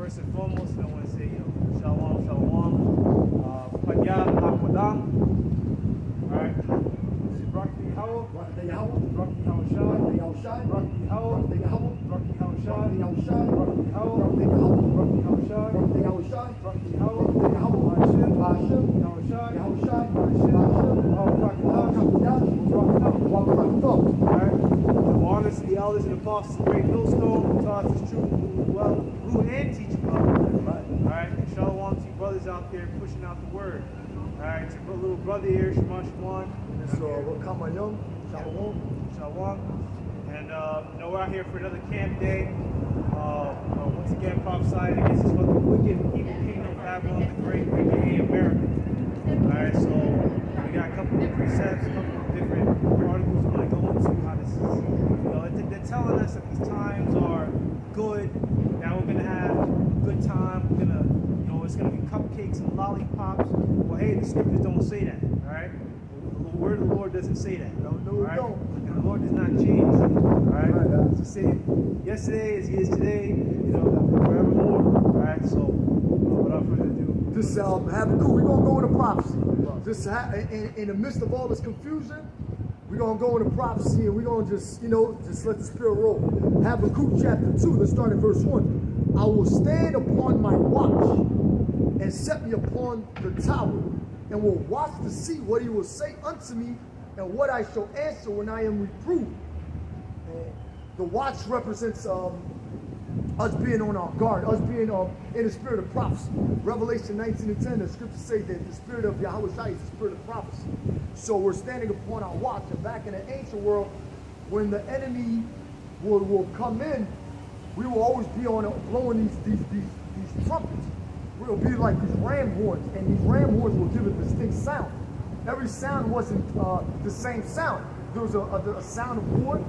First and foremost, I want to say, Shalom, Shalom, Panya, Akwadam. Alright. This is Rocky Howell. Rocky Howell. Rocky Howell Shah. Rocky Howell. Rocky Howell. Rocky Howell Shah. Rocky Howell. Rocky Howell. Rocky Howell Shah. Rocky Howell Shah. Rocky Howell. Rocky Howell. Hashem. Hashem. Howell Shah. Howell Shah. Hashem. Alright. The honors to the elders and apostles of Great Millstone, who taught us truth, who and teach well. Alright. Shalom to you brothers out there pushing out the word. Alright, to your little brother here, Shema Shwan. So we'll come on young. Shalom. And we're out here for another camp day. Once again, prophesying against this fucking wicked, evil kingdom of Babylon, the great, aka America. Alright, so we got a couple of precepts, a couple of different articles we want to go into how this is. They're telling us that these times are good. Now we're gonna have a good time. We're gonna, it's gonna be cupcakes and lollipops. Well, hey, the scriptures don't say that. Alright? The word of the Lord doesn't say that. No, it don't. And the Lord does not change. Alright? It's the same yesterday as he is today, forevermore. Alright, so without further ado. This Habakkuk, we're gonna go into prophecy. This in the midst of all this confusion, we're gonna go into prophecy and we're gonna just let the spirit roll. Habakkuk chapter 2, let's start at verse 1. I will stand upon my watch and set me upon the tower, and will watch to see what he will say unto me, and what I shall answer when I am reproved. And the watch represents us being on our guard, us being in the spirit of prophecy. Revelation 19:10, the scriptures say that the spirit of Yahweh Shai is the spirit of prophecy. So we're standing upon our watch, and back in the ancient world, when the enemy will come in, we will always be blowing these trumpets. We'll be like these ram horns, and these ram horns will give a distinct sound. Every sound wasn't the same sound. There was a sound of war,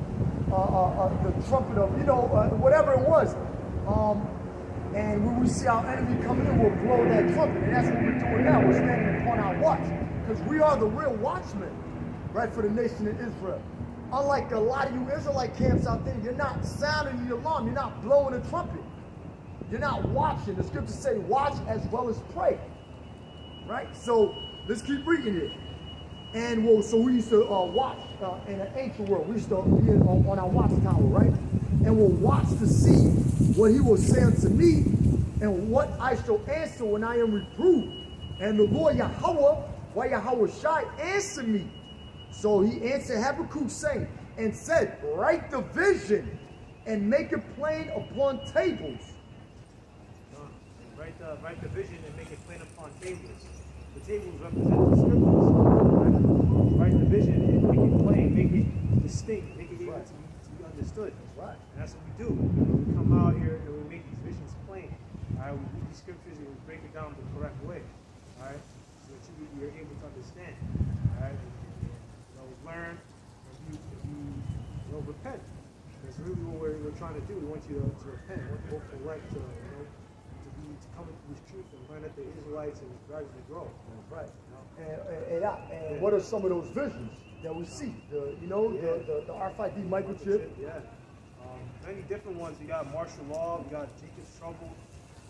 the trumpet of, whatever it was. And when we see our enemy coming in, we'll blow that trumpet. And that's what we're doing now. We're standing upon our watch, because we are the real watchmen, right, for the nation of Israel. Unlike a lot of you Israelite camps out there, you're not sounding the alarm. You're not blowing a trumpet. You're not watching. The scriptures say watch as well as pray. Right? So let's keep reading it. And so we used to watch in the ancient world. We used to be on our watchtower, right? And we'll watch to see what he will say unto me and what I shall answer when I am reproved. And the Lord Yahweh, why Yahweh Shai, answered me. So he answered Habakkuk saying, and said, write the vision and make it plain upon tables. Write the vision and make it plain upon tables. The tables represent the scriptures. Write the vision and make it plain, make it distinct, make it able to be understood. That's right. And that's what we do. We come out here and we make these visions plain. Alright, we read these scriptures and we break it down the correct way. Alright, so that you're able to understand. Alright, learn and repent. That's really what we're trying to do. We want you to repent. We want you to correct, to come into this truth and learn that the Israelites and gradually grow. Right. And what are some of those visions that we see? The RFID microchip. Yeah. Many different ones. We got martial law. We got Jacob's trouble.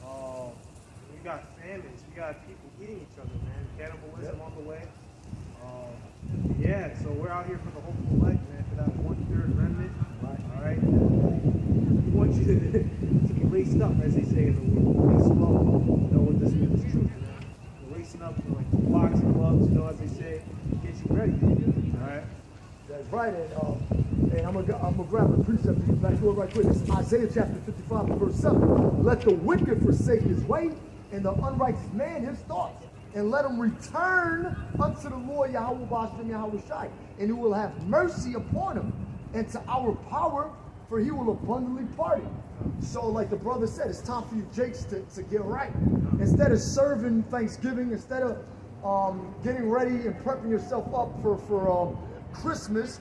We got famines. We got people eating each other, man. Cannibalism on the way. So we're out here for the hopeful elect, man, for that 1/3 remnant. Right. All right. We want you to be laced up, as they say in the world. Laced well, with this truth, man. We're lacing up like boxing gloves, as they say, get you ready. All right. That's right. And I'm gonna grab a precept to get back to it right quick. It's Isaiah chapter 55, verse 7. Let the wicked forsake his way, and the unrighteous man his thoughts. And let him return unto the Lord Yahweh Bashem Yahweh Shai, and he will have mercy upon him, and to our power, for he will abundantly pardon. So, like the brother said, it's time for you, Jakes, to get right. Instead of serving Thanksgiving, instead of getting ready and prepping yourself up for Christmas,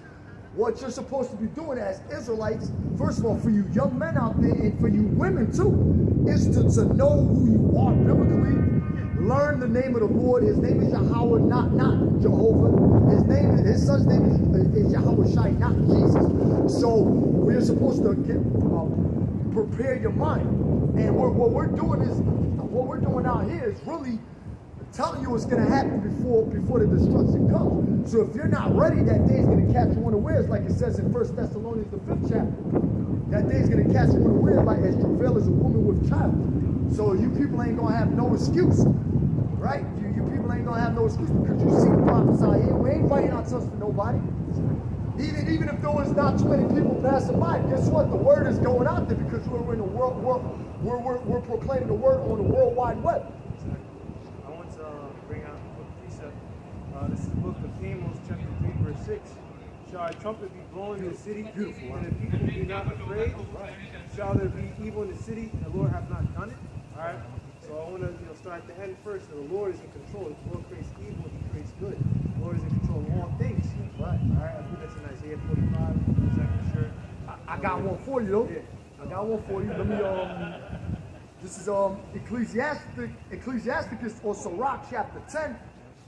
what you're supposed to be doing as Israelites, first of all, for you young men out there, and for you women too, is to know who you are biblically. Learn the name of the Lord. His name is Yahweh, not Jehovah. His son's name is Yahweh Shai, not Jesus. So we're supposed to prepare your mind. And what we're doing out here is really telling you what's going to happen before the destruction comes. So if you're not ready, that day is going to catch you unawares, like it says in 1 Thessalonians, the 5th chapter. That day is going to catch you unawares, like as travail as a woman with child. So you people ain't going to have no excuse, right? You people ain't going to have no excuse because you see the prophets out here. We ain't fighting ourselves for nobody. Even if there was not too many people passing by, guess what? The word is going out there because we're in the world. We're proclaiming the word on the World Wide Web. Exactly. I want to bring out a book precept. This is the book of Amos, chapter 3, verse 6. Shall a trumpet be blown in the city? Beautiful. And the people be not afraid? Right. Shall there be evil in the city, and the Lord have not done it? All right. So I want to start at the end first. So the Lord is in control. The Lord creates evil, He creates good. The Lord is in control of all things. Right. All right. I believe that's in Isaiah 45. I'm exactly sure. I got one for you, though. Yeah. I got one for you. Let me this is Ecclesiasticus or Sirach chapter 10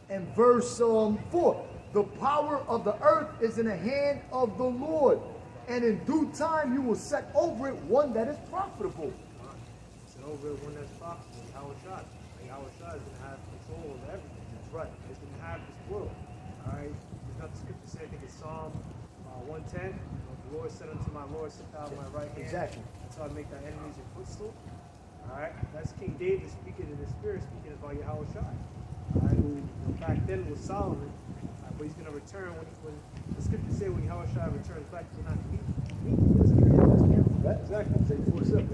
and verse 4. The power of the earth is in the hand of the Lord, and in due time you will set over it one that is profitable. Set over it one that's profitable. Yahushua. Yahushua is going to have control of everything. That's right. He's going to have this world. All right. There's nothing scripture say. I think it's Psalm 110. The Lord said unto my Lord, sit thou at my right hand. Exactly. Until I make thy enemies your footstool. All right. That's King David speaking in the spirit, speaking about Yahushua. All right. Who back then was Solomon. But he's going to return when the scriptures say when Yahushua returns back, he's not meet. Exactly.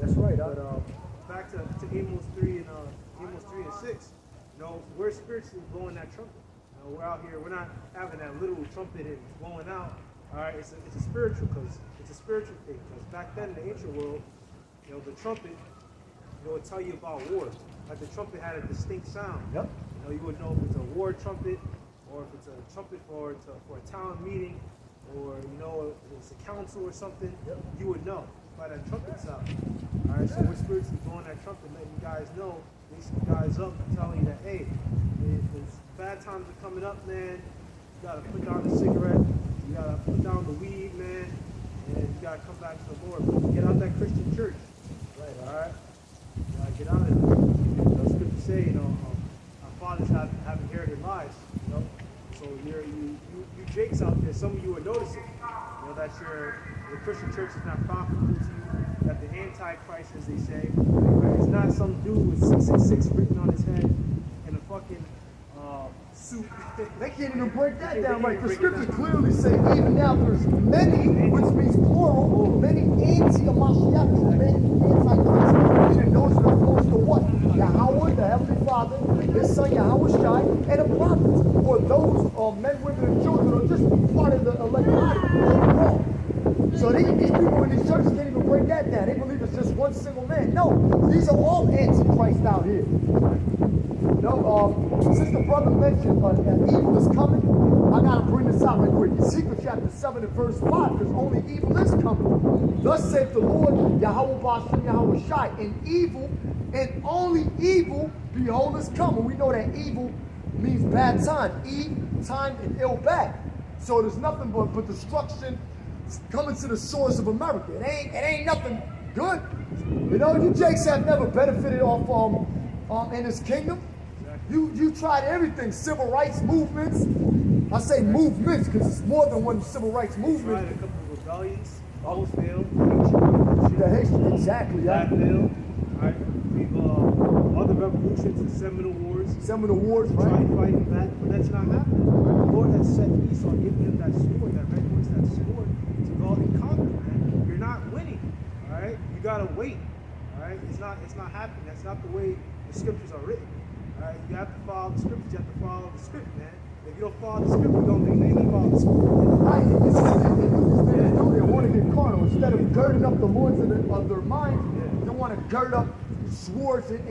That's right. But back to Amos 3 and 6. We're spiritually blowing that trumpet. We're out here. We're not having that little trumpet and blowing out. All right, it's a spiritual thing. Because back then in the ancient world, the trumpet, would tell you about war. Like the trumpet had a distinct sound. Yep. You would know if it's a war trumpet, or if it's a trumpet for a town meeting, or if it's a council or something. Yep. You would know by that trumpet sound. All right, so we're spiritually blowing that trumpet, letting you guys know, waking you guys up, and telling you that hey, it's bad times are coming up, man. You gotta put down the cigarette, you gotta put down the weed, man, and you gotta come back to the Lord. Get out that Christian church. Right. All right. You gotta get out of it. It's good to say, our fathers have inherited lies. So you Jakes out there, some of you are noticing, that the Christian church is not profitable to you, that the Antichrist, as they say, right? It's not some dude with 666 written on his head and a fucking suit. They can't even break that down right. The scriptures clearly say even now there's many, which means plural, many anti-Mashiach, many antichrists. Meaning those that are opposed to what? Yahweh, the Heavenly Father, His Son Yahushua, and the prophets, or those men, women, and children, or just part of the elect body overall. So these people in these churches can't even break that down. They believe it's just one single man. No, these are all antichrist out here. Since the brother mentioned evil is coming, I gotta bring this out right quick. Ezekiel chapter 7 and verse 5, because only evil is coming. Thus saith the Lord, Yahweh Bashem Yahweh Shai, and evil, and only evil, behold, is coming. We know that evil means bad time. Time, and ill bad. So there's nothing but destruction coming to the shores of America. It ain't nothing good. You Jakes have never benefited off in this kingdom. You tried everything, civil rights movements. I say movements because it's more than one civil rights movement. Tried a couple of rebellions, all failed. The Haitian, exactly. That failed. Right? We've other revolutions and Seminole Wars. Right? Tried fighting back, but that's not happening. The Lord has set Esau, giving him that sword, that red horse, that sword, to go out and conquer, man. You're not winning. All right? You gotta wait. All right? It's not happening. That's not the way the scriptures are written. All right? You have to follow the scriptures. You have to follow the script, man. If you don't follow the script, you don't think anything about the script. Right. They want to get carnal. Instead of girding up the loins of their mind, they want to gird up swords and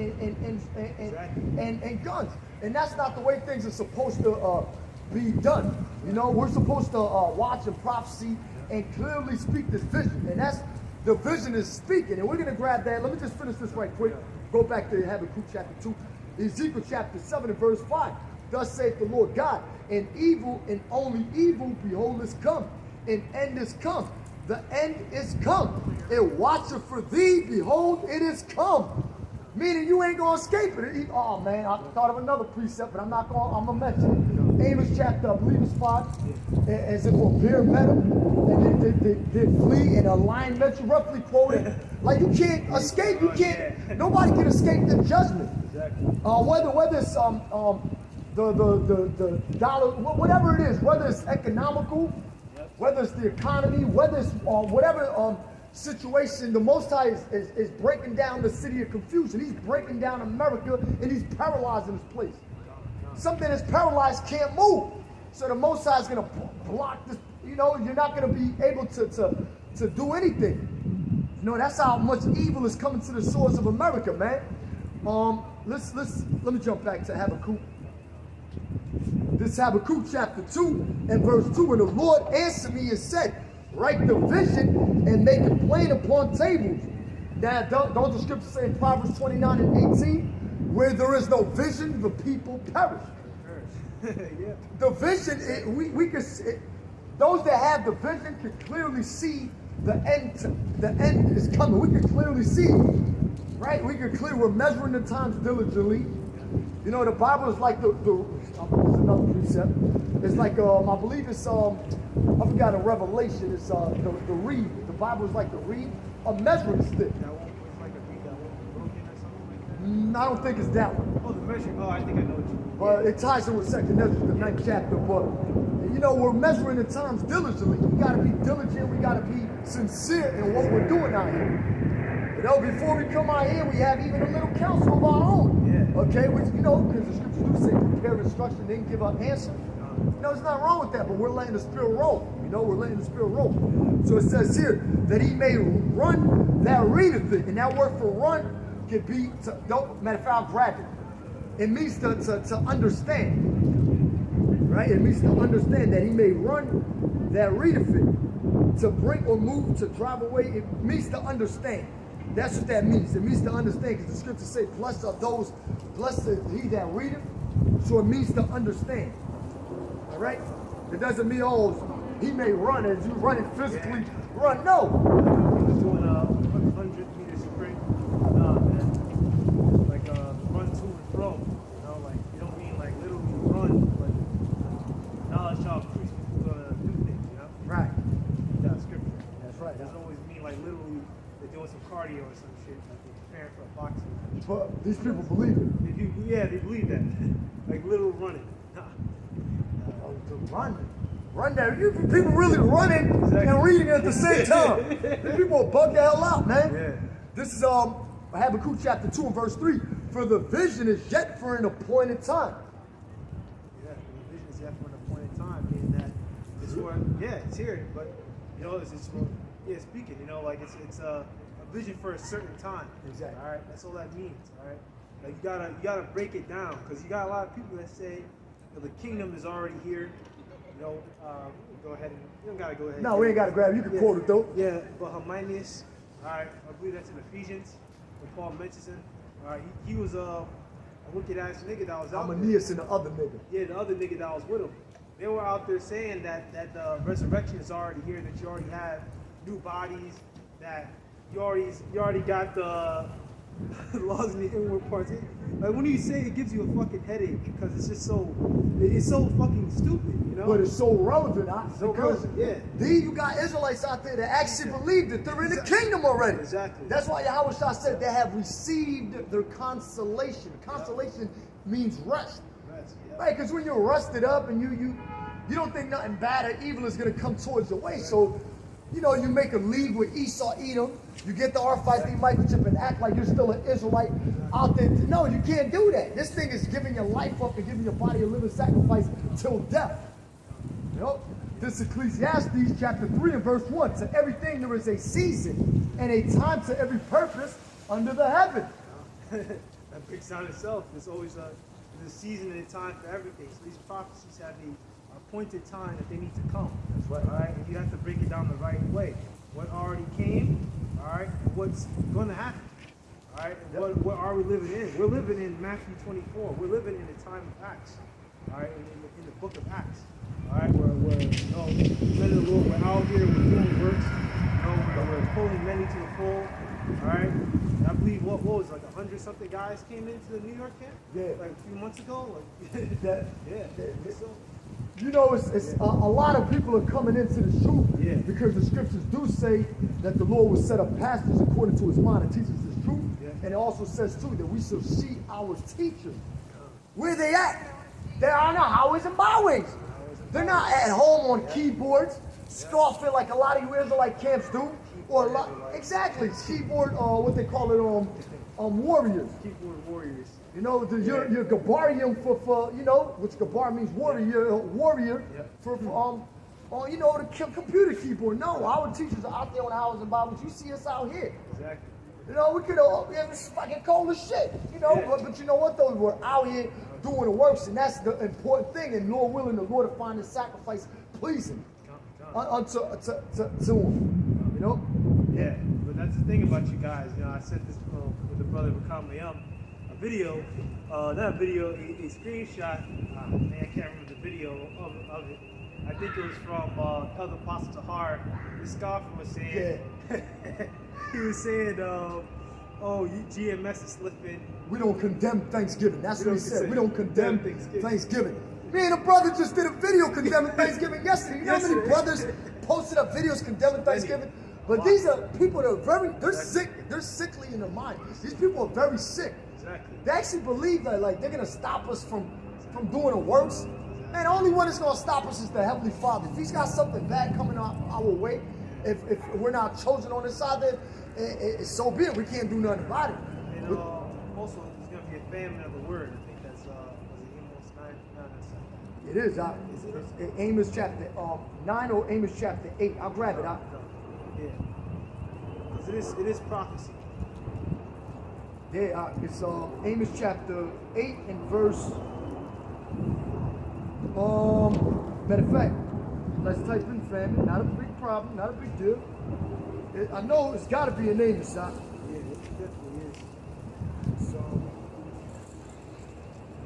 guns. And that's not the way things are supposed to be done. We're supposed to watch and prophecy and clearly speak this vision. And that's the vision is speaking. And we're going to grab that. Let me just finish this right quick. Go back to Habakkuk chapter 2. Ezekiel chapter 7 and verse 5. Thus saith the Lord God, and evil and only evil, behold, is come, and end is come. the end is come. It watcheth for thee, behold, it is come. Meaning you ain't gonna escape it. Oh man, I thought of another precept, but I'm gonna mention it. Amos chapter, I believe it's 5, as if a bear met him, and they flee, and a lion met you, roughly quoted. Like you can't escape, you can't, nobody can escape the judgment. Exactly. Whether it's the dollar, whatever it is, whether it's economical, whether it's the economy, whether it's whatever situation, the Most High is breaking down the city of confusion. He's breaking down America, and he's paralyzing this place. Something that's paralyzed can't move. So the Most High is going to block this. You know, you're not going to be able to do anything. You know, that's how much evil is coming to the shores of America, man. Let me jump back to Habakkuk. This is Habakkuk chapter 2 and verse 2. And the Lord answered me and said, write the vision and make it plain upon tables. Now, don't the scriptures say in Proverbs 29 and 18, where there is no vision, the people perish. Yeah. The vision, we can see, those that have the vision can clearly see the end is coming. We can clearly see it, right? We're measuring the times diligently. You know, the Bible is like there's another precept. It's like, I believe it's, I forgot a revelation. It's the reed. The Bible is like the reed, a measuring stick. That one was like a reed that won't be broken or something like that? I don't think it's that one. Oh, the measuring. Oh, I think I know what you mean. But it ties in with 2nd Ezra, the 9th chapter. But, you know, we're measuring the times diligently. We got to be diligent. We got to be sincere in what we're doing out here. You know, before we come out here, we have even a little counsel of our own. Yeah. Okay, which, you know, because the scriptures do say prepare instruction, then give an answer. You know, there's nothing wrong with that, but we're letting the Spirit roll. You know, we're letting the Spirit roll. So it says here, that he may run that readeth it. And that word for run can be, matter of fact, I'll grab it. It means to understand. Right? It means to understand that he may run that readeth it. To bring or move, to drive away, it means to understand. That's what that means. It means to understand, because the scriptures say, blessed is he that readeth. So it means to understand. All right? It doesn't mean, he may run as you run it physically. Run, no. He was doing a 100-meter sprint. Man. Like run to and fro. You know, like, you don't mean like literally run, but knowledge shall increase people gonna do things, you know? Right. That's scripture. That's right. It doesn't always mean like literally they're doing some cardio or some shit, like they're preparing for a boxing. But these people believe it. They believe that. Like literal running. To run that. People really running and reading at the same time. These people will bug the hell out, man. Yeah. This is Habakkuk chapter 2 and verse 3. For the vision is yet for an appointed time. Yeah, the vision is yet for an appointed time, meaning that it's for, it's here, but you know, it's for, speaking, you know, like it's a vision for a certain time. Exactly. All right, that's all that means. All right, like you gotta break it down, because you got a lot of people that say the kingdom is already here. You know, go ahead and you don't gotta go ahead. No, we ain't gotta grab it. You can quote it though. Yeah, but Herminius, all right, I believe that's in Ephesians, when Paul mentions him. All right, he was a wicked ass nigga that was out there. Aeneas and the other nigga. Yeah, the other nigga that was with him. They were out there saying that the resurrection is already here, that you already have new bodies, that you already got the laws in the inward parts. Like when you say it gives you a fucking headache, because it's just so fucking stupid, you know? But it's so relevant, So because relevant, yeah. you got Israelites out there that actually believe that they're in the kingdom already. Exactly. That's why Yahweh Shah said they have received their consolation. Consolation means rest. Yeah. Right? Because when you're rusted up and you don't think nothing bad or evil is going to come towards your way. Right. So, you know, you make a league with Esau, Edom. You get the R5D microchip and act like you're still an Israelite out there. No, you can't do that. This thing is giving your life up and giving your body a living sacrifice till death. You know? This is Ecclesiastes chapter 3 and verse 1. To everything there is a season and a time to every purpose under the heaven. That breaks down itself. There's always a season and a time for everything. So these prophecies have the appointed time that they need to come. That's right. All right, and you have to break it down the right way. What already came, all right, and what's going to happen. All right, and what are we living in? We're living in Matthew 24. We're living in the time of Acts. All right, in the book of Acts. All right, where you know, men of the Lord were out here, we're doing works. we're pulling many to the fold. All right. And I believe what was like 100 something guys came into the New York camp. Yeah. Like a few months ago. Like, That, yeah. So, you know, it's a lot of people are coming into the truth Yeah. because the scriptures do say that the Lord will set up pastors according to his mind and teach us his truth. Yeah. And it also says too that we shall see our teachers. Where they at? They're on the highways and byways. They're not at home on keyboards, scoffing like a lot of you Israelite camps do. Or a lot, exactly, keyboard, what they call it, warriors. keyboard warriors. You know, your Gabarium for you know, which Gabar means warrior for you know, the computer keyboard. No, our teachers are out there on the highways and byways. You see us out here. Exactly. You know, we could it's fucking cold as shit. You know, but you know what though? We're out here doing the works, and that's the important thing. And Lord willing, the Lord to find His sacrifice pleasing unto Him. You know. Yeah, but that's the thing about you guys. You know, I sent this with the brother Rakam Mayam, a video, not a video, a screenshot. Man, I can't remember the video of it. I think it was from Elder Apostle Tahar. This scoffer was saying, he was saying, GMS is slipping. We don't condemn Thanksgiving. That's what he said. We don't condemn Thanksgiving. Me and a brother just did a video condemning Thanksgiving yesterday. You know how many brothers posted up videos condemning Thanksgiving? But these are people that are they're sick. They're sickly in their mind. These people are very sick. Exactly. They actually believe that like they're gonna stop us from doing the works. Man, the only one that's gonna stop us is the Heavenly Father. If He's got something bad coming our way, if we're not chosen on His side, then so be it. We can't do nothing about it. And also, there's gonna be a famine of the word. I think that's was it Amos 9? No, It is. It's Amos chapter 9 or Amos chapter 8. I'll grab it. Yeah. Because it is prophecy. Yeah, it's Amos chapter 8 and verse. Matter of fact, let's type in famine. Not a big problem. Not a big deal. I know it's got to be in Amos, huh? Yeah, it definitely is. So,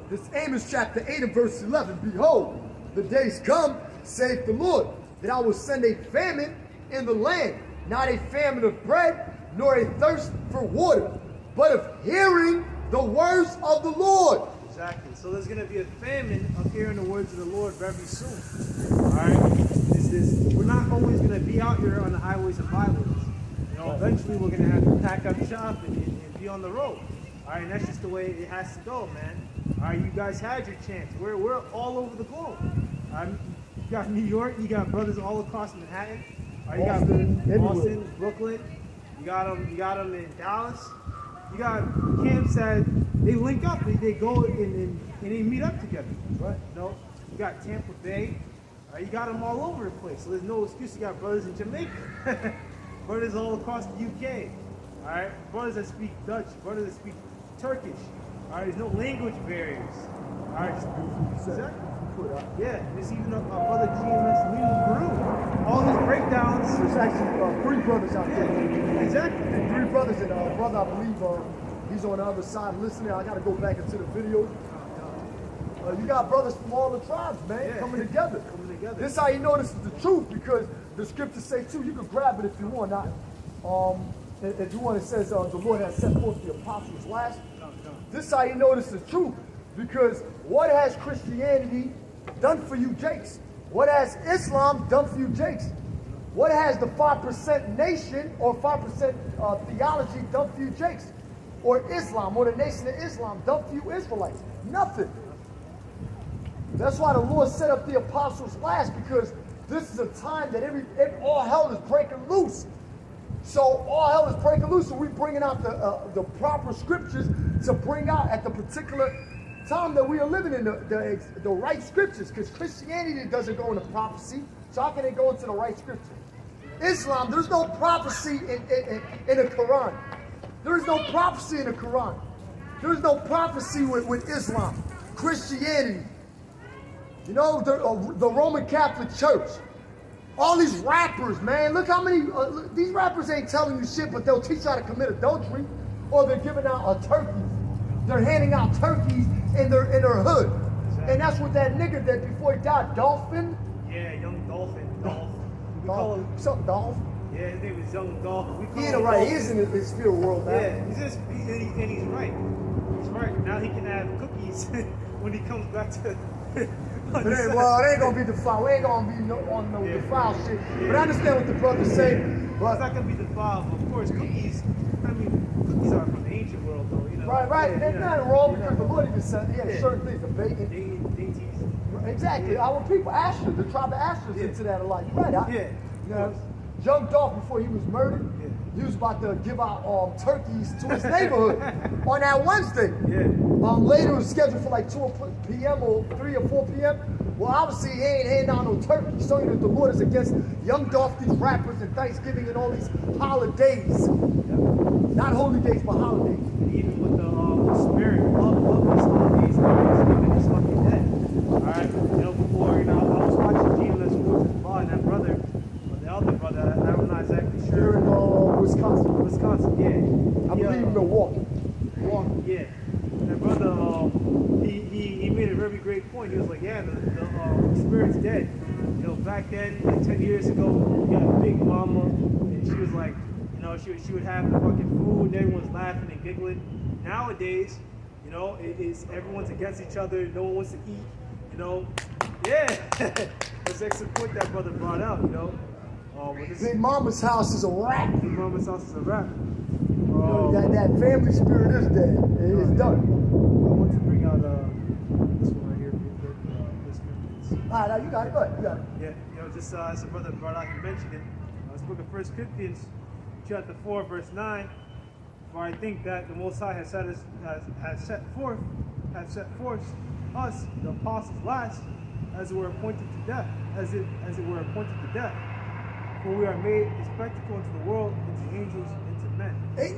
this Amos chapter 8 and verse 11. Behold, the days come, saith the Lord, that I will send a famine in the land, not a famine of bread, nor a thirst for water, but of hearing the words of the Lord. Exactly. So there's going to be a famine of hearing the words of the Lord very soon. All right. We're not always going to be out here on the highways and byways. You know, eventually we're going to have to pack up shop and be on the road. All right. And that's just the way it has to go, man. All right. You guys had your chance. We're all over the globe. You got New York. You got brothers all across Manhattan. All right, you got Boston, Brooklyn. You got them in Dallas. You got camps that they link up. They go and they meet up together. Right. You know, you got Tampa Bay. You got them all over the place. So there's no excuse. You got brothers in Jamaica, brothers all across the UK. All right, brothers that speak Dutch, brothers that speak Turkish. All right, there's no language barriers. All right, exactly. Yeah, there's even a brother GMS Lima Peru. All these breakdowns. There's actually 3 brothers out there. Yeah, exactly. And 3 brothers, and brother, I believe, he's on the other side listening. I got to go back into the video. You got brothers from all the tribes, man, coming together. This is how you know this is the truth, because the scriptures say too. You can grab it if you want. If you want, it says the Lord has set forth the apostles last. This is how you know this is the truth, because what has Christianity done for you, Jakes? What has Islam done for you, Jakes? What has the 5% nation or 5% theology done for you, Jakes? Or Islam, or the nation of Islam done for you, Israelites? Nothing. That's why the Lord set up the apostles last, because this is a time that all hell is breaking loose. So all hell is breaking loose, so we're bringing out the proper scriptures to bring out at the particular time that we are living in the right scriptures, because Christianity doesn't go into prophecy, so how can it go into the right scripture? Islam, there's no prophecy in the Quran. There is no prophecy in the Quran. There is no prophecy with Islam. Christianity, you know, the Roman Catholic Church, all these rappers, man, look how many, these rappers ain't telling you shit, but they'll teach you how to commit adultery, or they're giving out turkeys. They're handing out turkeys in their hood. Exactly. And that's what that nigga that before he died, Dolphin. Yeah, young Dolphin. We call him something Dolphin. Yeah, Yeah, his name is Young Dolph. We call Yeah, him right. Dolph. He is in the spirit world now. Yeah, he's just and he's right. He's right. Now he can have cookies when he comes back to. But well, it ain't gonna be defiled. We ain't gonna be on no defiled shit. But I understand what the brother's saying. It's not gonna be defiled, but of course, cookies. I mean, cookies are from the ancient world, though. You know. Right. There's nothing wrong because the Lord even said he had certain things, the bacon. Dainties. Exactly. Our people, Asher, the tribe of Asher is into that a lot. You're right. Yeah. You know, Young Dolph, before he was murdered, he was about to give out turkeys to his neighborhood on that Wednesday. Yeah. Later it was scheduled for like 2 p.m. or 3 or 4 p.m. Well, obviously he ain't handing out no turkeys, showing that the Lord is against Young Dolph, these rappers, and Thanksgiving and all these holidays. Not holy days, but holidays. And even with the spirit of these holidays, Thanksgiving is fucking dead. All right. You know, before I was watching GLS Sports and Law, and that brother, the other brother, I'm not exactly Here sure. in Wisconsin. Wisconsin, yeah. I believe Milwaukee. Yeah. That brother, he made a very great point. He was like, yeah, the spirit's dead. You know, back then, like 10 years ago, you had a big mama, and she was like, you know, she would have the fucking food, and everyone's laughing and giggling. Nowadays, you know, everyone's against each other. No one wants to eat. You know, yeah. That's the excellent point that brother brought out. You know, Big Mama's house is a wrap. Big Mama's house is a wrap. That family spirit is dead. It is done. I want to bring out this one right here. This Corinthians. All right, now you got it. Go ahead. You got it. Yeah, you know, just as the brother brought out, he mentioned it. This book of 1 Corinthians, chapter 4, verse 9. For I think that the Most High has set forth us, the apostles, last, as it were appointed to death, as it were appointed to death. For we are made a spectacle unto the world, and to angels, and to men.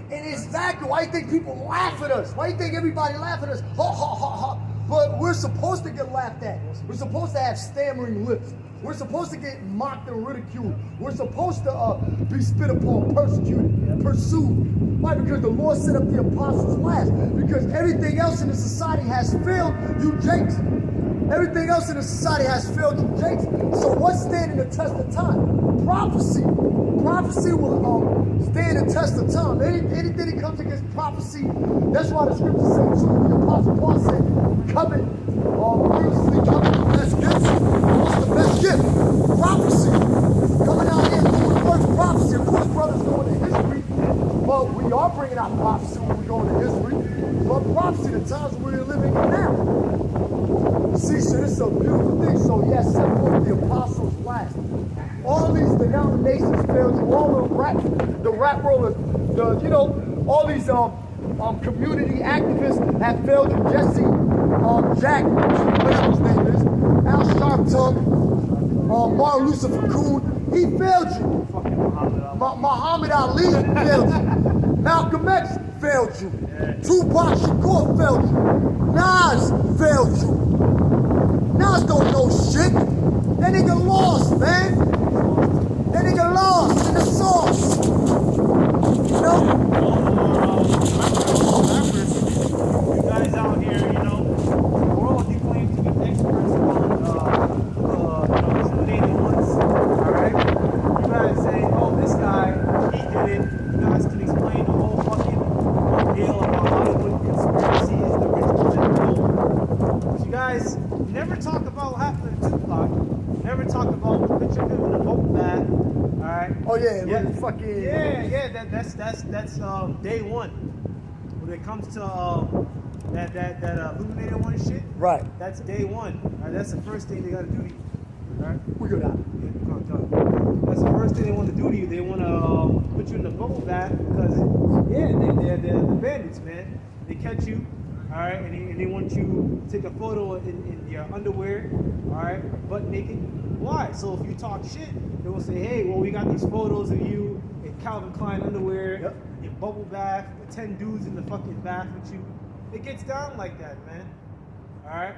And exactly why you think people laugh at us? Why you think everybody laugh at us? Ha ha ha ha. But we're supposed to get laughed at. We're supposed to have stammering lips. We're supposed to get mocked and ridiculed. We're supposed to be spit upon, persecuted, pursued. Why? Because the Lord set up the apostles last. Because everything else in the society has failed you jakes. Everything else in the society has failed you jakes. So what's standing the test of time? Prophecy. Prophecy will stand the test of time. Anything that comes against prophecy, that's why the scriptures say too. The Apostle Paul said, covet, earnestly covet the best gifts. What's the best gift? Prophecy. Coming out here doing the first prophecy. Of course, brothers go into history, but we are bringing out prophecy when we go into history. But prophecy, the times we're living in now. See, so this is a beautiful thing. So yes, set forth the apostles last. All these denominations failed you. All the rap world, all these community activists have failed you. Jesse, Jack, whatever his name is, Al Sharptongue, Martin Luther Coon, he failed you. Muhammad Ali failed you. Malcolm X failed you. Tupac Shakur failed you. Nas failed you. Nas don't know shit. That nigga lost, man. That nigga lost in the sauce. You know? You guys out here, you know, the world, you claim to be experts on intimidating ones. Alright? You guys say, oh, this guy, he did it. You guys can explain the whole fucking deal about Hollywood conspiracies, the rich and the But you guys never talk about what happened to Tupac. Never talk about the picture of him in a boat bag. Alright? Oh yeah, fucking That's day one. When it comes to that illuminator one shit, right. That's day one. Alright, that's the first thing they gotta do to you. Alright? We go down. Yeah, come on. That's the first thing they want to do to you. They want to put you in the bubble bath because they're the bandits, man. They catch you. Alright, and they want you to take a photo in your underwear, alright, butt naked. Why? So if you talk shit, they will say, hey, well, we got these photos of you in Calvin Klein underwear, your bubble bath, the 10 dudes in the fucking bath with you. It gets down like that, man. Alright?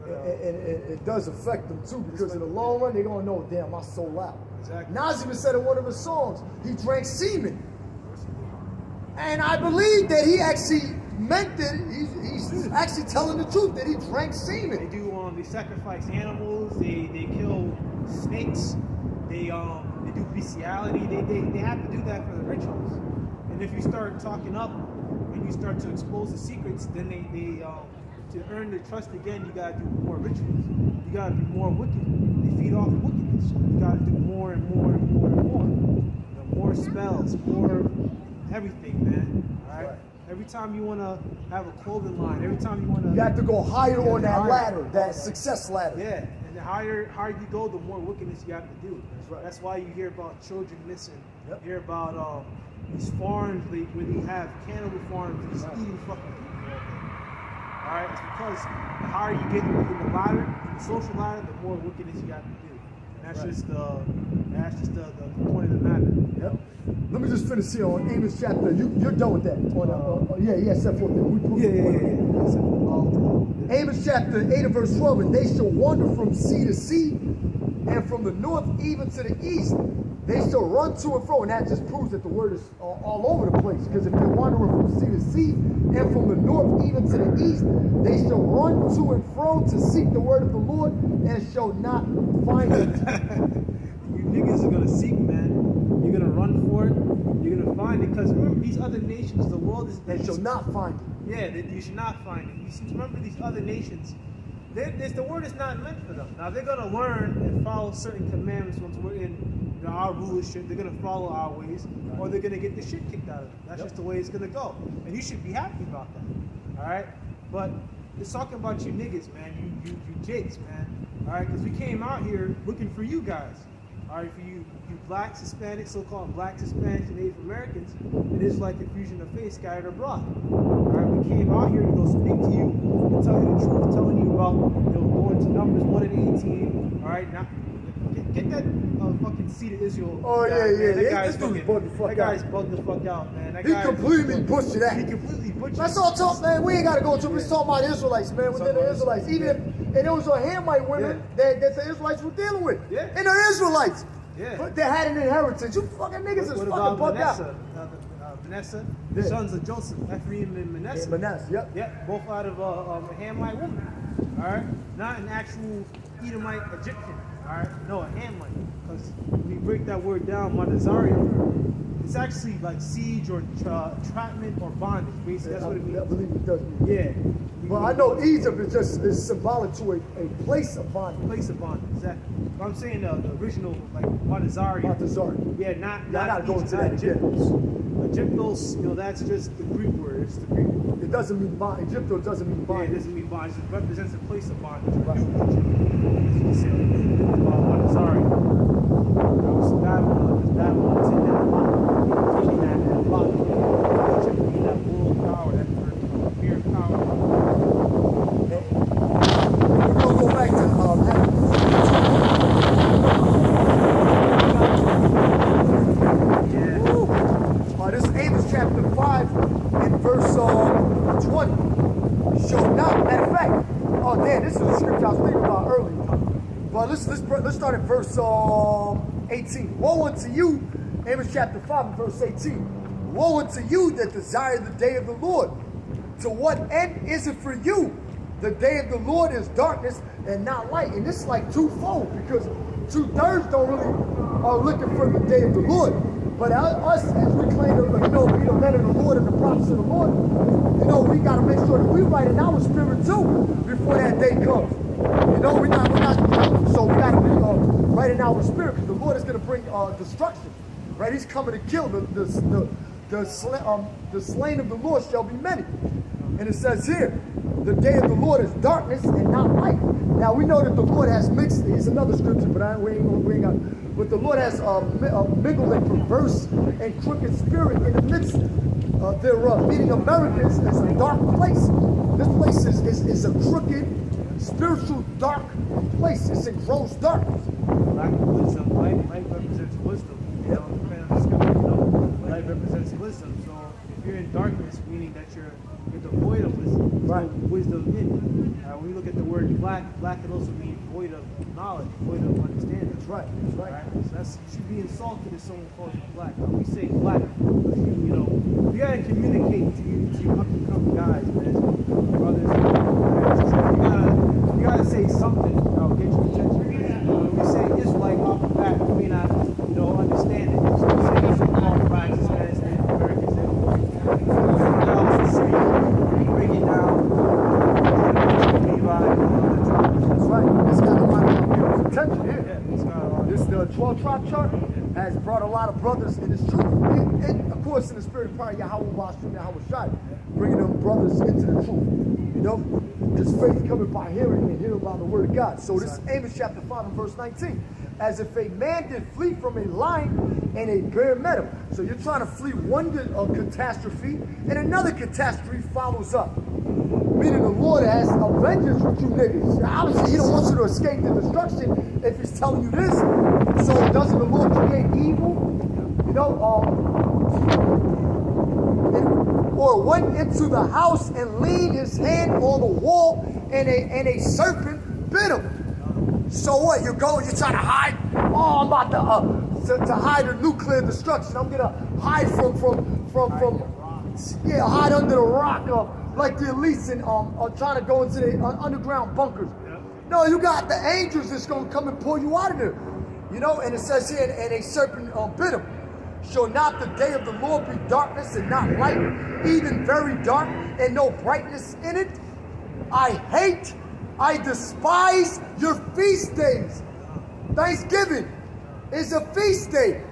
And it does affect them too, because in the long run, they're going to know, damn, my soul out. Exactly. Nas even said in one of his songs, he drank semen. And I believe that he actually meant it. He's actually telling the truth that he drank semen. They sacrifice animals. They kill snakes. They they do bestiality. They have to do that for the rituals. And if you start talking up and you start to expose the secrets, then they to earn their trust again, you gotta do more rituals. You gotta be more wicked. They feed off wickedness. You gotta do more and more and more and more. You know, more spells, more everything, man. All right. Every time you want to have a clothing line, every time you want to... You have to go higher on that ladder, that success ladder. Yeah, and the higher you go, the more wickedness you have to do. That's right. That's why you hear about children missing. Yep. You hear about these farms where they have cannibal farms, just eating fucking people. All right, it's because the higher you get in the ladder, the social ladder, the more wickedness you have to do. And that's Right. just the point of the matter. Yep. Let me just finish here on Amos chapter. You're done with that. Yeah, set forth there. We proved the point. Amos chapter 8 and verse 12, and they shall wander from sea to sea, and from the north even to the east. They shall run to and fro, and that just proves that the word is all over the place. Because if they're wandering from sea to sea, and from the north even to the east, they shall run to and fro to seek the word of the Lord, and shall not find it. You niggas are gonna seek, man. You're gonna run for it. You're gonna find it. Because remember, these other nations, the world is... They shall not find it. Yeah, you should not find it. You see, remember these other nations, the word is not meant for them. Now, they're going to learn and follow certain commandments once we're in our rulership. They're going to follow our ways, or they're going to get the shit kicked out of them. That's just the way it's going to go. And you should be happy about that. All right? But it's talking about you niggas, man. You jakes, man. All right? Because we came out here looking for you guys. All right? For you blacks, Hispanics, so-called blacks, Hispanics, and Native Americans, it is like confusion of faith scattered abroad. All right? We came out here to go speak to you and tell you the truth, telling you about, going to Numbers 1 and 18. All right? Now, get that fucking seed of Israel. Oh, guy, yeah. Man. That This guy's dude's fucking, bugged the fuck that guy's out. bugged the fuck out, man. That He guy completely butchered that. He completely butchered That's it. all talk, man. We ain't got to go into it. We're talking about Israelites, man, within the Israelites. Even if, and it was a Hamite women that the Israelites were dealing with. Yeah. And they're Israelites. Yeah. But they had an inheritance. You fucking niggas is What fucking about bugged Manasseh? out. Manasseh, Yeah. the sons of Joseph, Ephraim and Manasseh. Yeah, Manasseh, yep. Yeah, both out of a Hamite woman. All right, not an actual Edomite Egyptian. All right, no, a Hamite. Because when you break that word down, Monazario, it's actually like siege or entrapment or bondage. Basically, that's what it means. I believe it does mean. Yeah. Well, I know Egypt is symbolic to a place of bondage. Place of bondage, exactly. But I'm saying the original, like Monazario. Montezari. Yeah, not going Egypt, to not that again. Egyptos. Egyptos, that's just the Greek word. It's the Greek word. It doesn't mean bondage. Egypto doesn't mean Yeah, it bondage. doesn't mean bondage. It represents a place of bondage. Right. New Egypt. As you said, Montezari. That was Babylon. Because Babylon was in that block. Taking that block. Egypt being that world power, that fear power. We're going to go back to this is Amos chapter 5 and verse 20. Shall not, matter of fact, oh damn, this is the scripture I was thinking about earlier. But let's start at verse 18. Woe unto you, Amos chapter 5 and verse 18. Woe unto you that desire the day of the Lord. To what end is it for you? The day of the Lord is darkness and not light. And this is like twofold, because 2/3 don't really are looking for the day of the Lord. But us, as we claim to, be the men of the Lord and the prophets of the Lord, we got to make sure that we write in our spirit too before that day comes. We're not. So we got to be right in our spirit, because the Lord is going to bring destruction. Right? He's coming to kill. The slain of the Lord shall be many. And it says here, the day of the Lord is darkness and not light. Now we know that the Lord has mixed. It's another scripture, but we ain't got. But the Lord has mingled a perverse and crooked spirit in the midst thereof. Meaning America is a dark place. This place is a crooked, spiritual, dark place. It's in gross darkness. Lack of wisdom. Light represents wisdom. Depending on the scripture, light represents wisdom. So if you're in darkness, meaning that you're devoid of wisdom, there's no wisdom in you. When you look at the word black can also mean void of knowledge, void of understanding. That's right. So you should be insulted if someone calls you black. When we say black, we gotta communicate to you up and coming guys, man, brothers. You gotta say something that'll get your attention. When we say Israelite off the bat, we may not, 12-tribe chart has brought a lot of brothers in this truth. And of course, in the spirit of prayer, Yahweh Bashim, Yahweh Shai, bringing them brothers into the truth. You know, because faith cometh by hearing, and hearing by the word of God. So this is Amos chapter 5 and verse 19. As if a man did flee from a lion and a bear met him. So you're trying to flee one catastrophe, and another catastrophe follows up. Meaning the Lord has a vengeance with you niggas. Obviously, he don't want you to escape the destruction if he's telling you this. So doesn't the Lord create evil? You know, or went into the house and leaned his hand on the wall, and a serpent bit him. So what? You're trying to hide? Oh, I'm about to hide a nuclear destruction. I'm gonna hide from hide under the rock, like the elites and are trying to go into the underground bunkers. Yep. No, you got the angels that's gonna come and pull you out of there. You know, and it says here, and a serpent bit him. Shall not the day of the Lord be darkness and not light, even very dark, and no brightness in it? I despise your feast days. Thanksgiving is a feast day,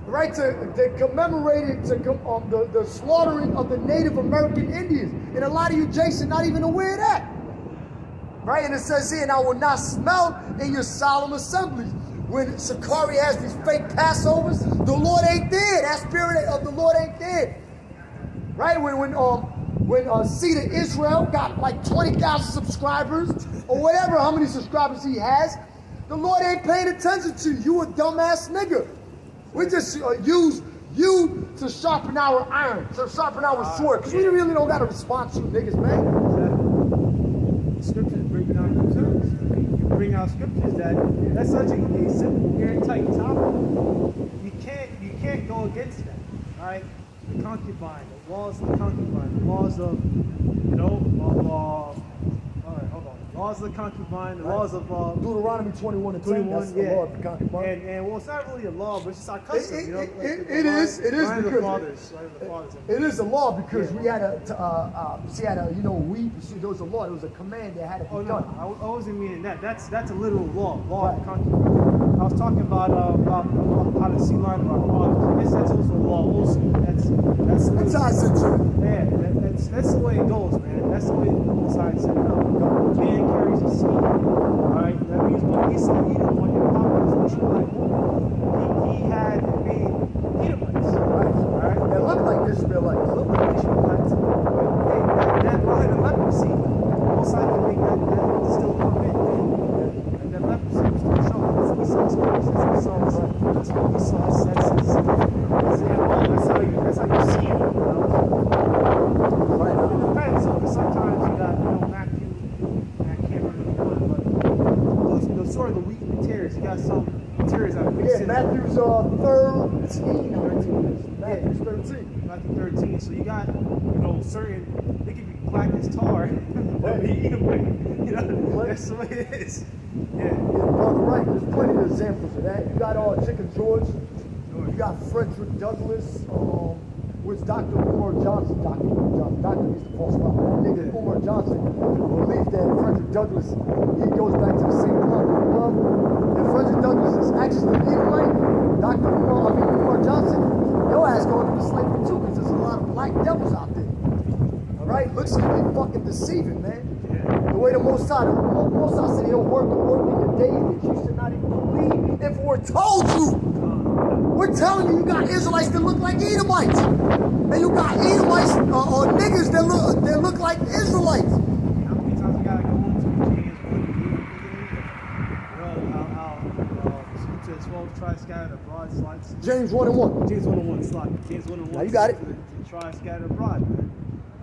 right? To commemorate it, the slaughtering of the Native American Indians. And a lot of you, Jason, not even aware of that. Right? And it says here, and I will not smell in your solemn assemblies. When Sakari has these fake Passovers, the Lord ain't there. That spirit of the Lord ain't there. Right? When Seed of Israel got like 20,000 subscribers, or whatever, how many subscribers he has, the Lord ain't paying attention to you. You a dumbass nigga. We just use you to sharpen our iron, to sharpen our sword, because we really don't got a response to you niggas, man. The scriptures bring out themselves. You bring out scriptures that's such a simple, airtight topic. You can't go against that, all right? The concubine, the laws of the concubine, the laws of, all right, hold on. Laws of the concubine, the laws of Deuteronomy 21 and 10, that's the law of the concubine. And well, it's not really a law, but it's just our custom. It is because it is a law because we had there was a law, it was a command that had to be done. I wasn't meaning that. That's a literal law of the concubine. I was talking about how to see line of our fathers. I guess that's also a law. Also, that's ties into it. Yeah, that's the way it goes, man. That's the way the Most High set it up. Man carries a seed. All right, that means when Esau Edom, when your papa was an Ishmaelite, he had made Edomites. Right. All right, that looked like Ishmaelites. That line of leprosy, Most High can make that still come in. And that leprosy was still showing. That's Esau's curse. That's what Esau says. That's how you see it. Right. It depends. Sometimes you got Matthew, and I can't remember one, but the sort of the wheat and the tares. You got some tares that are mixed in. Matthew's 13. Matthew's 13. Matthew 13. So you got certain. They can be black as tar, but be Edomite. That's the way it is. Yeah. Brother, right. There's plenty of examples of that. You got Chicken George. You got Frederick Douglass. With Dr. Umar Johnson. Dr. means the false prophet. That nigga Umar Johnson believed that Frederick Douglass, he goes back to the same club. If Frederick Douglass is actually Edomite, Umar Johnson, your ass going into slavery too, because there's a lot of black devils out there. Alright? Looks like they fucking deceiving, man. The way the Most High said he'll work in the days that you should not even believe if we're told you. We're telling you, you got Israelites that look like Edomites. And you got Edomites or niggas that look like Israelites. How many times I gotta go into James 1 to 12 tri-scattered abroad slides. James 1 and 1. James 1 and 1 slide. James 1 and 1. Now you got it. Tri-scattered abroad, man.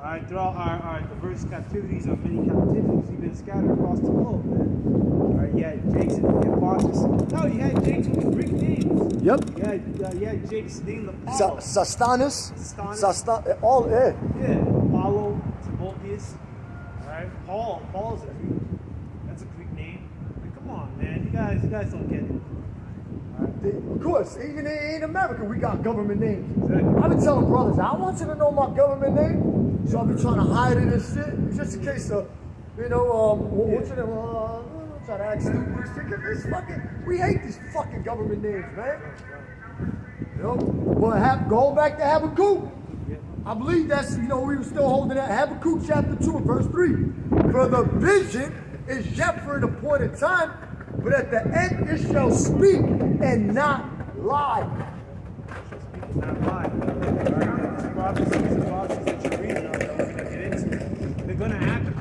All right, throughout our diverse captivities or many captivities, you've been scattered across the globe, man. All right, you had Jakes and Pontus. No, you had Jakes with Greek names. Yep. You had Jakes named Apollo. Sastanus. Apollo, Timotheus. All right, Paul's a Greek. That's a Greek name. Like, come on, man. You guys don't get it. Of course, even in America, we got government names. Exactly. I've been telling brothers, I want you to know my government name, so I've been trying to hide it and shit. It's just in case of, what's your name? Try to act stupid shit, 'cause this fucking, we hate these fucking government names, man. You know? But going back to Habakkuk, I believe that's, we were still holding that. Habakkuk chapter 2 and verse 3. For the vision is yet for an appointed time, but at the end it shall speak and not lie. Not lie. These prophecies that you're reading that we're going to get into, they're going to happen.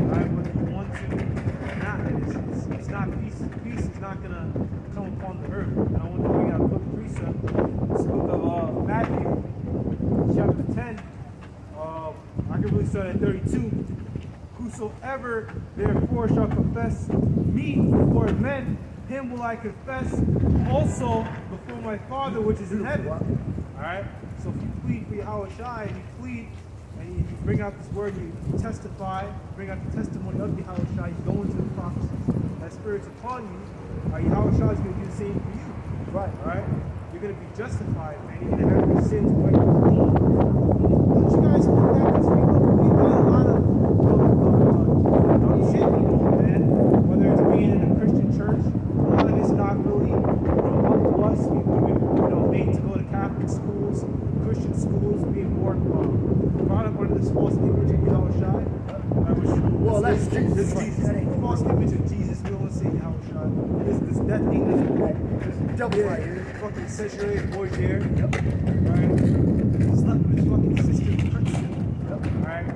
Right? Whether you want to or not. It's not peace. Peace is not going to come upon the earth. And I want to bring out a quick precept. This book of Matthew, chapter 10. I can really start at 32. Whosoever therefore shall confess me before men, him will I confess also before my Father which is in heaven. Alright? So if you plead for Yahweh Shai, and you plead, and you bring out this word, you testify, bring out the testimony of Yahweh Shai, you go into the prophecies. That Spirit's upon you, Yahweh Shai is going to do the same for you. Right. Alright? You're going to be justified, man. You're going to have your sins wiped clean. Don't you guys think that? Because we've done a lot of shit, man. Whether it's being in a Christian church, a lot of it's not really up to us. We've been made to go to Catholic schools, Christian schools, being born brought up under this false image of Yahweh Shai. Well, that's Jesus. This false image of Jesus. We don't say Yahweh Shai. This that thing that's Double right here. fucking saturated boy there. Right? Slept with his fucking sister's Princeton. Alright?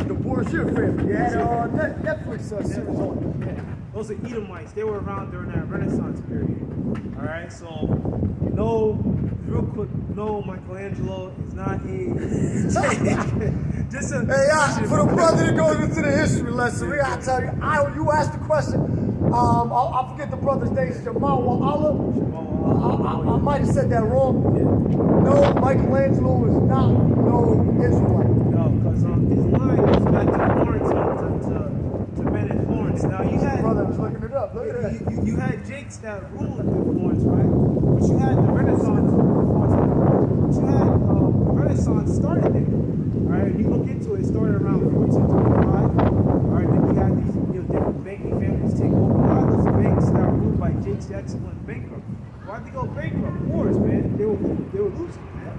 The Borgia family. Yeah, Netflix series on. Yeah. Those are Edomites. They were around during that Renaissance period. Alright, so real quick, no, Michelangelo is not a just a Hey, for the brother that goes into the history lesson, we gotta tell you, you asked the question. I forget the brother's name, Jamal Wa'ala. I might have said that wrong. No, Michelangelo is not no Israelite. No, because his line goes back to Florence, to men in Florence. Now you had Brother was looking it up. Look at that. you had Jakes that ruled in Florence, right? But you had the Renaissance. But you had the Renaissance started there. All right, you look into it. It started around 1425. All right, then you had these different banking families take over. A lot of those banks that were ruled by Jakes the Excellent went bankrupt. Why'd they go bankrupt? Wars, man. They were losing, man.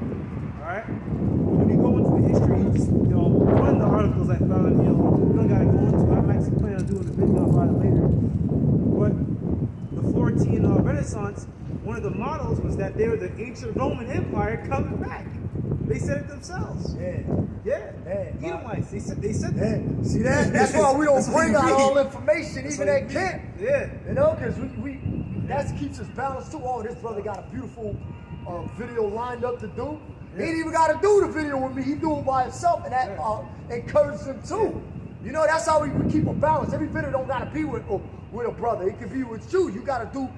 All right. When you go into the history, you just one of the articles I found, we don't gotta go into it. I'm actually planning on doing a video about it later. But the Florentine Renaissance, one of the models was that they were the ancient Roman Empire coming back. They said it themselves. Yeah. Edomites. They said that. See that? That's why we don't bring out all information, even at camp. Yeah. Because that keeps us balanced too. Oh, this brother got a beautiful video lined up to do. He ain't even got to do the video with me. He do it by himself, and that encourages him too. That's how we keep a balance. Every video don't got to be with a brother. It can be with you. You got to do,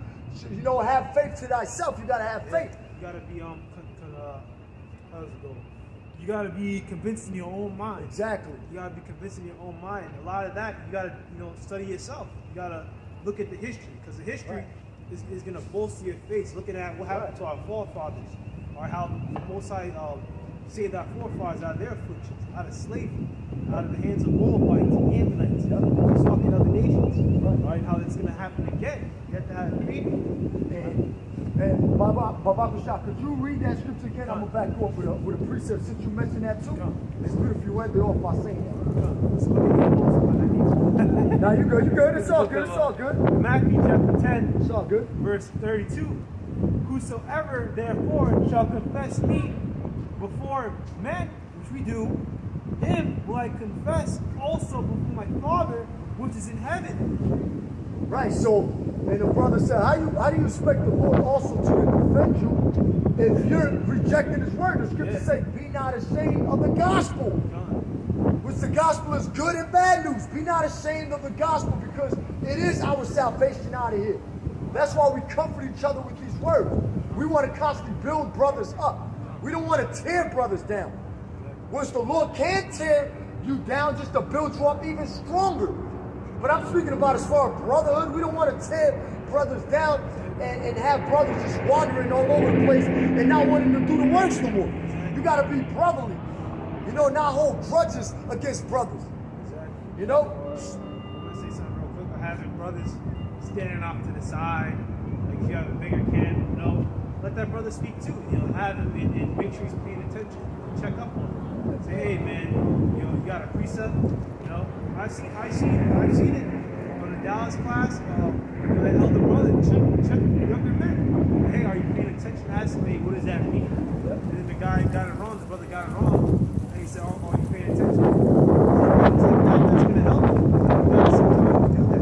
have faith to thyself. You got to have faith. You got to be how does it go? You got to be convinced in your own mind. Exactly. You got to be convinced in your own mind. A lot of that, you got to, study yourself. You got to look at the history, because the history is going to bolster your faith. Looking at what happened to our forefathers, or how the Most High saved our forefathers out of their afflictions, out of slavery, out of the hands of Moabites and Ammonites, these fucking other nations. Right? How it's going to happen again. You have to have faith. And Baba Shah, could you read that scripture again? I'm going to back you up with a precept since you mentioned that too. It's good if you ended off by saying that. Now you good. It's all good. It's all good. Matthew chapter 10. It's all good. Verse 32. Whosoever therefore shall confess me before men, which we do, him will I confess also before my Father which is in heaven. Right, so, and the brother said, how do you expect the Lord also to defend you if you're rejecting his word? The scripture says, be not ashamed of the gospel. Which the gospel is good and bad news. Be not ashamed of the gospel, because it is our salvation out of here. That's why we comfort each other with these words. We want to constantly build brothers up. We don't want to tear brothers down. Which the Lord can tear you down just to build you up even stronger. But I'm speaking about as far as brotherhood. We don't want to tear brothers down and have brothers just wandering all over the place and not wanting to do the works no more. You got to be brotherly. Not hold grudges against brothers. Exactly. You know? I'm going to say something real quick. I having brothers standing off to the side, like if you have a bigger can, you know, let that brother speak too. You know, have him and make sure he's paying attention. Check up on him. Say, hey man, you know, you got a precept. You know, I've seen it on the Dallas class. You know, that elder brother check younger men. Hey, are you paying attention? Ask me, what does that mean? And if the guy got it wrong, the brother got it wrong, and he said, oh, are you paying attention? That's going to help you. You got some time to do that.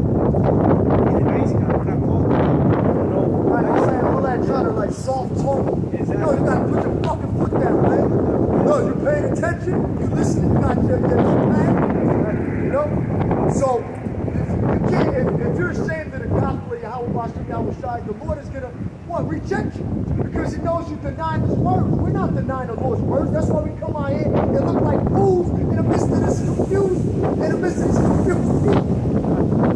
And now he's got it. We're not called to, you know. Right, I'm saying all that trying to like soft talk. Exactly. No, you gotta put your fucking foot down, man. No, you paying attention, you listening, you got your man. You know? So if you're ashamed of the gospel of Yahweh, the Lord is gonna reject you. Because he knows you denying his words. We're not denying the Lord's words. That's why we come out here and look like fools in the midst of this confused people.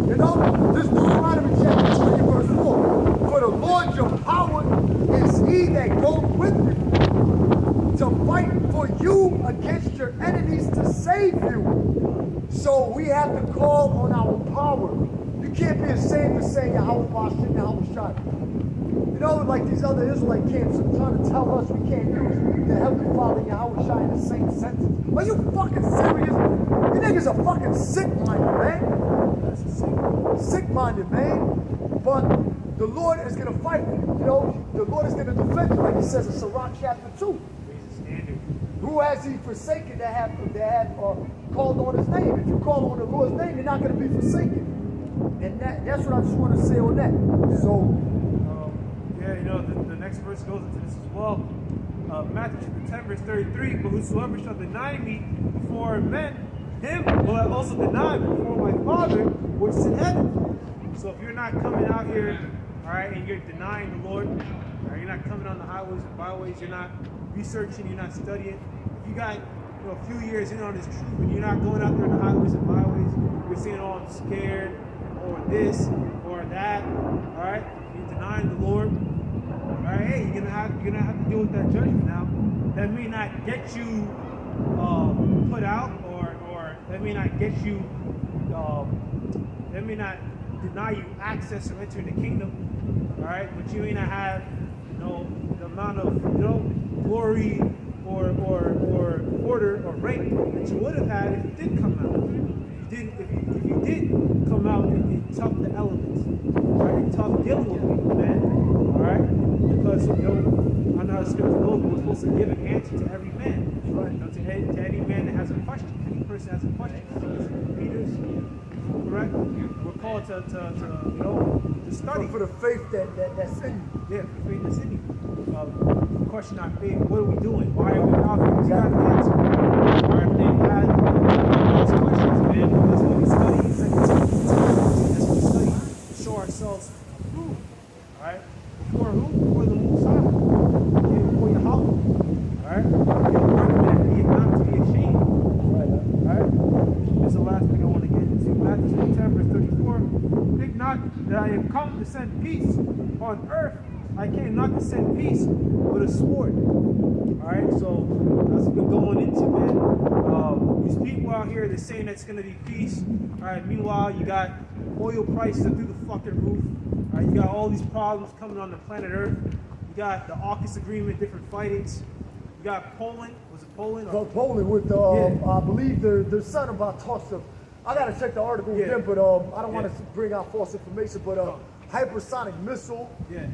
You know? This Deuteronomy chapter 20, verse 4. For the Lord your power is he that goes with you to fight for you against your enemies to save you. So we have to call on our power. You can't be ashamed to say Yahweh Bashem, Yahweh Shai. You know, like these other Israelite camps are trying to tell us we can't use the Heavenly Father and Yahweh Shai in the same sentence. Are you fucking serious? You niggas are fucking sick-minded, man. That's sick-minded, man. But the Lord is going to fight for you. You know, the Lord is going to defend you, like he says in Sirach chapter 2. Who has he forsaken that have called on his name? If you call on the Lord's name, you're not going to be forsaken. And that's what I just want to say on that. So, yeah, you know, the next verse goes into this as well. Matthew chapter 10, verse 33. But whosoever shall deny me before men, him will I also deny before my Father which is in heaven. So if you're not coming out here, all right, and you're denying the Lord, all right, you're not coming on the highways and byways, you're not researching, you're not studying. If you got a few years in on this truth and you're not going out there on the highways and byways, you're saying, oh, I'm scared, or this, or that, all right, you're denying the Lord. All right, hey, you're gonna have to deal with that judgment now. That may not get you put out, or that may not get you, that may not deny you access or enter the kingdom. All right, but you may not have, you know, the amount of, you know, glory or order or rank that you would have had if you did come out. If you did come out and tough the elements, right? And tough dealing with people, man. All right, because you know, I know how the scripture goes. We're supposed to give an answer to every man, right? You know, to any man that has a question, any person has a question. Peter's correct. We're called to you know, to study for the faith that's in you. Yeah, for the faith that's in you. Question our faith. What are we doing? Why are we out here? We got an answer. All right, they had those questions, man. That's what we study. That's what we study. To show ourselves approved. All right, before who? Before the Messiah. Yeah, before Yahweh. All right, you're working not to be ashamed. All right. This is the last thing I want to get into. Matthew 10, verse 34. Think not that I am come to send peace on earth. I came not to send peace, but a sword. Alright, so that's what we're going into, man. These people out here, they're saying that's going to be peace. Alright, meanwhile, you got oil prices up through the fucking roof. Alright, you got all these problems coming on the planet Earth. You got the AUKUS agreement, different fightings. You got Poland. Was it Poland? Poland with, I believe there's something about talks of, I got to check the article again, but I don't want to bring out false information, but hypersonic missile. Yeah.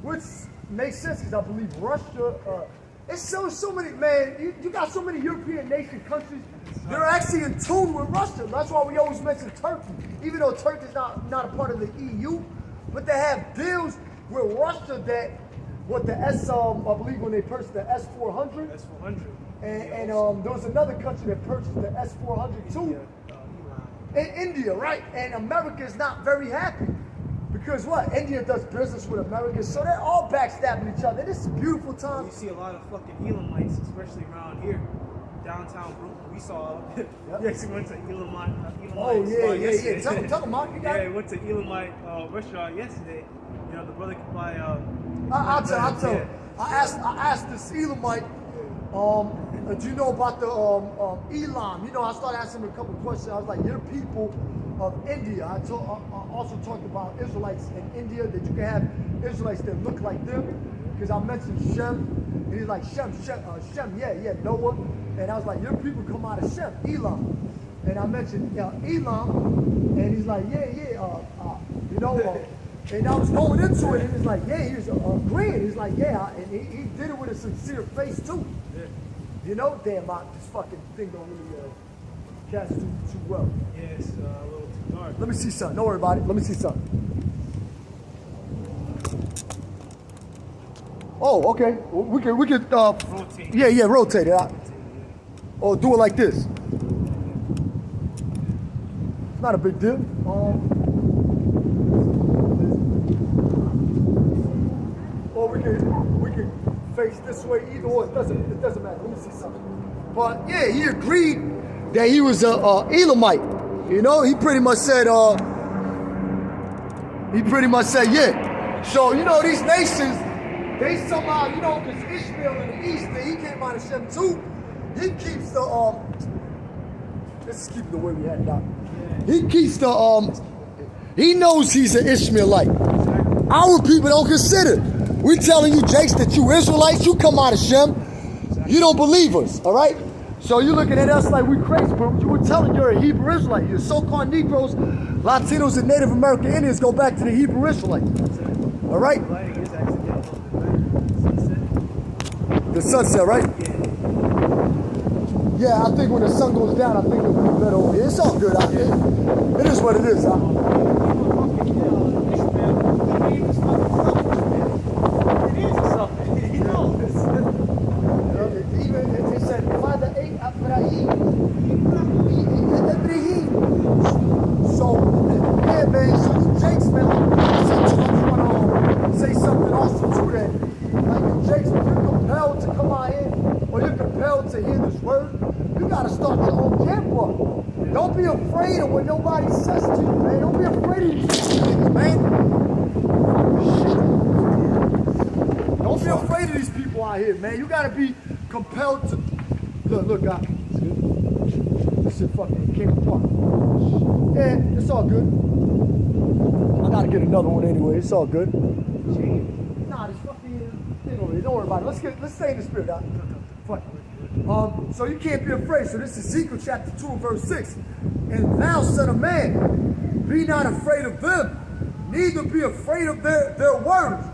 Which makes sense because I believe Russia, it's so many, man, you got so many European nation countries, they're actually in tune with Russia. That's why we always mention Turkey. Even though Turkey's not a part of the EU, but they have deals with Russia that, I believe when they purchased the S-400. S-400. And there was another country that purchased the S-400 too. In India, right? And America is not very happy. Because what? India does business with America, so they're all backstabbing each other. This is a beautiful time. You see a lot of fucking Elamites, especially around here, downtown Brooklyn. We saw, we actually went to Elamite. Oh yeah. Tell them, Mark. You got went to Elamite restaurant yesterday. You know, the brother could buy. I'll tell. I asked this Elamite, do you know about the Elam? You know, I started asking him a couple questions. I was like, you're people of India. I also talked about Israelites in India, that you can have Israelites that look like them. Because I mentioned Shem, and he's like, Shem, yeah, Noah. And I was like, your people come out of Shem, Elam. And I mentioned Elam, and he's like, you know, and I was going into it, and he's like, yeah, he was agreeing. He's like, yeah, and he did it with a sincere face too. Yeah. You know, damn, this fucking thing don't really cast too well. Yeah, it's a little too dark. Let me see something. Don't worry about it. Let me see something. Oh, okay. We could rotate. Yeah, rotate it. Or do it like this. It's not a big deal. Or we could face this way. Either or, it doesn't matter. Let me see something. But yeah, he agreed that he was a Elamite. You know, he pretty much said yeah. So you know, these nations, they somehow, you know, because Ishmael in the east, he came out of Shem too. He keeps the let's just keep it the way we had it out. He keeps the he knows he's an Ishmaelite. Our people don't consider. We telling you, Jakes, that you Israelites, you come out of Shem. You don't believe us, all right? So you're looking at us like we crazy, but you were telling you're a Hebrew Israelite. Your so-called Negroes, Latinos, and Native American Indians go back to the Hebrew Israelite. All right? The sunset, right? Yeah, I think when the sun goes down, I think it'll be better over here. It's all good out here. It is what it is, huh? Don't be afraid of what nobody says to you, man. Don't be afraid of these things, man. Don't be afraid of these people out here, man. You gotta be compelled to. Look, guys. This shit fucking came apart. Yeah, it's all good. I gotta get another one anyway. It's all good. Nah, this fucking thing over here. Don't worry about it. Let's stay in the spirit, Doc. Fuck it. So you can't be afraid. So this is Ezekiel chapter 2 and verse 6. And thou, son of man, be not afraid of them, neither be afraid of their words.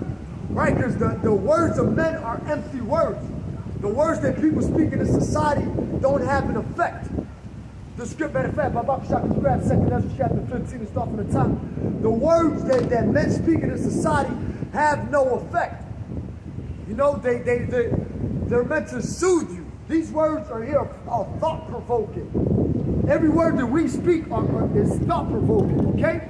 Right? Because the words of men are empty words. The words that people speak in this society don't have an effect. The script, matter of fact, Baba Shaka, you grab 2 Ezra chapter 15 and start from the top. The words that men speak in this society have no effect. You know, they're meant to soothe you. These words are here are thought-provoking. Every word that we speak is thought-provoking, okay?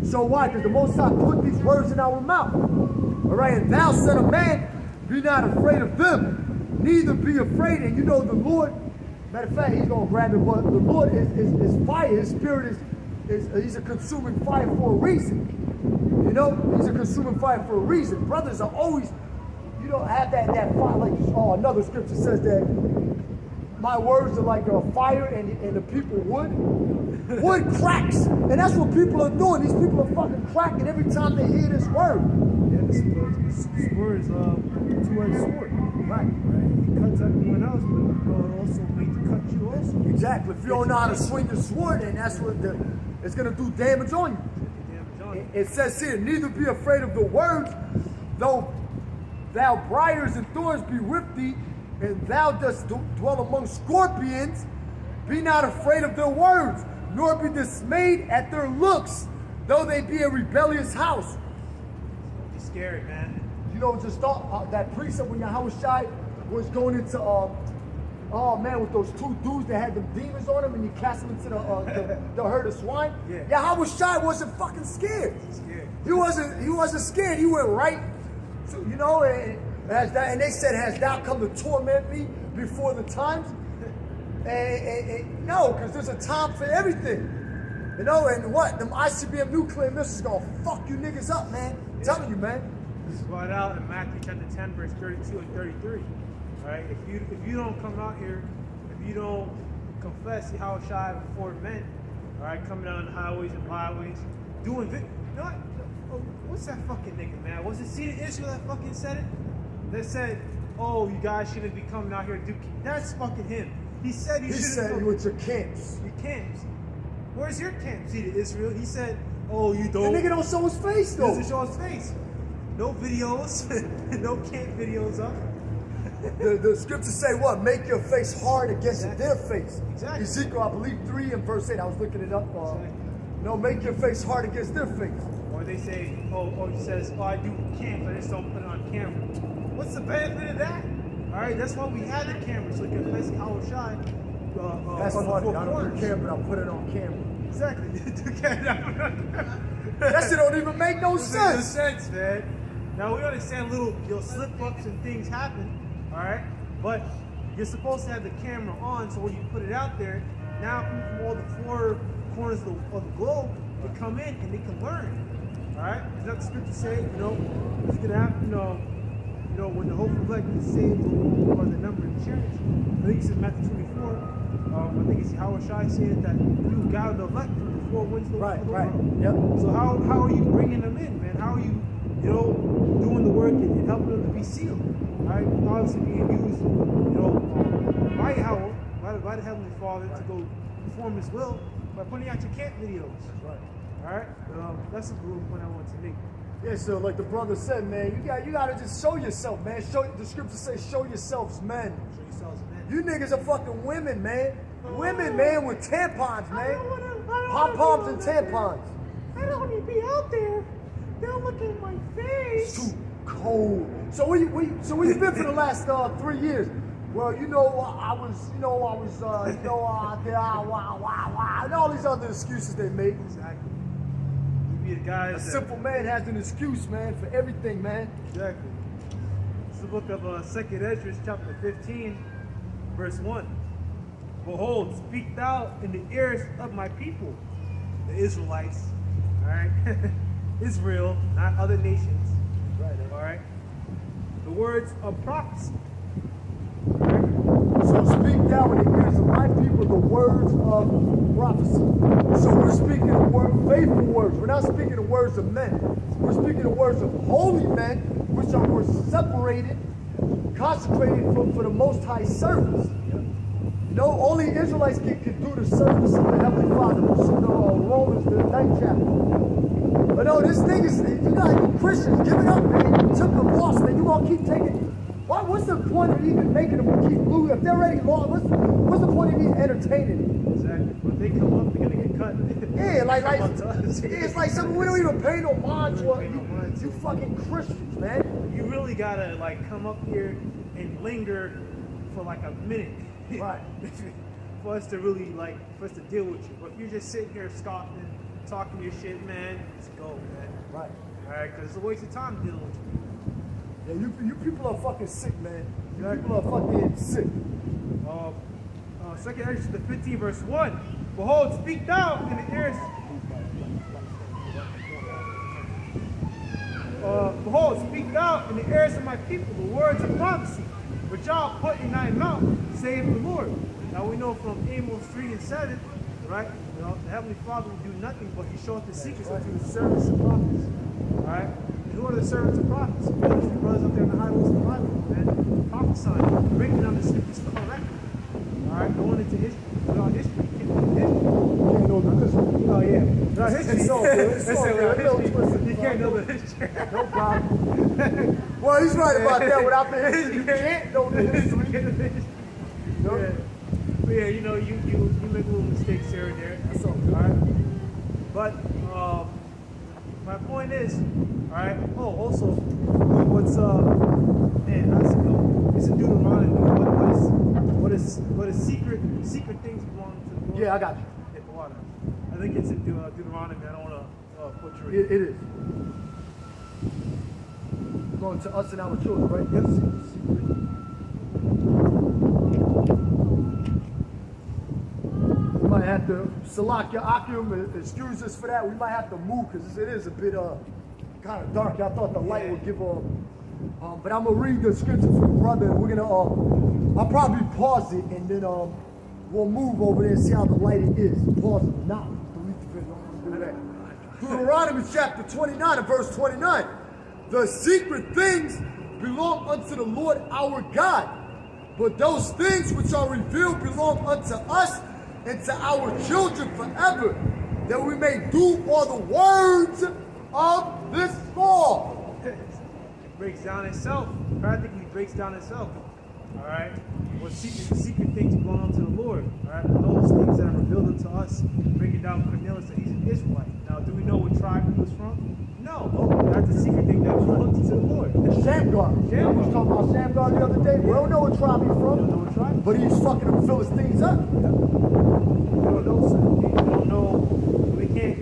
So why? Because the Most High put these words in our mouth. All right, and thou, son of man, be not afraid of them, neither be afraid. And you know the Lord, matter of fact, he's going to grab it, but the Lord is fire. His spirit he's a consuming fire for a reason. You know, he's a consuming fire for a reason. Brothers are always, you don't have that fire like another scripture says that my words are like a fire and the people wood cracks. And that's what people are doing. These people are fucking cracking every time they hear this word. Yeah, this word is a two-edged sword. Right. It cuts everyone else, but it also makes to cut you also. Exactly. If you don't know how to swing the sword, then that's what it's gonna do damage on you. It says here, neither be afraid of the words, though thou briars and thorns be with thee, and thou dost dwell among scorpions, be not afraid of their words, nor be dismayed at their looks, though they be a rebellious house. It's scary, man. You know, just thought that precept when Yahushua was going into, oh man, with those two dudes that had the demons on them, and you cast them into the herd of swine. Yeah. Yahushua wasn't fucking scared. He wasn't scared. He went right. So, you know, and they said, has thou come to torment me before the times? And no, because there's a time for everything. You know, and what? Them ICBM nuclear missiles gonna fuck you niggas up, man. I'm telling you, man. This is brought out in Matthew chapter 10, verse 32 and 33. right? If you don't come out here, if you don't confess Yahushua before men, all right, coming down the highways and byways, doing you know what? What's that fucking nigga, man? Was it Seed of Israel that fucking said it? That said, oh, you guys shouldn't be coming out here to do. That's fucking him. He said you shouldn't. He said with your camps. Your camps. Where's your camp, Seed of Israel? He said, oh, you don't. The nigga don't show his face though. Doesn't show his face. No videos, no camp videos up. The scriptures say what? Make your face hard against their face. Exactly. Ezekiel, I believe 3 and verse 8. I was looking it up. No, make your face hard against their face. Or they say, he says, I do camp, I just don't put it on camera. What's the benefit of that? All right, that's why we had the camera, so we can confess Yahushua. That's on the funny. four I don't corners. do camera, I'll put it on camera. Exactly. That shit don't even make no Doesn't make no sense. sense, man. Now we understand little slip-ups and things happen, all right? But you're supposed to have the camera on, so when you put it out there, now people from all the 4 corners of the globe can come in and they can learn, all right? Is that the scripture say? It's gonna happen. When the hopeful elect is saved, or the number of church. I think it's in Matthew 24. I think it's Yahushua saying that you gather the elect from the 4 winds of the Right. world. Yep. So how are you bringing them in, man? How are you, doing the work and helping them to be sealed? Right? Obviously being used, by Yahweh, by the Heavenly Father to go perform His will by putting out your camp videos. Right. All right? That's a good point I want to make. Yeah, so like the brother said, man, you gotta just show yourself, man. The scripture says, show yourselves men. Show yourselves, man. You niggas are fucking women, man. Women, man, with tampons, man. Pom-poms and tampons. I don't want to be out there. Don't look at my face. It's too cold. So where you been for the last 3 years? Well, and all these other excuses they make. Exactly. You be the guys. A simple man has an excuse, man, for everything, man. Exactly. It's the book of 2nd Esdras, chapter 15, verse 1. Behold, speak thou in the ears of my people, the Israelites. All right? Israel, not other nations. Right. All right? The words of prophecy. So speak thou in the ears of my people the words of prophecy. So we're speaking the faithful words. We're not speaking the words of men. We're speaking the words of holy men, which were separated, consecrated for the Most High service. Only Israelites can do the service of the Heavenly Father. Romans, the 9th chapter. But no, this thing is, you got Christians, give it up, man. You took the loss, man. You gonna keep taking. What's the point of even making them keep losing? If they're already lost, what's the point of even entertaining them? Exactly. When they come up, they're gonna get cut. Yeah, it's like something we don't even pay no mind to. You fucking Christians, man. You really gotta come up here and linger for a minute. Right. For us to really for us to deal with you. But if you're just sitting here scoffing, talking your shit, man, just go, man. Right. All right, because it's a waste of time dealing with you. Yeah, you people are fucking sick, man. You people are fucking sick. 2nd Esdras, the 15th verse 1. Behold, speak thou in the ears. Behold, speak thou in the ears of my people the words of prophecy, which I'll put in thy mouth, saith the Lord. Now we know from Amos 3 and 7, right? The Heavenly Father will do nothing, but He showeth the secrets unto His servants and prophets. All right? And who are the servants and prophets? Those brothers up there in the highways of the Bible, man, prophesying, breaking down the scriptures correctly. All right, going into history. Without history, you can't know history. You can't know the history. Oh yeah, without history, It's all good. It's all good. without No history, twisted, you can't know the history. No problem. Well, he's right about that. Without the history, you can't know the history. No. Yeah. But yeah, you make little mistakes here and there. That's all good. All right. But my point is, all right. Oh, also, what's man, how's it go? It's in Deuteronomy. What is secret things belong to the Lord? Yeah, I got you. Hit the water. I think it's in Deuteronomy. I don't want to butcher it. It is. Going to us and our children, right? Yes. We might have to select your Akim, excuse us for that. We might have to move because it is a bit kind of dark. I thought the light would give But I'm gonna read the scripture for the brother, and we're gonna I'll probably pause it, and then we'll move over there and see how the lighting is. Pause it now. Delete the video. I'm gonna do that. Deuteronomy chapter 29 and verse 29. The secret things belong unto the Lord our God, but those things which are revealed belong unto us and to our children forever, that we may do all the words of this law. It breaks down itself. Practically breaks down itself. All right. What secret things belong unto the Lord. All right. Those things that are revealed unto us. Breaking down Cornelius that he's an Israelite. Now, do we know what tribe he was from? No. That's the secret thing that belongs to the Lord. Shamgar. I was talking about Shamgar the other day. We don't know what tribe he's You don't know from, what tribe? but he's fucking them Philistines up. We don't know, sir. We don't know. We can't.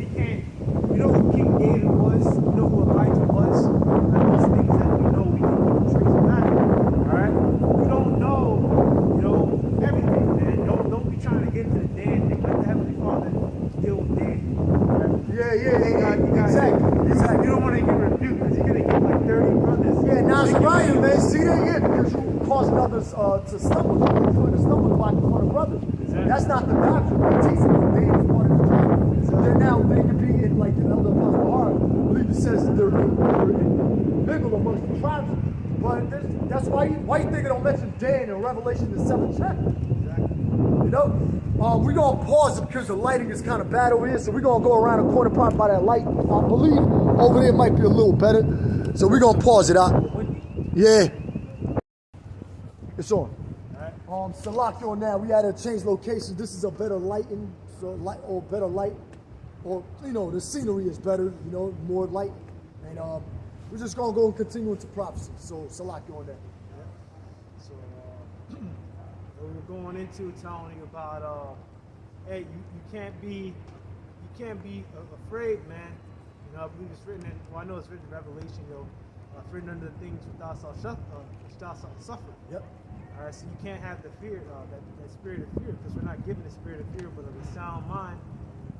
We know who King David was. We know who Elijah was. And those things that we know, we can trace back. All right. We don't know, everything, man. Don't be trying to get into the Dan thing. Let the Heavenly Father deal with Dan. Exactly. You don't want to get rebuked because you're gonna get like 30 brothers. Yeah, Nazariah, man. See that? Yeah, because you causing others to stumble. You're doing the stumbling block in front of brothers. Exactly. That's not the doctrine. We're teaching them. They is part of the tribe. So they're now, they can be in, like the Elder Apostle Hart, I believe it says they're mingled amongst the tribes. But that's why you think it don't mention Dan in Revelation, the 7th chapter. You know? We're going to pause it because the lighting is kind of bad over here. So we're going to go around the corner probably by that light. I believe over there might be a little better. So we're going to pause it out. Yeah. It's on. Salaki on now. We had to change location. This is a better lighting, or better light. Or, the scenery is better, more light. And we're just going to go and continue into prophecy. So Salaki on that. So we're going into telling you about hey, you can't be afraid, man. I believe it's written I know it's written in Revelation, written under the things which thou shalt suffer. Yep. All right, so you can't have the fear, that spirit of fear, because we're not given a spirit of fear, but of a sound mind.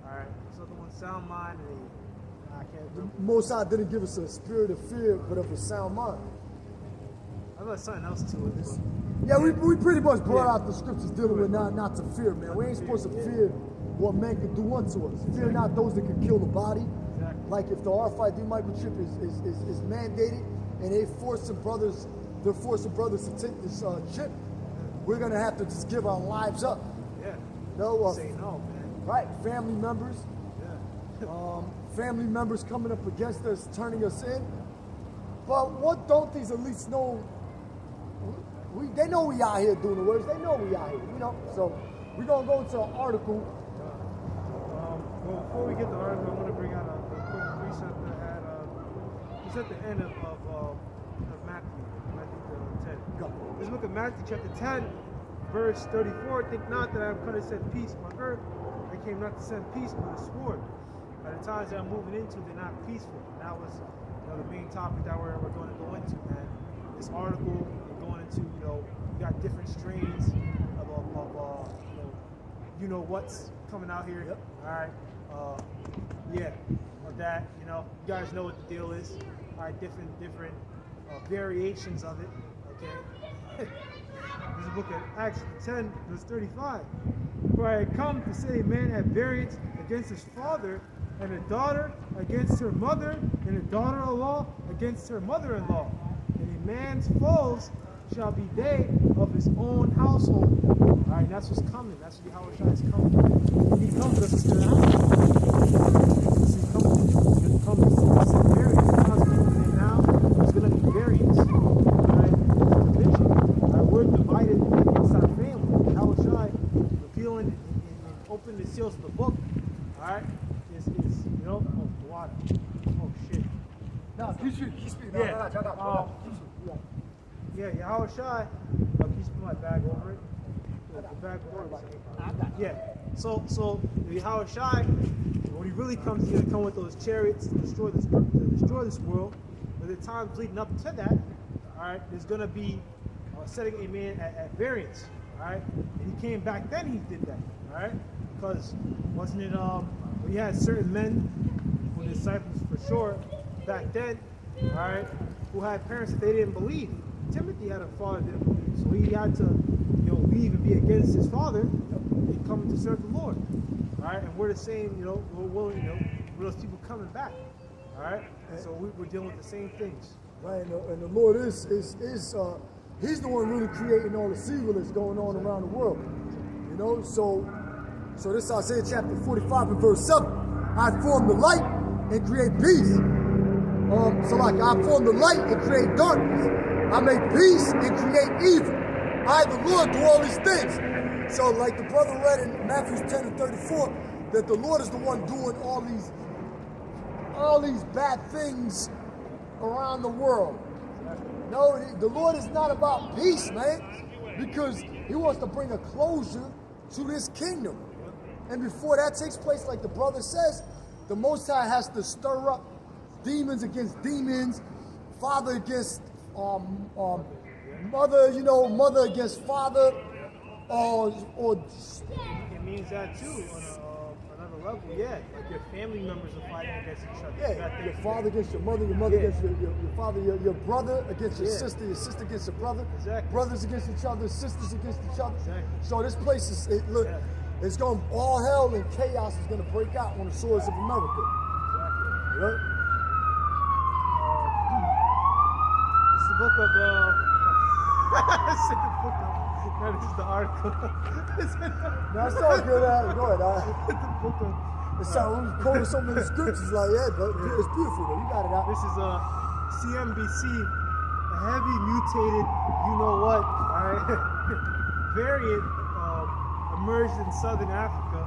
All right, so the one sound mind, I can't remember. The Most High didn't give us a spirit of fear, but of a sound mind. I got something else to it. Yeah, we pretty much brought out the scriptures dealing with not to fear, man. We ain't supposed to fear what man can do unto us. Fear not those that can kill the body. Exactly. Like if the R5D microchip is mandated and they're forcing brothers to take this chip, we're gonna have to just give our lives up. Yeah. Say no, man. Right, family members. Yeah. Family members coming up against us, turning us in. But what don't these elites know? They know we out here doing the works. They know we out here, So we're gonna go into an article. Well, before we get to the article, I want to bring out a quick precept that I had. It's at the end of Matthew 10. Go. This book of Matthew, chapter 10, verse 34. Think not that I have come to set peace on earth. I came not to send peace, but a sword. By the times that I'm moving into, they're not peaceful. And that was the main topic that we're going to go into, man. This article, we're going into, we got different strains of what's coming out here. Yep. All right. Of that, you guys know what the deal is. All right, different variations of it. Okay. This is the book of Acts 10, verse 35. For I had come to say, man had variance against his father, and a daughter against her mother, and a daughter-in-law against her mother-in-law. And a man's foes shall be they of his own household. All right, that's what's coming. That's what Yahushua is coming. When he comes, that's what's going to happen. He's going to come to some variance. It's not moving in now. There's going to be variance. All right, there's division. All right, we're divided against our family. Yahushua revealing and opening the seals of the book. All right, is oh, water. Oh shit. No, keep speaking. Yeah. Yeah, Yahushua. Can you put my bag over it? The bag over it. Yeah. So the Yahushua, when he really comes, he's gonna come with those chariots to destroy this world. But the times leading up to that, all right, there's gonna be setting a man at variance. All right, and he came back then. He did that. All right, because wasn't it we had certain men, who were disciples for sure, back then. All right, who had parents that they didn't believe. Timothy had a father that didn't believe, so he had to, leave and be against his father and come to serve the Lord. All right, and we're the same. We're willing. We're those people coming back. All right, so we're dealing with the same things. Right, and the Lord is He's the one really creating all this evil that's going on around the world. So this is Isaiah chapter 45 and verse 7. I form the light and create peace. So like I form the light and create darkness. I make peace and create evil. I, the Lord, do all these things. So like the brother read in Matthew 10 and 34, that the Lord is the one doing all these bad things around the world. No, the Lord is not about peace, man, because he wants to bring a closure to this kingdom. And before that takes place, like the brother says, the Most High has to stir up demons against demons, father against mother, mother against father, or it means that too on another level. Yeah, like your family members are fighting against each other. yeah, your father against your mother against your father, your brother against your sister against your brother, brothers against each other, sisters against each other. So this place is it's going, all hell and chaos is going to break out on the shores of America. Right? It's the book of this is the article. No, it's all good. Go ahead. The book of It's we quoted so many scriptures like that, but it's beautiful though. You got it out. This is CNBC, a heavy mutated, all right, variant emerged in southern Africa.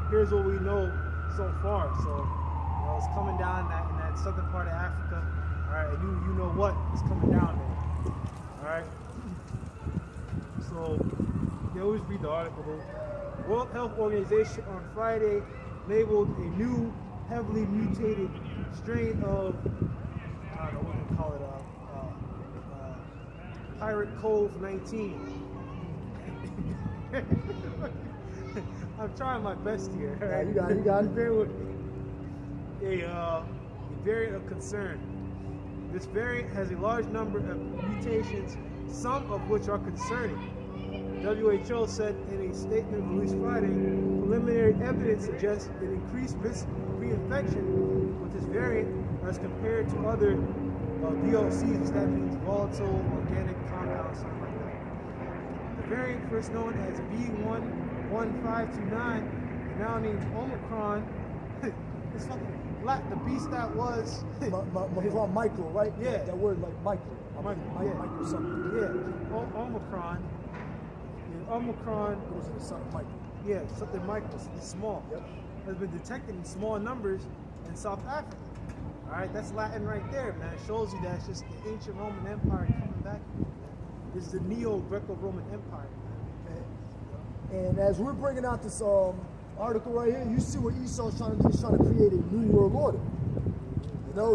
Here's what we know so far. So it's coming down in that southern part of Africa. All right, and you know what is coming down there. All right. So you always read the article. The World Health Organization on Friday labeled a new heavily mutated strain of, I don't know what they call it, Pirate Cove 19. I'm trying my best here. Yeah, you got it. Bear with me. A variant of concern. This variant has a large number of mutations, some of which are concerning. WHO said in a statement released Friday, preliminary evidence suggests an increased risk of reinfection with this variant as compared to other VOCs, that means volatile organic compounds, something like that. The variant, first known as B11529, is now named Omicron. It's fucking the beast that was. Michael, right? Yeah. That word like Michael. Michael something. Yeah. Omicron. Omicron goes into something Michael. Yeah, something micro, something small. Yep. Has been detected in small numbers in South Africa. All right, that's Latin right there, man. It shows you that it's just the ancient Roman Empire coming back. This is the Neo-Greco-Roman Empire, man. And as we're bringing out this article right here, you see what Esau's trying to do. He's trying to create a new world order.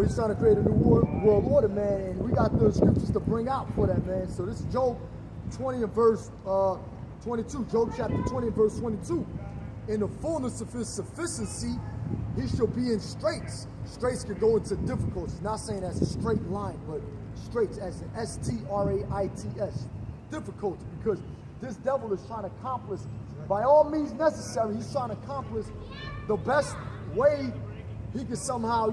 He's trying to create a new world order, man. And we got the scriptures to bring out for that, man. So this is Job 20 and verse 22. Job chapter 20 and verse 22. In the fullness of his sufficiency, he shall be in straits. Straits could go into difficulties. Not saying as a straight line, but straits as in S-T-R-A-I-T-S. Difficulty, because this devil is trying to accomplish, by all means necessary, he's trying to accomplish the best way he can somehow,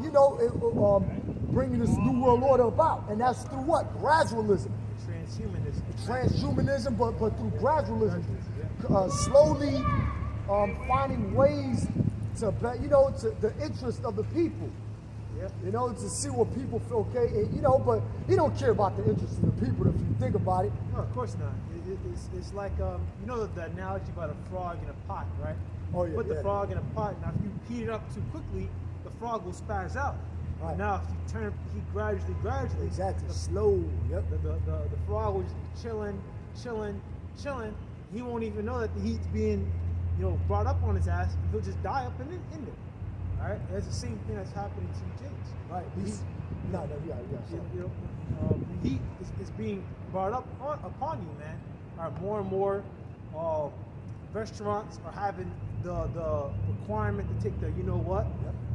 bringing this new world order about. And that's through what? Gradualism. Transhumanism, but through gradualism, slowly finding ways to, to the interest of the people. To see what people feel okay, but he don't care about the interest of the people if you think about it. No, of course not. It's like, the analogy about a frog in a pot, right? Oh, yeah. Put the frog in a pot, now if you heat it up too quickly, the frog will spaz out. Right. Now if you turn the heat gradually. Exactly, slow. Yep. The frog will just be chilling. He won't even know that the heat's being, brought up on his ass. He'll just die up in there. All right, that's the same thing that's happening to James. Right. The heat is being brought up upon you, man. All right, more and more restaurants are having the requirement to take the Yep.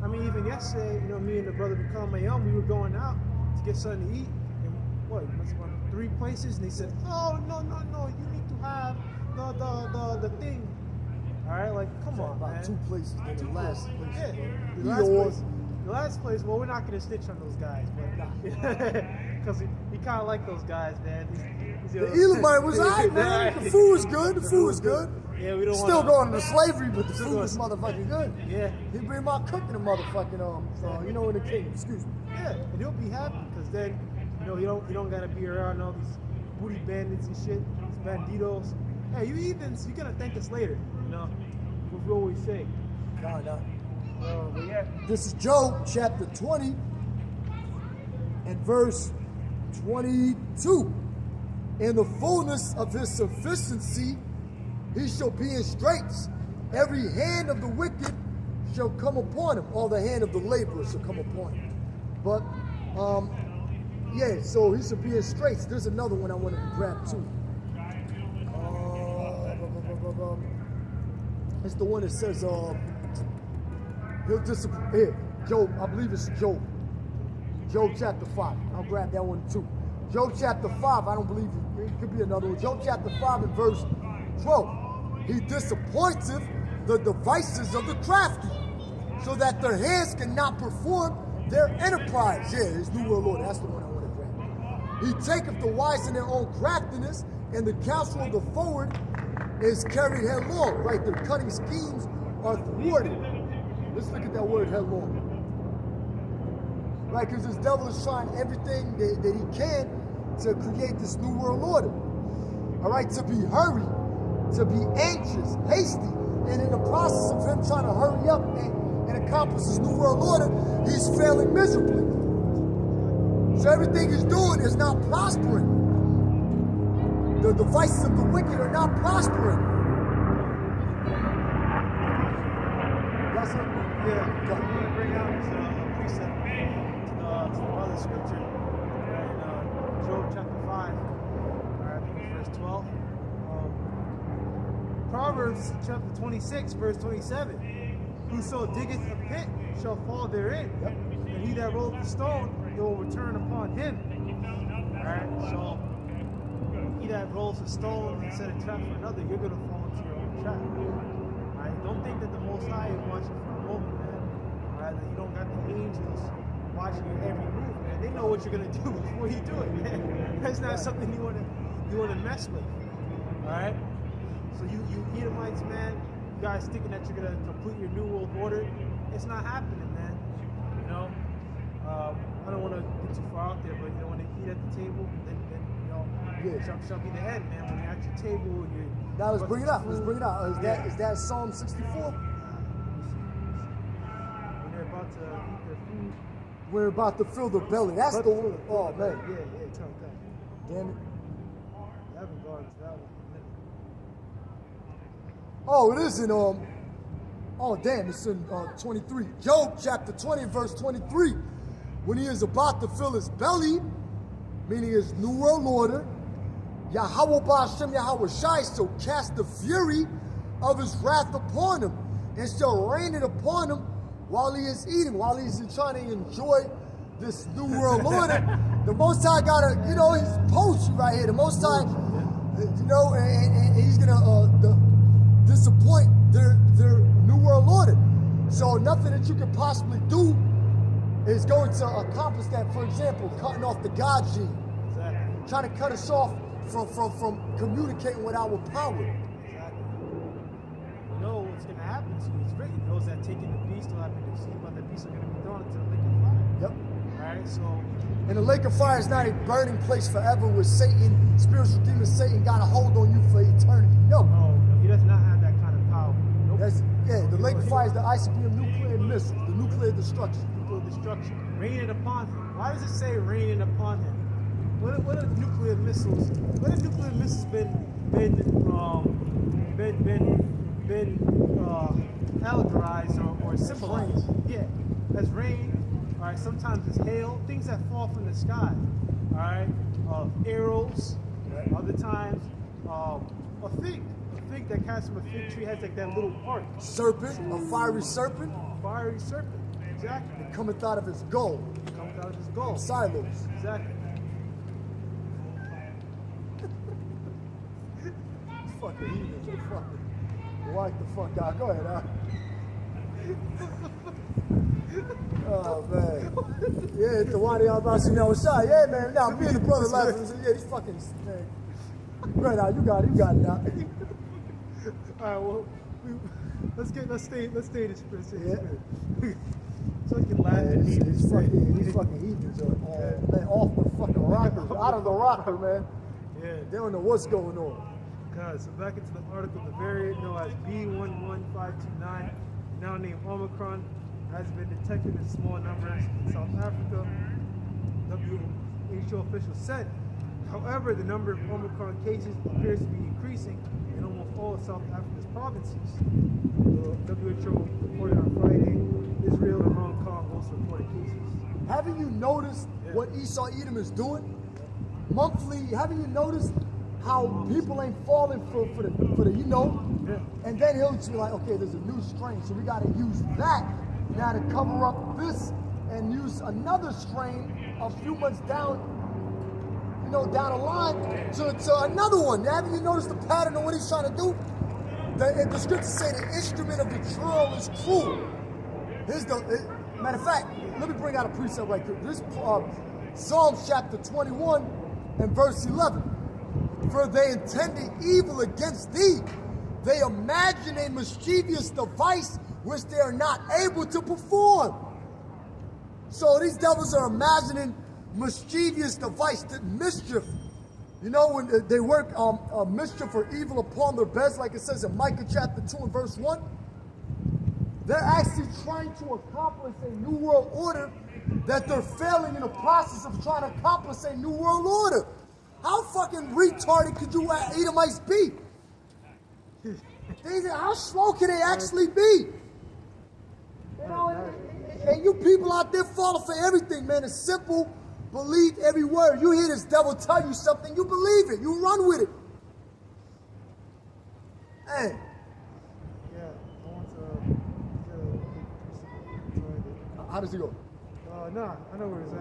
I mean, even yesterday, me and the brother Become Mayum, we were going out to get something to eat, and 3 places, and they said, "Oh no, you need to have the thing." All right, like come on, About man. 2 places, then the last place. Yeah, The last place. the last place. Well, we're not gonna snitch on those guys, but because he kind of like those guys, man. The Elamite was alright, man. The food was good. The food was good. Yeah, we don't Still wanna, going to slavery, but the Still food was going- motherfucking good. Yeah, He bring my cook in the motherfucking in the kingdom. Excuse me. yeah, and he'll be happy because then you don't gotta be around all these booty bandits and shit, these banditos. Hey, you heathens, you're gonna thank us later. You know what we always say. Nah. But yeah, This is Job chapter 20 and verse 22. In the fullness of his sufficiency, he shall be in straits. Every hand of the wicked shall come upon him. All the hand of the laborer shall come upon him. But, yeah, so he shall be in straits. There's another one I wanted to grab too. It's the one that says, he'll disappoint. Here, Job, I believe it's Job. Job chapter 5. I'll grab that one too. Job chapter 5, I don't believe it. It could be another one. Job chapter 5 and verse 12. He disappointeth the devices of the crafty, so that their hands cannot perform their enterprise. Yeah, his New World Order. That's the one I want to grab. He taketh the wise in their own craftiness, and the counsel of the forward is carried headlong. Right, their cunning schemes are thwarted. Let's look at that word headlong. Right, because this devil is trying everything that he can to create this New World Order. All right, to be hurried, to be anxious, hasty, and in the process of him trying to hurry up and accomplish his New World Order, he's failing miserably. So everything he's doing is not prospering. The devices of the wicked are not prospering. That's it. yeah. I'm gonna bring out this precept to the other scripture in Job chapter 5. All right, I think it's verse 12. Proverbs chapter 26, verse 27. Whoso diggeth a pit shall fall therein, and he that rolleth the stone, it will return upon him. Alright, so he that rolls a stone and set a trap for another, you're gonna fall into your own trap. Alright, don't think that the Most High is watching for a moment, man. Alright, that you don't got the angels watching your every move, man. They know what you're gonna do before you do it, man. That's not something you wanna mess with. Alright? So you Edomites, man, you guys thinking that you're gonna complete your New World Order, it's not happening, man. You know, I don't want to get too far out there, but you know, when they eat at the table, then you know, shall be the end, man. When you're at your table, you Now let's bring it up. Let's bring it out. Is that Psalm 64? When they're about to eat their food. We're about to fill the belly. That's the one. Oh man, Yeah, tell me that. damn it. I haven't gone to that one. Oh, it is in oh damn, it's in 23. Job chapter 20, verse 23. When he is about to fill his belly, meaning his New World Order, Yahweh Ba'ashem Yahweh Shai shall cast the fury of his wrath upon him, and shall rain it upon him while he is eating, while he's trying to enjoy this New World Order. The Most High gotta, you know, he's poached right here. The Most High, you know, and he's gonna disappoint their New World Order. So nothing that you could possibly do is going to accomplish that. For example, cutting off the God gene, Exactly. trying to cut us off from communicating with our power. Exactly. You know what's gonna happen to you. It's written. Those that take in the beast will have been deceived by the beast are gonna be thrown into the lake of fire. Yep. Alright, so And the lake of fire is not a burning place forever where Satan, spiritual demon Satan, got a hold on you for eternity. No. no, he does not have that kind of power. Nope. The lake of fire is the ICBM nuclear missile, the nuclear destruction. Nuclear destruction. Raining upon him. Why does it say raining upon him? What are nuclear missiles? What have nuclear missiles been allegorized or symbolized? Yeah, as rain. All right, sometimes it's hail, things that fall from the sky. All right, arrows. Other times, a fig that comes from a fig tree has like that little part. Serpent, a fiery serpent, Fiery serpent. Exactly. cometh out of his gold, Comes out of his gold. silos. Exactly. fucking heathens. You fucking wipe the fuck out. Go ahead, Oh, man. Yeah, the Wadi Al-Basi now was shy. Yeah, man. Now, me and the brother laughing. Yeah, these fucking, man. Right now, you got it now. All right, well, let's stay in the spirit. So you can laugh at me. These fucking heathens are man, off the fucking rocker, out of the rocker, man. Yeah. They don't know what's going on. God, so back into the article, the variant known as B11529, now named Omicron, has been detected in small numbers in South Africa, WHO officials said. However, the number of Omicron cases appears to be increasing in almost all of South Africa's provinces. The WHO reported on Friday, Israel and Hong Kong also reported cases. Haven't you noticed what Esau Edom is doing? Monthly, haven't you noticed how people ain't falling for the you know? Yeah. And then he'll just be like, okay, there's a new strain, so we gotta use that now to cover up this and use another strain a few months down, you know, down the line to another one. Haven't you noticed the pattern of what he's trying to do? The scriptures say the instrument of the drill is cruel. Matter of fact, let me bring out a precept right here. This Psalms chapter 21 and verse 11. For they intended evil against thee. They imagine a mischievous device which they are not able to perform. So these devils are imagining mischievous device, the mischief. You know, when they work mischief or evil upon their beds, like it says in Micah chapter 2 and verse 1. They're actually trying to accomplish a new world order that they're failing in the process of trying to accomplish a new world order. How fucking retarded could you Edomites be? How slow can they actually be? You know, and you people out there falling for everything, man. It's simple. Believe every word. You hear this devil tell you something, you believe it. You run with it. Hey. Yeah, I want to How does it go? Nah, I know where it's at.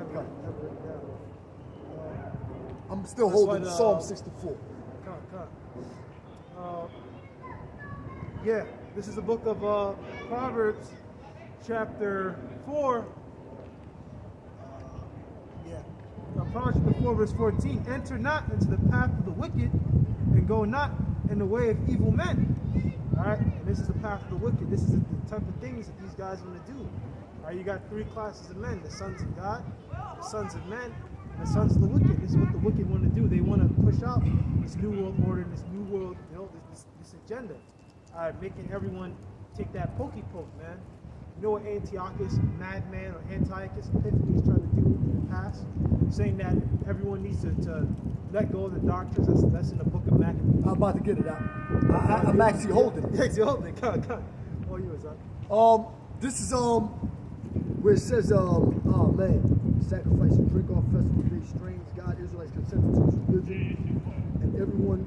I'm still That's holding what, Psalm 64. Yeah, this is the book of Proverbs, chapter 4. Proverbs chapter 4, verse 14. Enter not into the path of the wicked, and go not in the way of evil men. All right, and this is the path of the wicked. This is the type of things that these guys want to do. All right, you got three classes of men: the sons of God, the sons of men, and the sons of the wicked. This is what the wicked want to do. They want to push out this new world order, this new world, you know, this agenda. All right, making everyone take that pokey poke, man. You know what Antiochus, Madman, or Antiochus Epiphanes tried to do in the past? Saying that everyone needs to let go of the doctrines. That's in the book of Maccabees. I'm about to get it out. I'm actually holding it. Yeah, you're holding it. Come on. All yours, huh? This is where it says oh man, sacrifice and drink off festival days, strange God, Israelites consented to his religion, and everyone.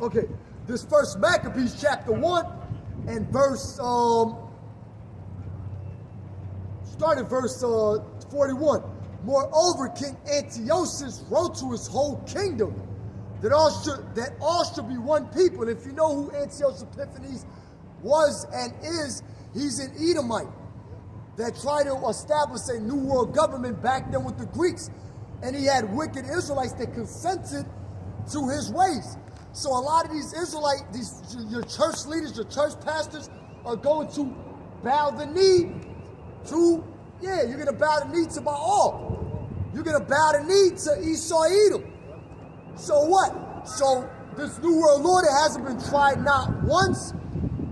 Okay, this first Maccabees chapter 1 and verse start at verse 41. Moreover, King Antiochus wrote to his whole kingdom that all should be one people. And if you know who Antiochus Epiphanes was and is, he's an Edomite that tried to establish a new world government back then with the Greeks. And he had wicked Israelites that consented to his ways. So a lot of these your church leaders, your church pastors are going to bow the knee to, you're going to bow the knee to Baal. You're going to bow the knee to Esau Edom. So what? So this new world order hasn't been tried not once,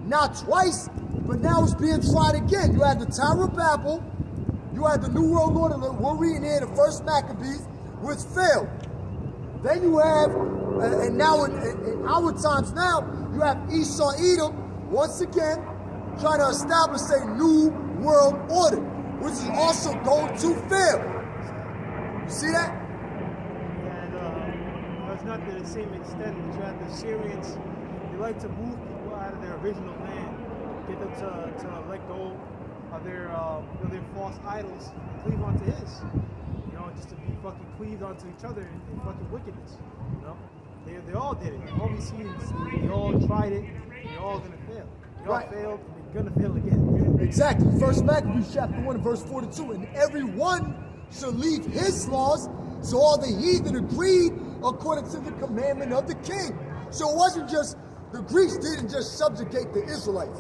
not twice, but now it's being tried again. You had the Tower of Babel, you had the new world order that we're reading here, the first Maccabees, which failed. Then you have, and now in our times now, you have Esau Edom, once again, trying to establish a new world order, which is also going to fail. You see that? And it's not to the same extent that you have the Syrians. They like to move people out of their original land, get them to let go of their false idols, and cleave onto his. You know, just to be fucking cleaved onto each other in fucking wickedness. You know, They all did it. All we see is they all tried it. They're all gonna fail. They all Right. failed, and they're gonna fail again. Exactly. First Maccabees chapter 1 verse 42. And everyone shall leave his laws. So all the heathen agreed according to the commandment of the king. So it wasn't just, the Greeks didn't just subjugate the Israelites.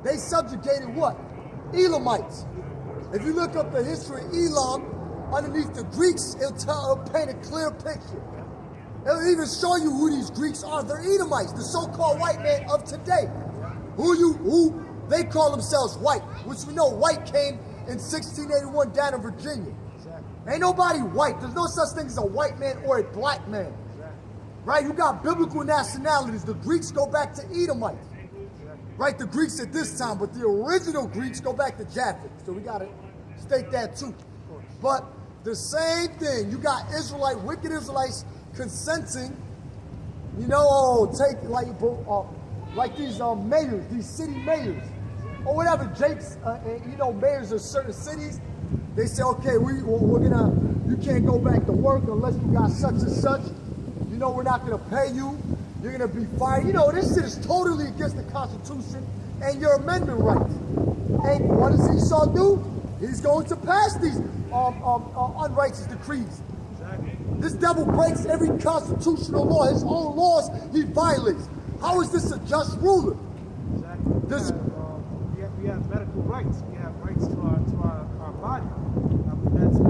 They subjugated what? Elamites. If you look up the history of Elam, underneath the Greeks, it'll paint a clear picture. It'll even show you who these Greeks are. They're Edomites, the so-called white man of today. Who they call themselves white, which we know white came in 1681 down in Virginia. Exactly. Ain't nobody white. There's no such thing as a white man or a black man. Exactly. Right? You got biblical nationalities. The Greeks go back to Edomites. Right? The Greeks at this time, but the original Greeks go back to Japheth. So we gotta state that too. But the same thing, you got wicked Israelites consenting, take like these mayors, these city mayors, or whatever, Jake's, mayors of certain cities. They say, okay, you can't go back to work unless you got such and such. We're not gonna pay you. You're gonna be fired. This shit is totally against the Constitution and your amendment rights. And what does Esau do? He's going to pass these unrighteous decrees. Exactly. This devil breaks every constitutional law. His own laws he violates. How is this a just ruler? Exactly. This- We have medical rights. We have rights to our body. I mean, that's the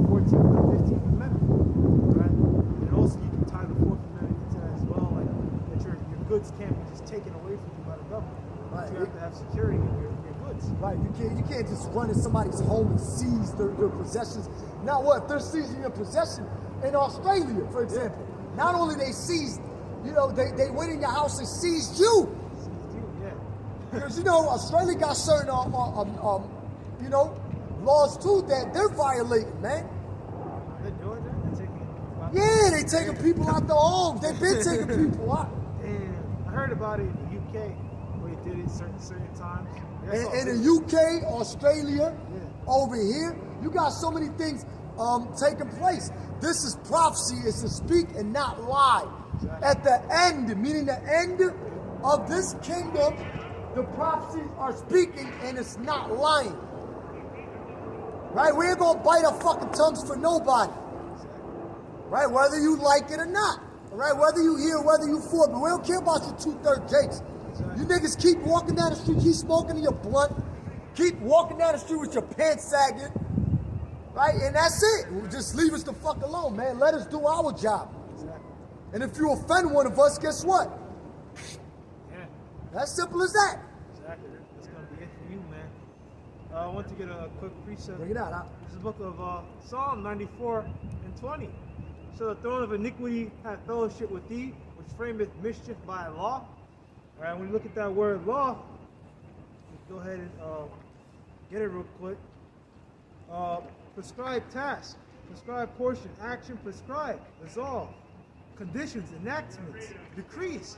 14th and 15th Amendment, right? And also you can tie the 4th Amendment into that as well, like that your goods can't be just taken away from you by the government. Right. You have to have security in your goods. Right, you can't just run in somebody's home and seize their possessions. Now what, if they're seizing your possession in Australia, for example, not only they seized, they went in your house and seized you. Yeah. Because Australia got certain laws too that they're violating, man. The Georgia, they're taking Yeah, they taking people out their homes. They've been taking people out. And I heard about it in the UK where they did it certain times. That's all In good. the UK, Australia, Yeah. over here, you got so many things taking place. This is prophecy, is to speak and not lie. Exactly. At the end, meaning the end of this kingdom, the prophecies are speaking and it's not lying. Right? We ain't gonna bite our fucking tongues for nobody. Right? Whether you like it or not. Right? Whether you hear, whether you for, but we don't care about your 2/3 Jakes. You niggas keep walking down the street, keep smoking in your blunt, keep walking down the street with your pants sagging, right? And that's it. Just leave us the fuck alone, man. Let us do our job. Exactly. And if you offend one of us, guess what? Yeah. That's simple as that. Exactly. That's gonna be it for you, man. I want to get a quick precept. Bring it out. Huh? This is the book of Psalm 94 and 20. So the throne of iniquity hath fellowship with thee, which frameth mischief by law. All right, when you look at that word law, go ahead and get it real quick. Prescribed task, prescribed portion, action, prescribed, resolve, conditions, enactments, decrees.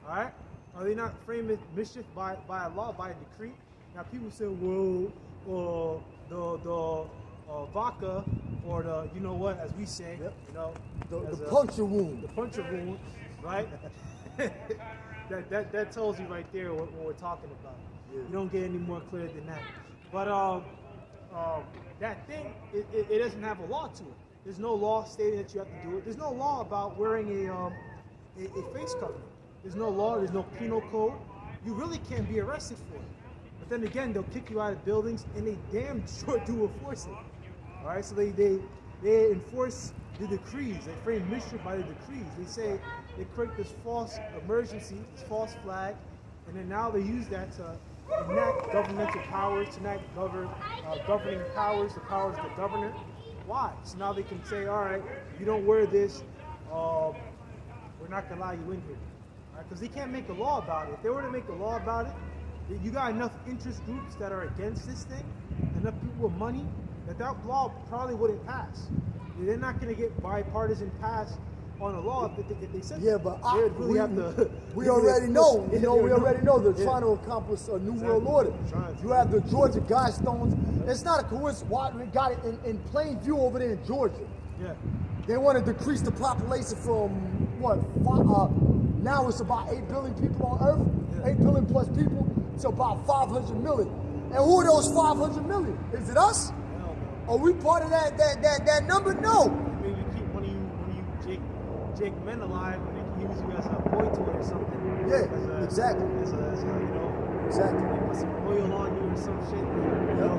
All right, are they not framing mischief by a law, by a decree? Now people say, well, the vodka or the as we say, Yep. as The a- puncture wound. the puncture wound, right? that tells you right there what we're talking about. Yeah. You don't get any more clear than that. But that thing, it doesn't have a law to it. There's no law stating that you have to do it. There's no law about wearing a face covering. There's no law. There's no penal code. You really can't be arrested for it. But then again, they'll kick you out of buildings, and they damn sure do enforce it. All right, so they enforce the decrees. They frame mischief by the decrees. They say they create this false emergency, this false flag, and then now they use that to enact governmental powers, to enact governing powers, the powers of the governor. Why? So now they can say, all right, if you don't wear this, we're not gonna allow you in here. Because they can't make a law about it. If they were to make a law about it, you got enough interest groups that are against this thing, enough people with money, that law probably wouldn't pass. They're not going to get bipartisan pass on a law if they said Yeah, that. but They would really have to. we already know. We already know they're Yeah. trying to accomplish a new Exactly. world order. Trying to. You have the Georgia Guidestones. It's not a coincidence why we got it in plain view over there in Georgia. Yeah. They want to decrease the population from what? Now it's about 8 billion people on Earth, 8 billion plus people, to about 500 million. And who are those 500 million? Is it us? Hell no. Are we part of that number? No. Maybe you keep one of you Jake men alive, and they can use you as a boy toy or something. Yeah, As a, exactly. As a, Exactly. put some oil on you or some shit. You know?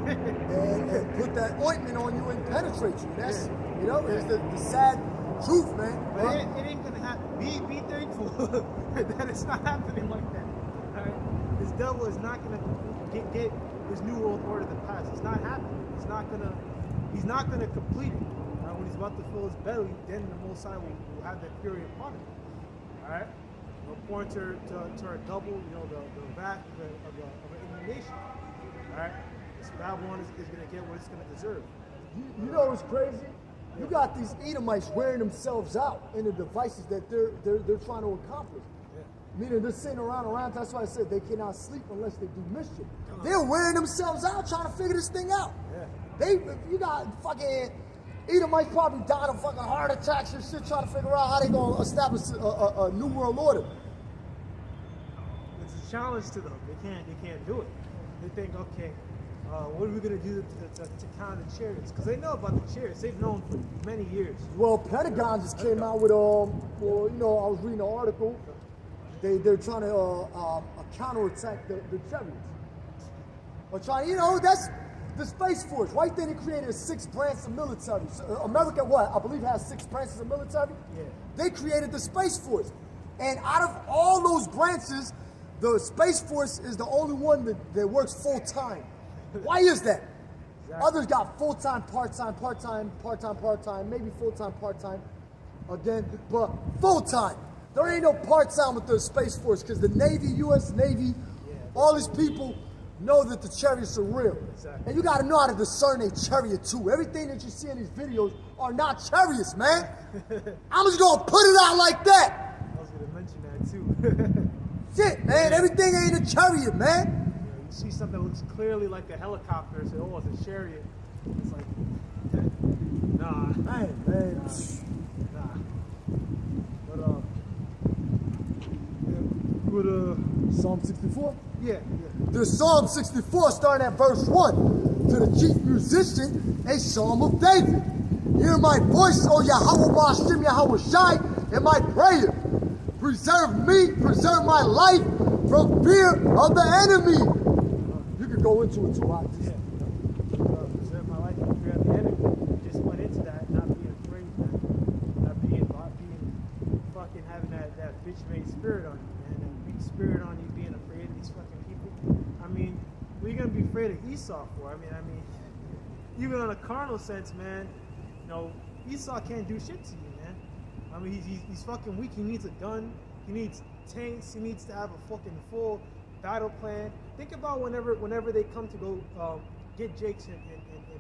And put that ointment on you and penetrate you. That's, it's the sad truth, man. But it ain't gonna happen. Be thankful that it's not happening like that. All right? This devil is not gonna get his new world order to pass. It's not happening. He's not gonna complete it. All right? When he's about to fill his belly, then the Most High will have that fury upon him. All right? We'll point to a double, the wrath of an indignation. All right? This Babylon is gonna get what it's gonna deserve. You know what's crazy? You got these Edomites wearing themselves out in the devices that they're trying to accomplish. Yeah. Meaning they're sitting around. That's why I said they cannot sleep unless they do mischief. They're wearing themselves out trying to figure this thing out. Yeah. You got fucking Edomites probably dying of fucking heart attacks and shit trying to figure out how they gonna establish a new world order. It's a challenge to them. They can't do it. They think, okay, what are we gonna do to counter the chariots? Because they know about the chariots. They've known for many years. Well, Pentagon just came out with I was reading an article. They're trying to counterattack the chariots. Or trying, that's the Space Force. Right then, they created 6 branches of military. So, America, I believe has 6 branches of military. Yeah. They created the Space Force, and out of all those branches, the Space Force is the only one that works full time. Why is that? Exactly. Others got full-time, part-time, maybe full-time, part-time again, but full-time. There ain't no part-time with the Space Force because the Navy, U.S. Navy, all these people know that the chariots are real. Exactly. And you got to know how to discern a chariot too. Everything that you see in these videos are not chariots, man. I'm just going to put it out like that. I was gonna mention that too. Shit, man, everything ain't a chariot, man. You see something that looks clearly like a helicopter, say, oh, it's a chariot. It's like, nah. Man. Nah. But, Psalm 64? yeah. There's Psalm 64 starting at verse 1. To the chief musician, a psalm of David. Hear my voice, O Yahweh Ba'ashem Yahweh Shai, in my prayer. Preserve me, preserve my life from fear of the enemy. You could go into it too. Preserve my life from fear of the enemy. Just went into that, not being afraid, man. Not being fucking having that bitch-made spirit on you, man. That weak spirit on you, being afraid of these fucking people. I mean, what are you gonna be afraid of Esau for? I mean, even on a carnal sense, man, Esau can't do shit to you, man. I mean, he's fucking weak. He needs a gun. He needs tanks. He needs to have a fucking full battle plan. Think about whenever they come to go get Jakes and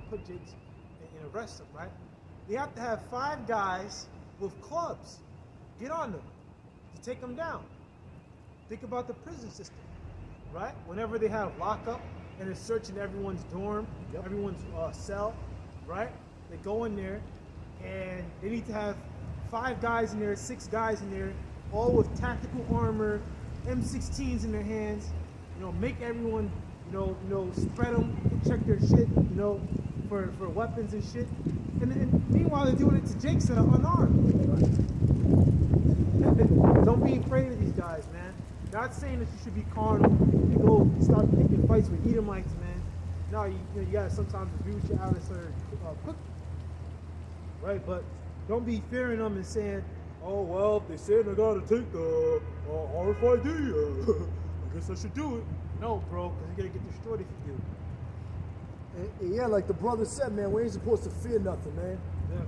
put Jakes and arrest him, right? They have to have 5 guys with clubs get on them to take them down. Think about the prison system, right? Whenever they have lockup and they're searching everyone's dorm, everyone's cell, right? They go in there and they need to have 5 guys in there, 6 guys in there, all with tactical armor, M16s in their hands. Make everyone, spread them, check their shit, for weapons and shit. And meanwhile, they're doing it to Jakes that are unarmed. Don't be afraid of these guys, man. Not saying that you should be carnal and go start picking fights with Edomites, man. No, you gotta sometimes review what your outlets are cooking, right? But don't be fearing them and saying, oh, well, they said I gotta take the RFID. I guess I should do it. No, bro, because you're gonna get destroyed if you do. And yeah, like the brother said, man, we ain't supposed to fear nothing, man. Yeah.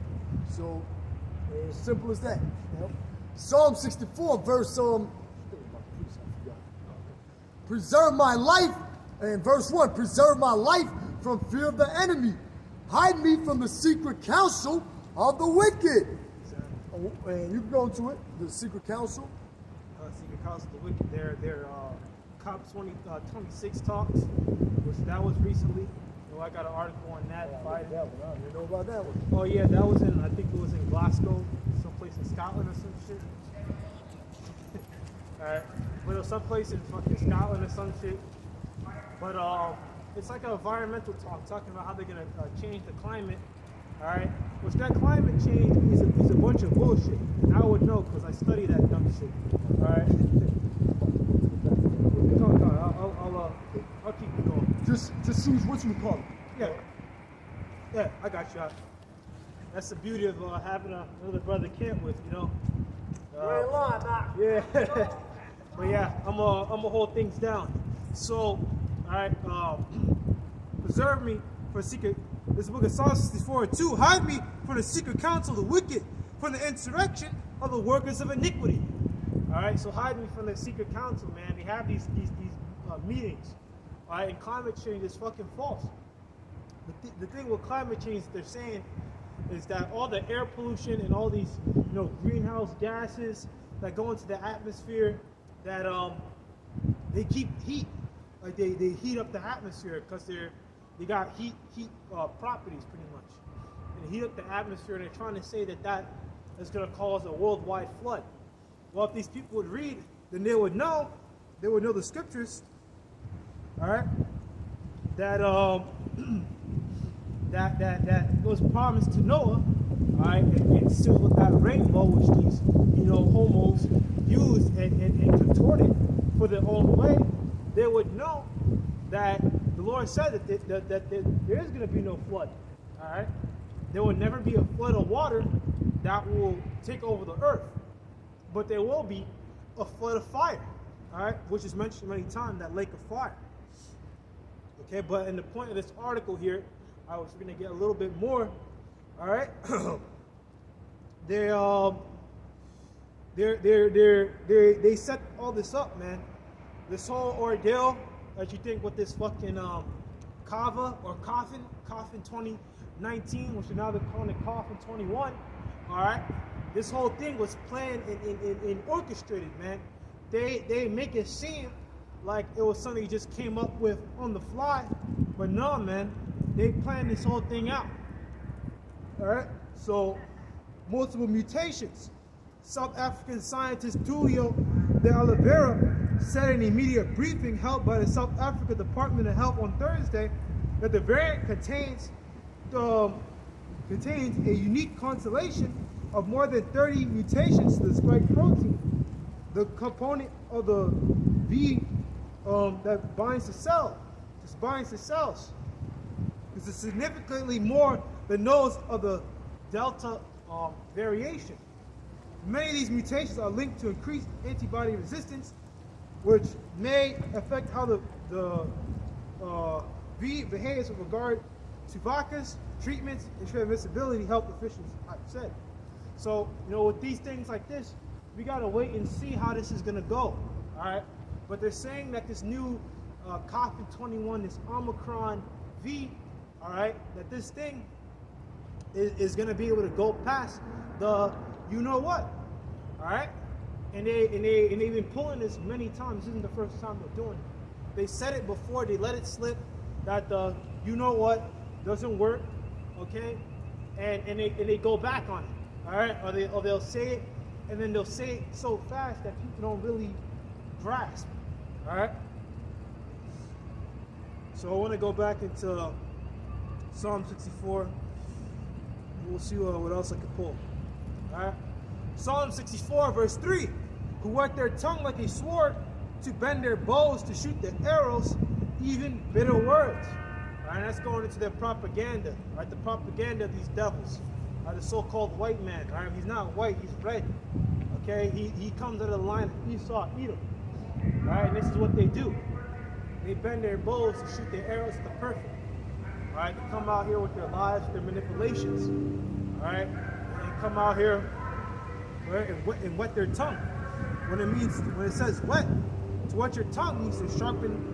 So, as simple as that. Psalm 64, verse preserve my life, and verse 1, preserve my life from fear of the enemy. Hide me from the secret counsel of the wicked. Exactly. And you can go into it, the secret counsel. Secret counsel of the wicked. Their COP 26 talks, which that was recently. I got an article on that. I didn't know about that one. Oh yeah, that was I think it was in Glasgow, some someplace in Scotland or some shit. Alright, but it was someplace in fucking Scotland or some shit. But it's like an environmental talk, talking about how they're gonna change the climate. Alright, which that climate change is a bunch of bullshit. And I would know because I study that dumb shit. Alright. I'll keep it going. Just choose what you call it. Yeah, I got you. That's the beauty of having another brother camp with, you know. Yeah. But yeah, I'm gonna hold things down. So, all right, preserve me for secret. This book of Psalm 64:2. Hide me from the secret counsel of the wicked, from the insurrection of the workers of iniquity. All right, so hide me from the secret counsel, man. They have these meetings. All right, and climate change is fucking false. The thing with climate change, they're saying, is that all the air pollution and all these, greenhouse gases that go into the atmosphere, that they keep heat, like they heat up the atmosphere because they got heat properties pretty much, and they heat up the atmosphere, and they're trying to say that is going to cause a worldwide flood. Well, if these people would read, then they would know the scriptures, all right, that that was promised to Noah, all right, and still with that rainbow, which these homos used and contorted for their own way, they would know that the Lord said that there is going to be no flood, all right. There will never be a flood of water that will take over the earth, but there will be a flood of fire, all right, which is mentioned many times, that lake of fire. Okay, but in the point of this article here, I was going to get a little bit more. All right, they set all this up, man. This whole ordeal that you think with this fucking Kava or Coffin 2019, which now they're calling it Coffin 21. All right, this whole thing was planned and orchestrated, man. They make it seem like it was something you just came up with on the fly, but no, man, they planned this whole thing out. All right, so multiple mutations. South African scientist Tulio de Oliveira said in a media briefing held by the South Africa Department of Health on Thursday that the variant contains a unique constellation of more than 30 mutations to the spike protein, the component of the V that binds to cells. This is significantly more than those of the Delta variation. Many of these mutations are linked to increased antibody resistance, which may affect how the V behaves with regard to vaccines, treatments, and transmissibility, health officials have said. So, with these things like this, we gotta wait and see how this is gonna go. All right, but they're saying that this new Coffin 21, this Omicron V, all right, that this thing is gonna be able to go past the all right, and they've been pulling this many times. This isn't the first time they're doing it. They said it before, they let it slip that the doesn't work, okay, and they go back on it, all right, or they'll say it, and then they'll say it so fast that people don't really grasp, all right. So I want to go back into Psalm 64. We'll see what else I can pull. All right. Psalm 64, verse 3. Who wet their tongue like a sword to bend their bows to shoot the arrows, even bitter words. All right, that's going into their propaganda. All right, the propaganda of these devils. All right, the so-called white man. All right, he's not white, he's red. Okay, he comes out of the line of Esau, Edom. All right, and this is what they do. They bend their bows to shoot their arrows at the perfect. All right, they come out here with their lies, their manipulations. All right, they come out here and wet their tongue. When it says wet, to wet your tongue means to sharpen,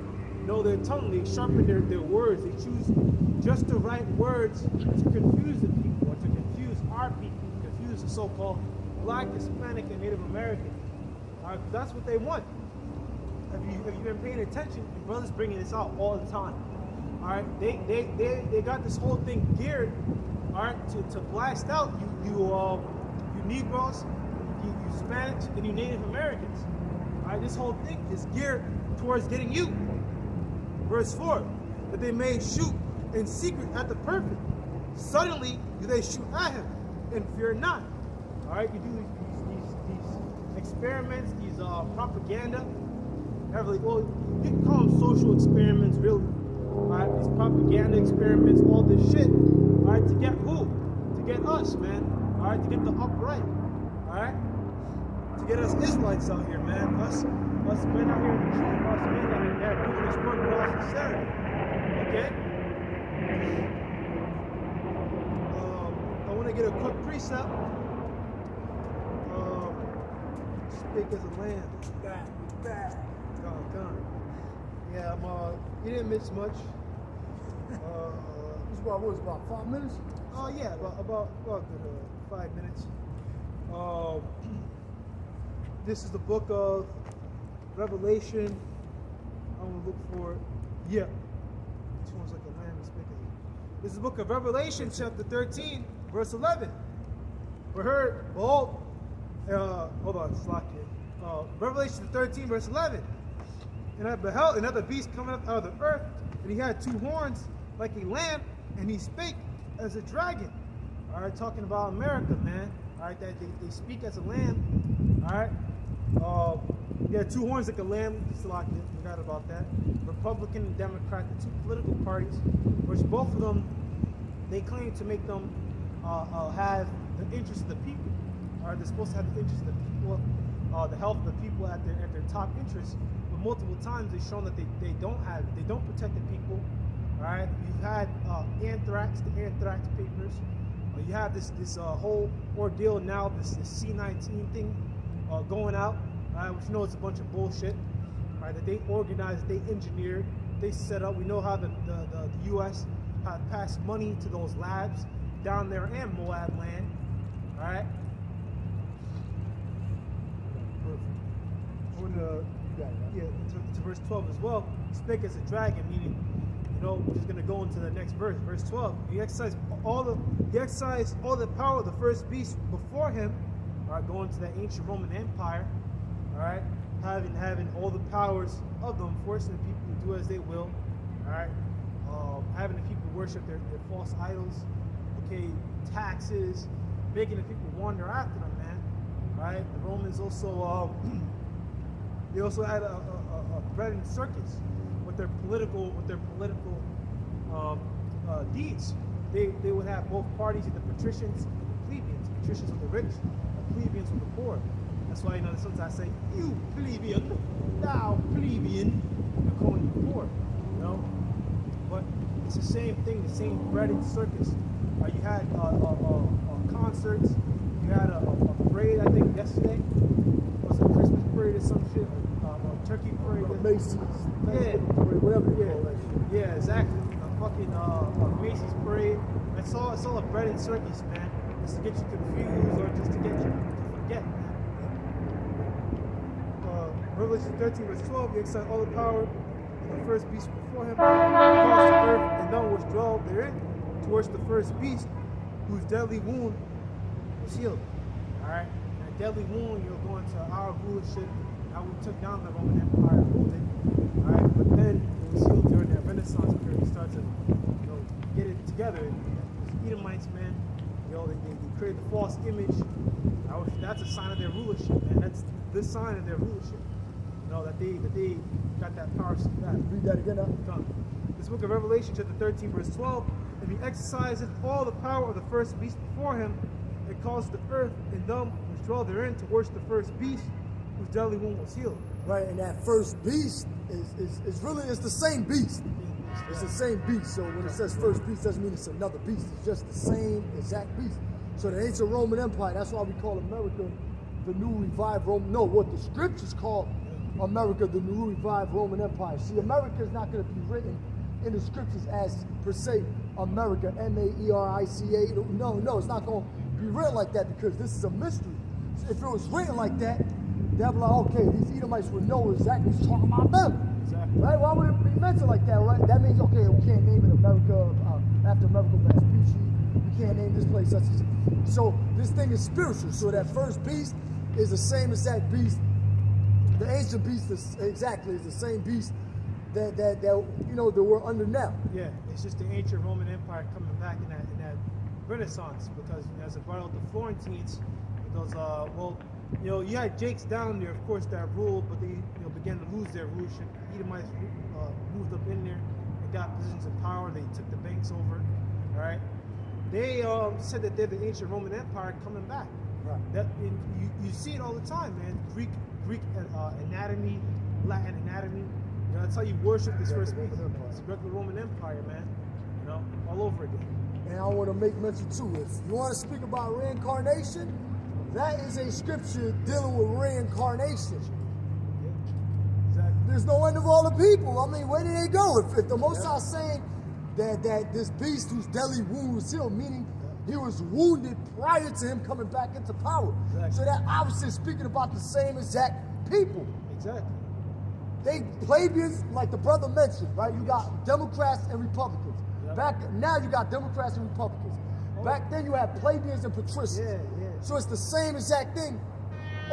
their tongue. They sharpen their words. They choose just the right words to confuse the people, or to confuse our people, confuse the so-called Black, Hispanic, and Native American. All right, that's what they want. Have you been paying attention? Your brother's bringing this out all the time. All right, they got this whole thing geared, all right, to blast out you Negroes, you Spanish, and you Native Americans. All right, this whole thing is geared towards getting you. Verse 4, that they may shoot in secret at the perfect. Suddenly do they shoot at him, and fear not. All right, you do these experiments, these propaganda. Heavily, well, you can call them social experiments, really. All right, these propaganda experiments, all this shit. All right, to get who? To get us, man. All right, to get the upright. All right, to get us Israelites out here, man. Us men out here in the truth, us men that are doing this work with all sincerity. Okay. I want to get a quick precept. Speak as a lamb. Gone. Yeah, you didn't miss much. It's about 5 minutes? Oh yeah, about 5 minutes. This is the book of Revelation. I'm gonna look for it. Yeah. This one's like a lamb speaking. This is the book of Revelation, chapter 13, verse 11. For her, behold, hold on, slack here. Revelation 13, verse 11. And I beheld another beast coming up out of the earth, and he had 2 horns like a lamb, and he spake as a dragon. All right, talking about America, man. All right, that they speak as a lamb. All right. Yeah, 2 horns like a lamb. Slack it. Forgot about that. Republican and Democrat, the 2 political parties, which both of them, they claim to make them have the interest of the people. All right, they're supposed to have the interest of the people, the health of the people at their top interest. But multiple times they've shown that they don't have it. They don't protect the people. All right, you've had anthrax, the anthrax papers. You have this whole ordeal now, this C-19 thing going out, which you know it's a bunch of bullshit. Right, that they organized, they engineered, they set up. We know how the U.S. had passed money to those labs down there in Moab land. All right. To verse 12 as well. Spake as a dragon, meaning, you know, we're just gonna go into the next verse. Verse 12. He exercised all the power of the first beast before him. All right, going to the ancient Roman Empire. All right, having all the powers of them, forcing the people to do as they will. All right, having the people worship their false idols. Okay, taxes, making the people wander after them, man. All right, the Romans also they also had a bread and circus with their political deeds. They would have both parties, the patricians and the plebeians. Patricians were the rich, the plebeians were the poor. That's why, you know, sometimes I say, you plebeian, thou plebeian, they're calling you poor, you know? But it's the same thing, the same bread and circus. You had concerts, you had a parade, I think yesterday. Was it a Christmas parade or some shit? Turkey parade? Macy's. Yeah. Parade, whatever you Yeah. call that shit. Yeah, exactly. A fucking Macy's parade. It's all a bread and circus, man. Just to get you confused or just to get you to forget, man. Revelation 13, verse 12, he exercised all the power of the first beast before him, across the earth, and none was dwelled therein, towards the first beast, whose deadly wound was healed. Alright? That deadly wound, you're going to our rulership, how we took down the Roman Empire and ruled it. Alright? But then it was healed during that Renaissance period. They started to, you know, get it together. And those Edomites, man, you know, they created the false image. That's a sign of their rulership, man. That's the sign of their rulership. You know, that they got that power so bad. Read that again now. Come. This book of Revelation, chapter 13, verse 12. And he exerciseth all the power of the first beast before him, and caused the earth and them which dwell therein to worship the first beast, whose deadly wound was healed. Right, and that first beast is really the same beast. It's the same beast. So when it says first beast, doesn't mean it's another beast. It's just the same exact beast. So the ancient Roman Empire, that's why we call America the new revived Roman. No, what the scriptures call America the new revived Roman Empire. See, America is not going to be written in the scriptures as per se America, M-A-E-R-I-C-A. No, it's not going to be written like that because this is a mystery. So if it was written like that, they'll be like, okay, these Edomites would know exactly what's talking about them. Exactly. Right? Why would it be mentioned like that, right? That means, okay, we can't name it America, after America Vespucci. You can't name this place such as. So this thing is spiritual. So that first beast is the same exact beast. The ancient beast is the same beast that that we're under now. Yeah, it's just the ancient Roman Empire coming back in that Renaissance, because as it brought out the Florentines, those you had Jakes down there, of course, that ruled, but they began to lose their rulership. Edomites moved up in there and got positions of power. They took the banks over. All right, they said that they're the ancient Roman Empire coming back. Right. You see it all the time, man. Greek anatomy, Latin anatomy. That's how you worship this first beast. It's the Greco-Roman Empire, man. All over again. And I want to make mention too, if you want to speak about reincarnation, that is a scripture dealing with reincarnation. Yeah, exactly. There's no end of all the people. I mean, where did they go? If the Most High saying that this beast whose deadly wound was healed, meaning he was wounded prior to him coming back into power. Exactly. So that obviously is speaking about the same exact people. Exactly. They plebeians, like the brother mentioned, right? You got Democrats and Republicans. Yep. Now you got Democrats and Republicans. Back then you had plebeians and patricians. Yeah. So it's the same exact thing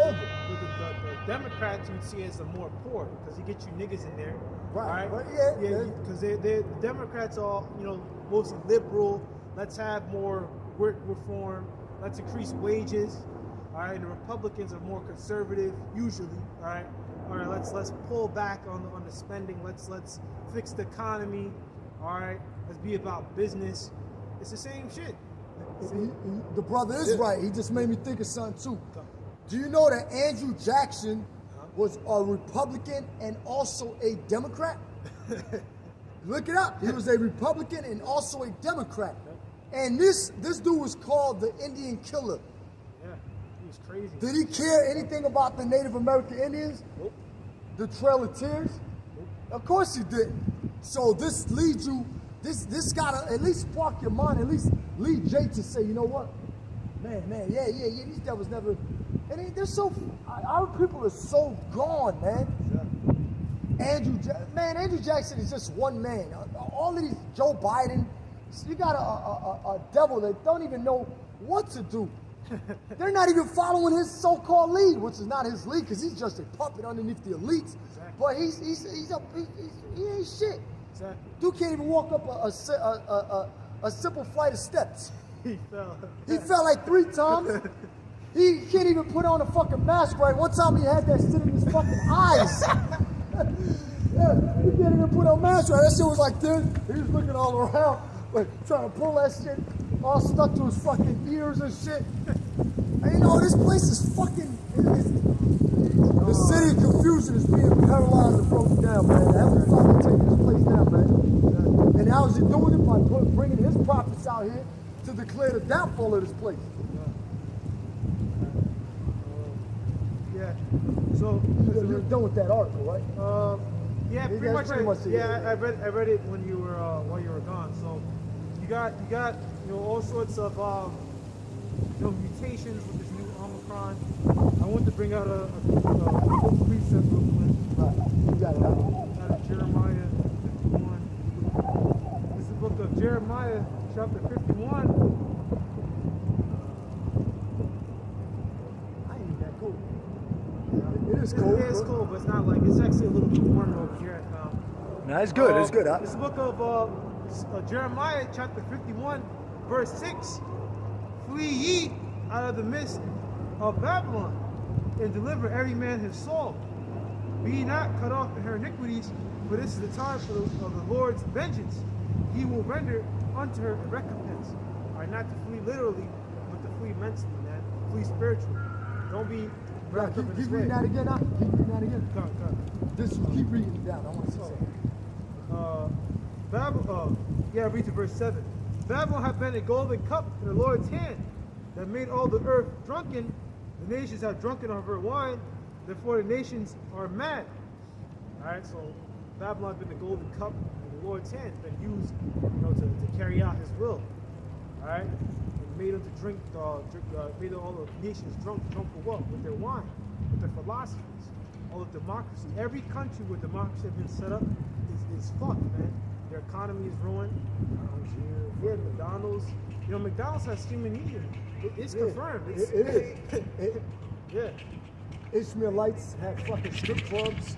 over. The Democrats you'd see as the more poor, because you get you niggas in there. Right. Right? Yeah. Because the Democrats are, mostly liberal. Let's have more work reform. Let's increase wages. All right. And the Republicans are more conservative, usually. All right. Let's pull back on the spending. Let's fix the economy. All right. Let's be about business. It's the same shit. The brother is right. He just made me think of something too. Do you know that Andrew Jackson was a Republican and also a Democrat? Look it up. He was a Republican and also a Democrat. And this dude was called the Indian Killer. Yeah, he was crazy. Did he care anything about the Native American Indians? Nope. The Trail of Tears? Nope. Of course he didn't. So this leads you, this gotta at least spark your mind, at least lead Jay to say, you know what? Man, yeah, these devils never, and they're so, our people are so gone, man. Yeah. Andrew Jackson is just one man. All of these, Joe Biden, you got a devil that don't even know what to do. They're not even following his so-called lead, which is not his lead, because he's just a puppet underneath the elites. Exactly. But he ain't shit. Exactly. Dude can't even walk up a simple flight of steps. He fell. He fell like 3 times. He can't even put on a fucking mask right. One time he had that shit in his fucking eyes. Yeah, he can't even put on a mask right. That shit was like this. He was looking all around, like trying to pull that shit, all stuck to his fucking ears and shit. And this place is fucking. The city of confusion is being paralyzed and broken down, man. The Heavenly Father taking this place down, man. And how is he doing it? By bringing his prophets out here to declare the downfall of this place. Yeah. So You're done with that article, right? yeah, That's pretty much. pretty much it, Yeah, yeah. I read it when you were while you were gone. So you got all sorts of mutations with this new Omicron. I want to bring out a book precept real quick. Right. You got it out. Out of Jeremiah 51. This is the book of Jeremiah, chapter 51. I ain't that cool. It is cool. It's cool, but it's not like, it's actually a little bit warmer over here at now. No, it's good. It's good. This is the book of Jeremiah, chapter 51, verse 6. Flee ye out of the midst of Babylon, and deliver every man his soul. Be ye not cut off in her iniquities, for this is the time of the Lord's vengeance. He will render unto her a recompense. All right, not to flee literally, but to flee mentally, man. Flee spiritually. Don't be wrapped up in this Keep way. reading that again. Keep reading that again. Come on. Just keep reading it down. I want to see something. Read to verse 7. Babylon hath been a golden cup in the Lord's hand, that made all the earth drunken. The nations have drunken of her wine, therefore the nations are mad. Alright, so Babylon has been the golden cup in the Lord's hand, been used to carry out his will. Alright? And made them to drink, made all the nations drunk for what? With their wine, with their philosophies, all of democracy. Every country where democracy has been set up is fucked, man. Their economy is ruined. yeah, McDonald's. You know, McDonald's has human eating. It's confirmed. It's, It is. yeah. Ishmaelites have fucking strip clubs.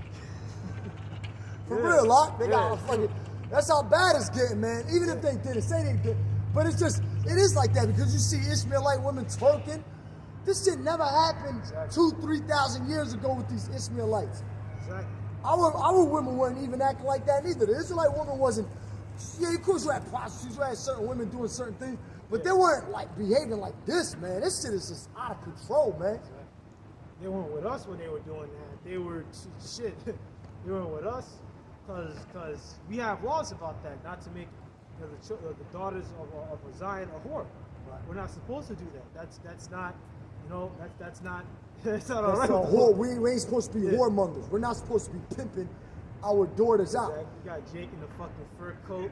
For Yeah. real, Lock. They got Yeah. a fucking. That's how bad it's getting, man. Even if they didn't say they did, but it's just it is like that because you see Ishmaelite women twerking. This shit never happened Exactly. 2,000-3,000 years ago with these Ishmaelites. Exactly. Our women weren't even acting like that neither. The Israelite woman wasn't. Yeah, of course you had prostitutes, you had certain women doing certain things, but they weren't like behaving like this, man. This shit is just out of control, man. They weren't with us when they were doing that. They were shit. They weren't with us because we have laws about that, not to make the daughters of Zion a whore. Right. We're not supposed to do that. That's not, you know, that's not that's not all That's right. a whore. We ain't supposed to be Yeah. whoremongers. We're not supposed to be pimping our daughters out. Exactly. You got Jake in the fucking fur coat.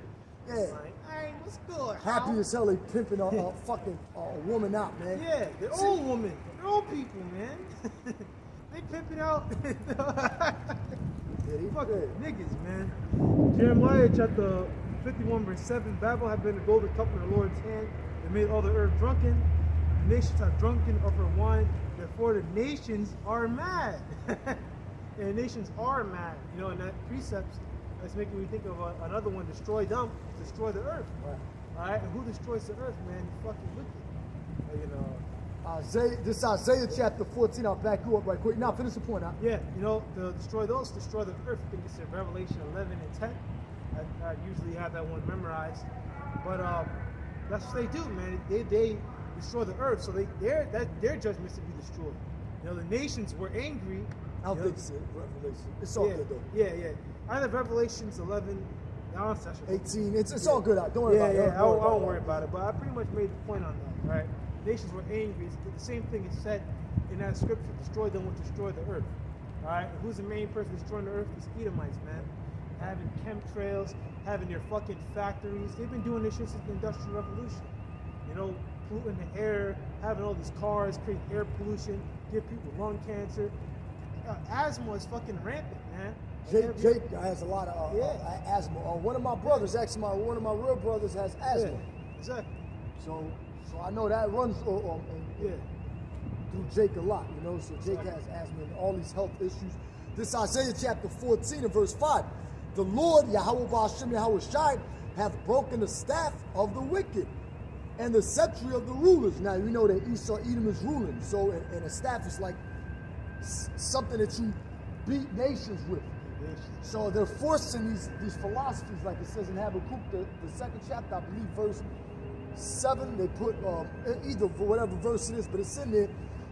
Yeah. Like, hey, what's good? Happy Hal?" as hell they pimping a fucking woman out, man. Yeah, they're old women. They're old people, man. They pimping out. Yeah, they Fucking good. niggas, man. Jeremiah chapter 51 verse 7. Babel had been a golden cup in the Lord's hand. They made all the earth drunken. The nations are drunken of her wine. Therefore the nations are mad. And the nations are mad. You know, and that precept that's making me think of another one. Destroy them. Destroy the earth. Right. Alright? And who destroys the earth, man? You fucking wicked. You know. This is Isaiah chapter 14. I'll back you up right quick. Now finish the point out. Yeah, you know, to destroy those, destroy the earth. I think it's in Revelation 11 and 10. I usually have that one memorized. But that's what they do, man. They destroy the earth, so their judgment is to be destroyed. You know, the nations were angry. I don't you know, think it's in Revelation. It's all yeah, good though. yeah. Either Revelations 11, no, it's actually 18. It's all good out. Don't worry yeah, about it. yeah. I won't worry about it. But I pretty much made the point on that, right? Nations were angry. It's the same thing is said in that scripture. Destroy them will destroy the earth. All right. And who's the main person destroying the earth? It's Edomites, man. Having chemtrails, having their fucking factories. They've been doing this shit since the Industrial Revolution. You know, polluting the air, having all these cars, create air pollution, give people lung cancer. Asthma is fucking rampant, man. Jake has a lot of Yeah. asthma. One of my brothers, actually, one of my real brothers has asthma. Yeah, exactly. So I know that runs Yeah. through Jake a lot, you know. So Jake has asthma and all these health issues. This Isaiah chapter 14 and verse 5. The Lord, Yahweh Ba'ashem Yahweh Shai, hath broken the staff of the wicked and the scepter of the rulers. Now, you know that Esau, Edom is ruling. So, and a staff is like something that you beat nations with. So they're forcing these philosophies, like it says in Habakkuk, the second chapter, I believe, verse 7, they put, either for whatever verse it is, but it's in there,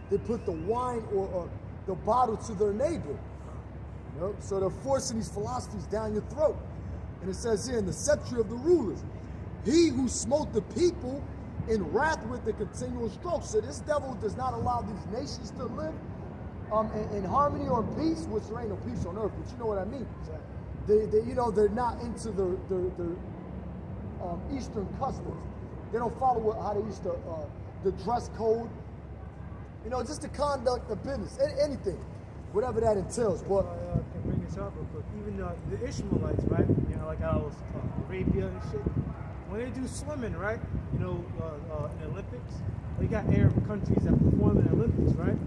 they put the wine or the bottle to their neighbor. You know? So they're forcing these philosophies down your throat. And it says here, in the scepter of the rulers, he who smote the people in wrath with the continual stroke. So this devil does not allow these nations to live in harmony or peace, which there ain't no peace on earth, but you know what I mean. They you know, they're not into their Eastern customs. They don't follow how they used to, the dress code, you know, just the conduct of business, anything, whatever that entails. But I can bring this up real quick. Even the Ishmaelites, right? You know, like I was Arabia and shit. When they do swimming, right? You know, in the Olympics, they got Arab countries that perform in the Olympics, right?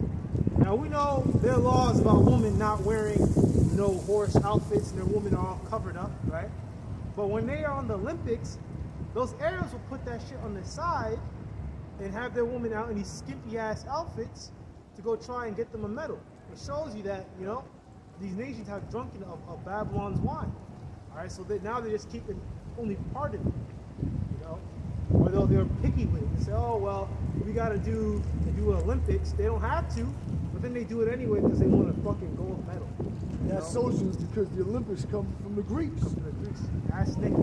Now we know their laws about women not wearing, you know, horse outfits and their women are all covered up, right? But when they are on the Olympics, those Arabs will put that shit on the side and have their women out in these skimpy ass outfits to go try and get them a medal. It shows you that, you know, these nations have drunken of Babylon's wine. All right, so now they're just keeping only part of it, you know, or they're picky with it. They say, oh well, we got to do Olympics. They don't have to, but then they do it anyway because they want a fucking gold medal. that shows because the Olympics come from the Greeks. Ass nigga.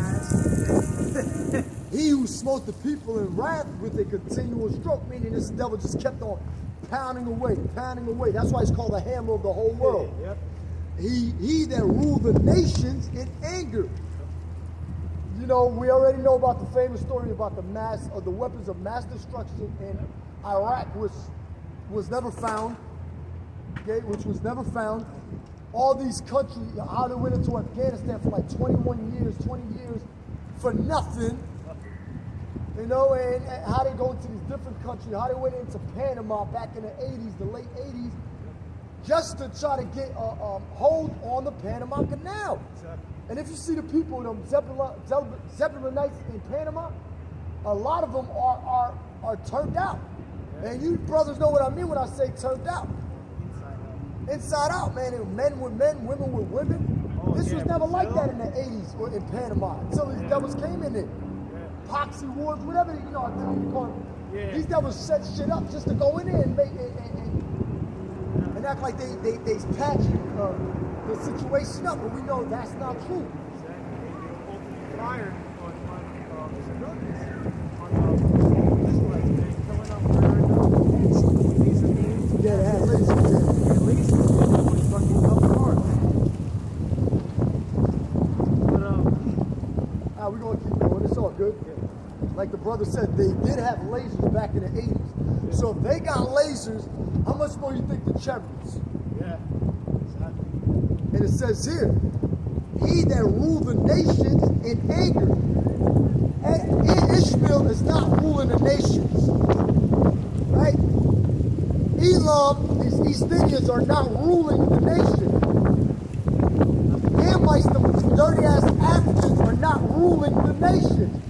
Ass. He who smote the people in wrath with a continual stroke, meaning this devil just kept on pounding away. That's why it's called the hammer of the whole world. Yep. He that ruled the nations in anger. You know, we already know about the famous story about the weapons of mass destruction in Iraq, which was never found. Okay, which was never found. All these countries, how they went into Afghanistan for like 20 years, for nothing. You know, and how they go to these different countries, how they went into Panama back in the 80s, the late 80s, just to try to get a hold on the Panama Canal. Exactly. And if you see the people, them Zeppelinites in Panama, a lot of them are turned out. Yeah. And you brothers know what I mean when I say turned out. Inside out, man. And men with men, women with women. Oh, This yeah, was never like Brazil. that in the 80s or in Panama until these Yeah. devils came in there. Yeah. Poxy wars, whatever, you know, you call them. Yeah. These devils set shit up just to go in there and make and act like they patch the situation up, but we know that's not true. Exactly. They opened fire on civilians, on Israelites, man, killing them, murdering them, shooting laser beams. Yeah, they had lasers. And lasers, man, that was fucking up hard. But We're gonna keep going. It's all good. Like the brother said, they did have lasers back in the 80s. So if they got lasers, how much more you think the chariots? yeah, exactly. And it says here, he that ruled the nations in anger. And Ishmael is not ruling the nations. Right? Elam, these East Indians are not ruling the nation. Hamites, the dirty ass Africans, are not ruling the nation.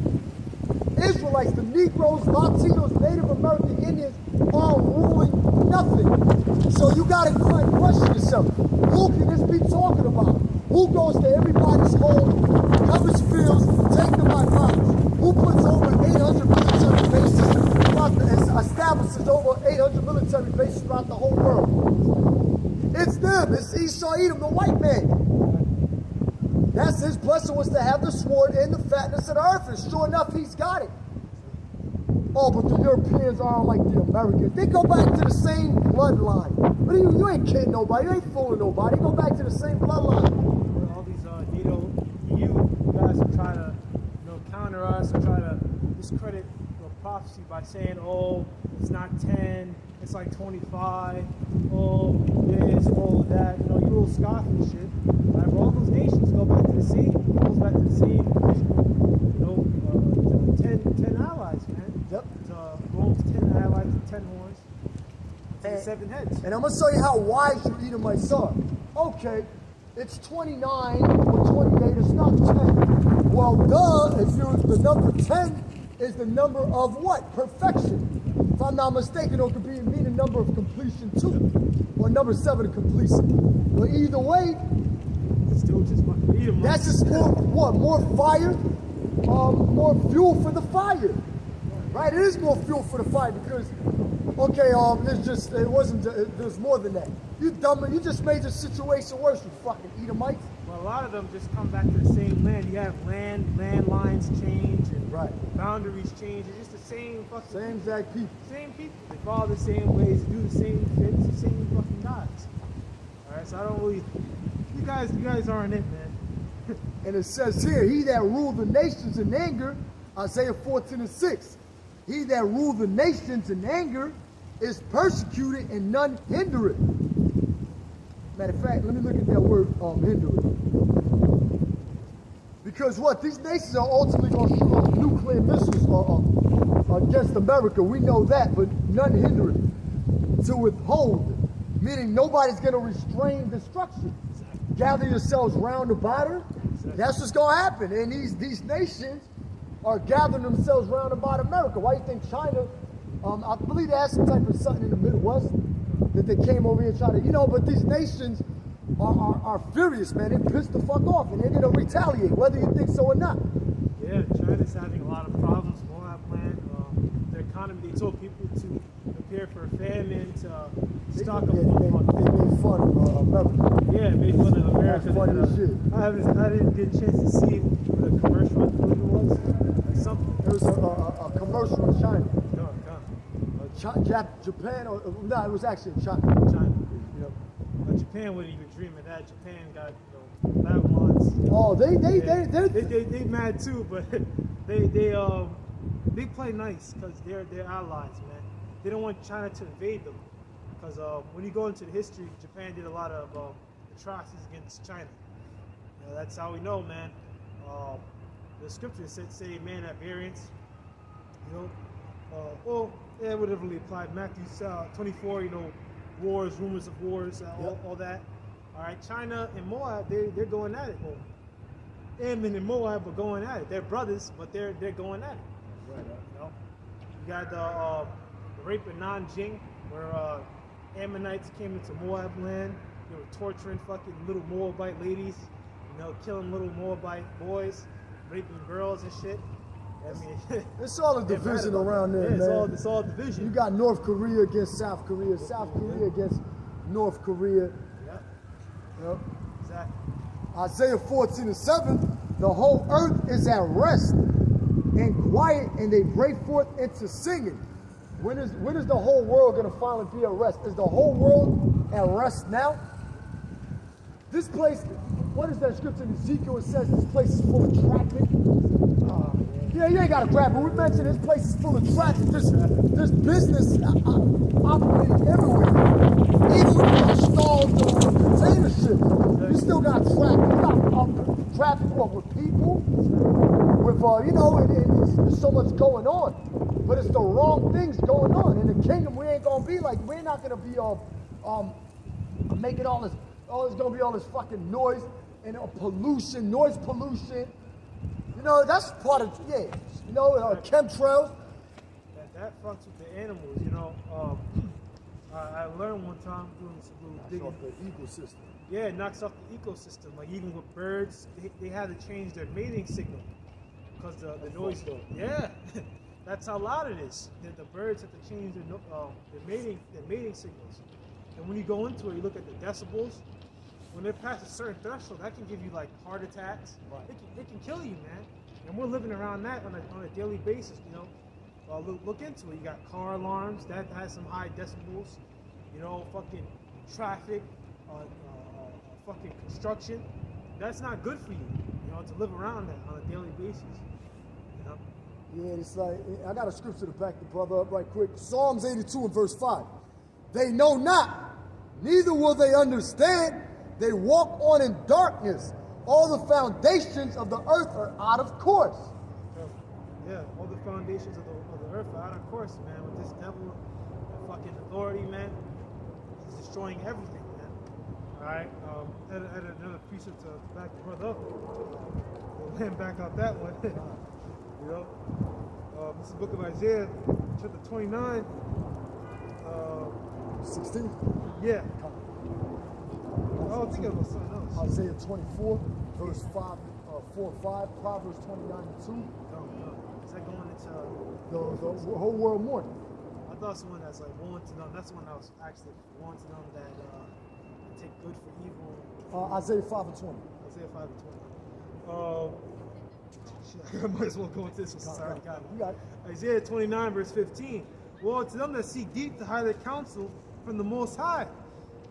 Israelites, the Negroes, Latinos, Native American Indians are ruling nothing. So you gotta question yourself. Who can this be talking about? Who goes to everybody's home, covers fields, take them by bombs? Who puts over 800 military bases establishes over 800 military bases throughout the whole world? It's them. It's Esau Edom, the white man. That's his blessing, was to have the sword and the fatness of the earth, and sure enough, he's got it. Oh, but the Europeans aren't like the Americans. They go back to the same bloodline. But you ain't kidding nobody. You ain't fooling nobody. They go back to the same bloodline. Where all these NATO EU guys are trying to, counter us or try to discredit prophecy by saying, oh, it's not 10, it's like 25, oh, this, oh, that, you little scoffing shit. Right? All those nations go back to the same, goes back to the same original, 10 allies, man. Yep. Rome's 10 allies, 10 horns, And- 7 heads. And I'm going to show you how wise you Edomites are. Okay, it's 29 or 28, it's not 10. Well, duh, if you're the number 10 is the number of what? Perfection. If I'm not mistaken, it could mean the number of completion too. Or number 7 of completion. But either way, It's still just fucking Edom. that's just more, what? More fire? More fuel for the fire. Right? It is more fuel for the fire because, okay, there's more than that. You dumb, you just made the situation worse, you fucking Edomites. Well, a lot of them just come back to the same land. You have land lines change and Right. boundaries change. It's just the same fucking Same exact people. same people. They follow the same ways, do the same shit. It's the same fucking guys. All right, so I don't really. You guys aren't it, man. And it says here, he that ruled the nations in anger, Isaiah 14:6. He that ruled the nations in anger is persecuted and none hinder it. Matter of fact, let me look at that word, hinder it. Because what? These nations are ultimately going to shoot off nuclear missiles against America. We know that, but none hinder it. To withhold, meaning nobody's going to restrain destruction. Gather yourselves round about her. That's what's going to happen. And these nations are gathering themselves round about America. Why do you think China, I believe they had some type of something in the Midwest that they came over here and tried to, but these nations are furious, man. They pissed the fuck off and they're going to retaliate, whether you think so or not. Yeah, China's having a lot of problems. Moab land, their economy. They told people to prepare for a famine, to stock up They on. made fun of America. Yeah, made fun of America. That's funny as shit. I didn't get a chance to see what a commercial, I believe it was. Like something. There was a commercial in China. No, Japan, no, it was actually in China. China. But Japan wouldn't even dream of that. Japan got Babylon's. Oh, They mad too, but they play nice because they're allies, man. They don't want China to invade them because when you go into the history, Japan did a lot of atrocities against China. That's how we know, man. the scriptures say man at variance. You know, well, yeah, it would have really applied. Matthew 24, you know, wars, rumors of wars, all that. All right, China and Moab, they're going at it. Well, Ammon and Moab are going at it. They're brothers, but they're going at it. Right. You know, you got the rape of Nanjing, where Ammonites came into Moab land. They were torturing fucking little Moabite ladies, you know, killing little Moabite boys, raping girls and shit. I mean, It's all a division around there, man. It's all division. You got North Korea against South Korea, South Korea against North Korea. Yep. Yep. Exactly. Isaiah 14:7, the whole earth is at rest and quiet, and they break forth into singing. When is the whole world going to finally be at rest? Is the whole world at rest now? This place, what is that scripture in Ezekiel? It says this place is full of traffic. Yeah, you ain't got to grab it. We mentioned this place is full of traffic. This business operating everywhere. Even when you installed the container ships, you still got traffic. You got traffic with people, with, you know, there's so much going on. But it's the wrong things going on. In the kingdom, we ain't going to be like, we're not going to be making all this, there's going to be all this fucking noise and pollution, noise pollution. You know, that's part of, you know, chemtrails. That fucks with the animals, you know. I learned one time doing some digging. Off the ecosystem. Yeah, it knocks off the ecosystem. Like even with birds, they had to change their mating signal because the noise. Yeah, that's how loud it is. The birds have to change their mating signals. And when you go into it, you look at the decibels. When they're past a certain threshold, that can give you like heart attacks. Right. It can kill you, man. And we're living around that on a daily basis, you know. Look into it. You got car alarms that has some high decibels. You know, fucking traffic, fucking construction. That's not good for you, you know, to live around that on a daily basis. You know. Yeah, it's like, I got a scripture to back the brother up right quick. Psalms 82 and verse 5. They know not, neither will they understand. They walk on in darkness. All the foundations of the earth are out of course. Yeah, all the foundations of the earth are out of course, man. With this devil, fucking authority, man, he's destroying everything, man. All right, had another precept to back the brother up. We'll land back out that one. You know, this is the book of Isaiah, chapter 29. 16. Yeah. Oh, I think it was something else. Isaiah 24, verse 4 and 5, Proverbs 29 and 2. No. Is that going into The whole world mourning. I thought it's the one that's like want to know. That's the one that was actually want to know that take good for evil. Isaiah 5 and 20. Isaiah 5 and 20. I might as well go with this one. Sorry, got it. You got it. Isaiah 29 verse 15. Woe to them that seek deep to hide their counsel from the Most High,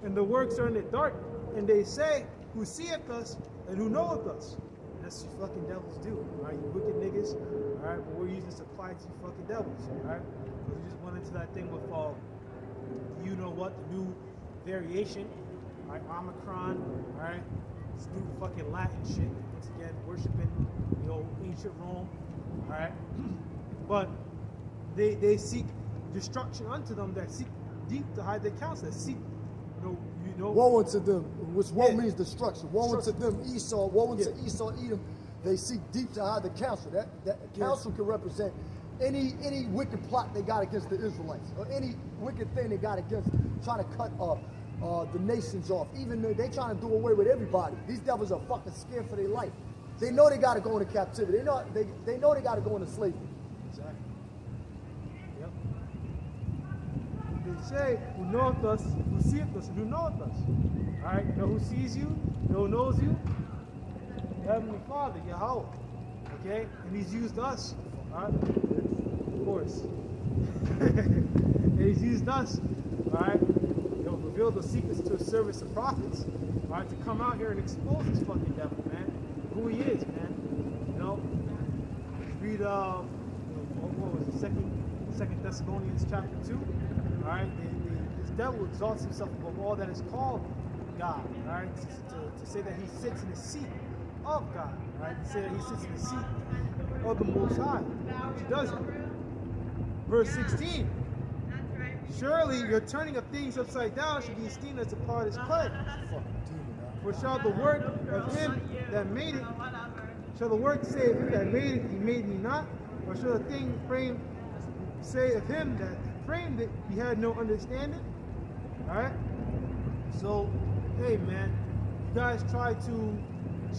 and the works are in the dark, and they say, who seeth us and who knoweth us? And that's what you fucking devils do, all right? You wicked niggas, all right? But we're using this to apply to you fucking devils, all right? Because we just went into that thing with, you know what, the new variation, all right? Omicron, all right? This new fucking Latin shit, once again, worshiping, you know, ancient Rome, all right? But they seek destruction unto them that seek deep to hide their counsel, that seek, you know. Woe unto them, which woe means destruction. Woe unto them, Esau. Woe unto Esau, Edom. They seek deep to hide the counsel. That counsel can represent any wicked plot they got against the Israelites, or any wicked thing they got against trying to cut the nations off. Even though they trying to do away with everybody. These devils are fucking scared for their life. They know they got to go into captivity. They know they got to go into slavery. Exactly. Yep. They say, who knoweth us, who seeth us, and who knoweth us. All right, you know who sees you, you know who knows you? Your Heavenly Father, Yahweh. Okay? And He's used us. All right? Of course. And He's used us. All right? You know, reveal the secrets to His servants and prophets. All right? To come out here and expose this fucking devil, man. Who he is, man. You know? Read, what was it? Second Thessalonians chapter 2. All right? This devil exalts himself above all that is called God. All right? To say that he sits in the seat of God. Right? Say that he sits in the seat of the Most High, which he doesn't. Verse 16. Surely your turning of things upside down should be esteemed as a part of his plague. For shall the work of him that made it, shall the work say of him that made it, he made me not? Or shall the thing framed say of him that framed it, he had no understanding? Alright? So, hey man, you guys try to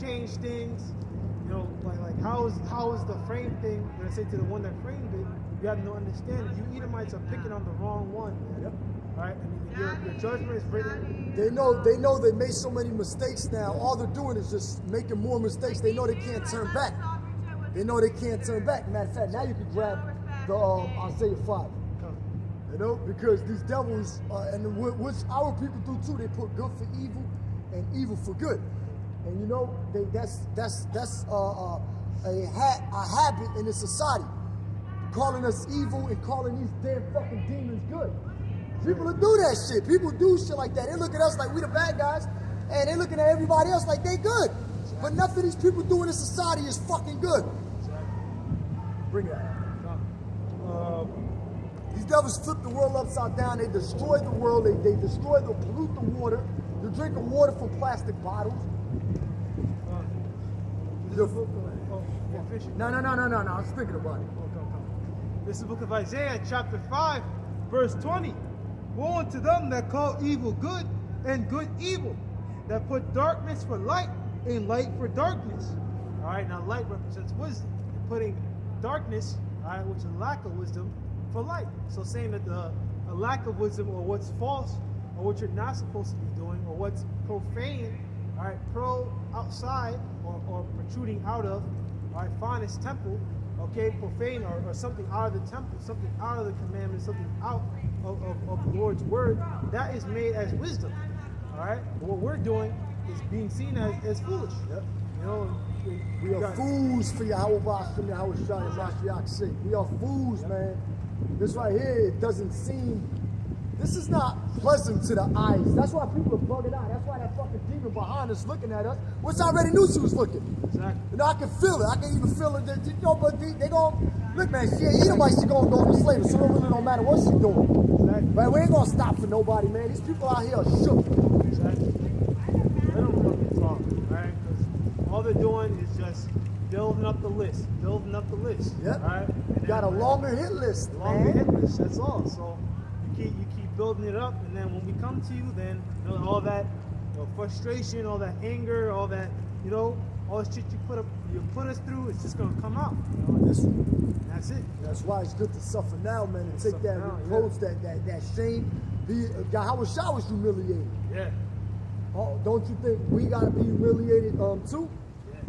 change things, you know, like how is the frame thing gonna say to the one that framed it, you have no understanding. You Edomites are picking on the wrong one, man. Yep. Right? I mean, your judgment is written. They know they made so many mistakes now. All they're doing is just making more mistakes. They know they can't turn back. They know they can't turn back. Matter of fact, now you can grab the Isaiah 5. You know, because these devils, and which our people do too, they put good for evil and evil for good. And you know, that's a habit in the society. Calling us evil and calling these damn fucking demons good. People will do that shit. People do shit like that. They look at us like we the bad guys, and they looking at everybody else like they good. But nothing these people do in this society is fucking good. Bring it out. These devils flip the world upside down. They destroy the world. They destroy, they pollute the water. They're drinking water from plastic bottles. No. I was thinking about it. This is the book of Isaiah, chapter 5, verse 20. Woe unto them that call evil good and good evil, that put darkness for light and light for darkness. All right, now light represents wisdom. You're putting darkness, all right, which is a lack of wisdom, for light. So saying that a lack of wisdom, or what's false, or what you're not supposed to be doing, or what's profane, all right, outside or protruding out of, all right, finest temple, okay, profane or something out of the temple, something out of the commandments, something out of the Lord's word, that is made as wisdom. All right, but what we're doing is being seen as foolish. Yep. You know, we are fools for Yahweh Bashem, Yahweh Shai, and Mashiach sake. We are fools, man. This right here, it doesn't seem, this is not pleasant to the eyes. That's why people are bugging out. That's why that fucking demon behind us looking at us, which I already knew she was looking. Exactly. You know, I can feel it. I can even feel it. You know, but they gon' look, man, she gonna go to slavery, so it really don't matter what she's doing. Exactly. But we ain't gonna stop for nobody, man. These people out here are shook. Exactly. They don't fucking talk, right? Because all they're doing is just building up the list. Yep. Right? You got a longer hit list, Longer man. hit list. That's all. So you keep building it up, and then when we come to you, then you know, all that frustration, all that anger, all that all the shit you put us through, it's just gonna come out. That's it. That's why it's good to suffer now, man, and take that reproach, that shame. Yahweh Shah was humiliated. Yeah. Oh, don't you think we gotta be humiliated too? Yeah.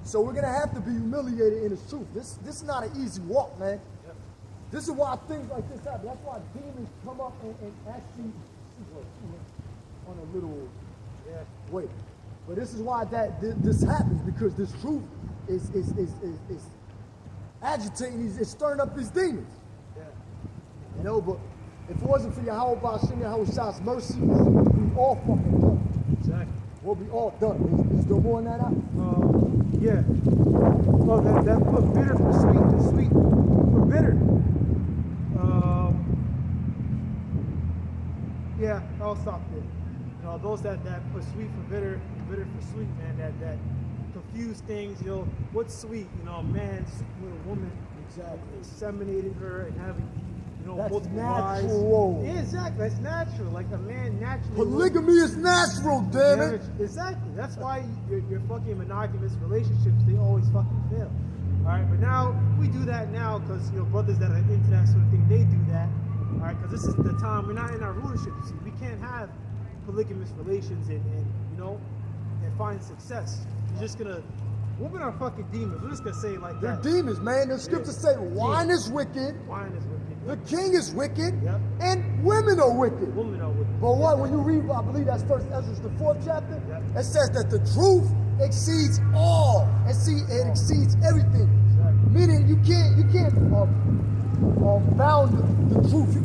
So we're gonna have to be humiliated in the truth. This is not an easy walk, man. Yep. This is why things like this happen. That's why demons come up and actually on a little way. But this is why this happens, because this truth is agitating, it's stirring up these demons. Yeah. You know, but if it wasn't for Yahweh Bashem, Yahweh Shah's mercy, we all fucking done. Exactly. We'll be all done. Is there more on that out? Yeah. Oh, that put bitter for sweet, to sweet for bitter. Yeah, I'll stop there. You know, those that put sweet for bitter, bitter for sweet, man, that confuse things, what's sweet? A man sleeping with a woman, Exactly. inseminating her and having, That's multiple natural. wives. Yeah, exactly. That's natural. Like a man naturally. Polygamy is natural, damn it. Exactly. That's why your fucking monogamous relationships, they always fucking fail. All right, but now we do that now because brothers that are into that sort of thing, they do that. All right, because this is the time we're not in our rulership. See, we can't have polygamous relations and find success. You're just gonna women are fucking demons. We're just gonna say it like They're that. demons, man. The scriptures say wine is wicked, Wine is wicked. the king is wicked, Yep. and women are wicked. Women are wicked. But what, when you read, I believe that's First Ezra, the 4th chapter, Yep. it says that the truth exceeds all. And see, it exceeds everything. Exactly. Meaning you can't bound the truth. You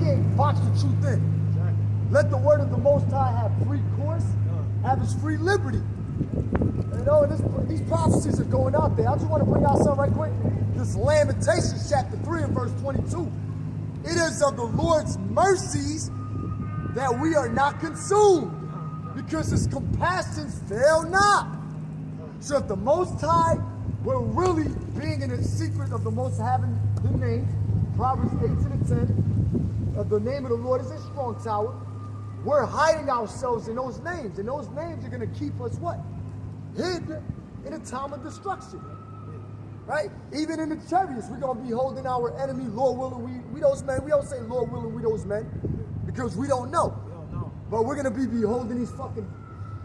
can't box the truth in. Exactly. Let the word of the Most High have free course, have his free liberty. You know, and these prophecies are going out there. I just want to bring out something right quick. This Lamentations chapter 3 and verse 22. It is of the Lord's mercies that we are not consumed, because his compassions fail not. So if the Most High were really being in the secret of the Most having the name, Proverbs 18 and 10, the name of the Lord is a strong tower, we're hiding ourselves in those names. And those names are going to keep us what? Hid in a time of destruction. Right? Even in the chariots, we're going to be holding our enemy, Lord willing, we those men. We don't say Lord willing, we those men, because we don't know. But we're going to be beholding these fucking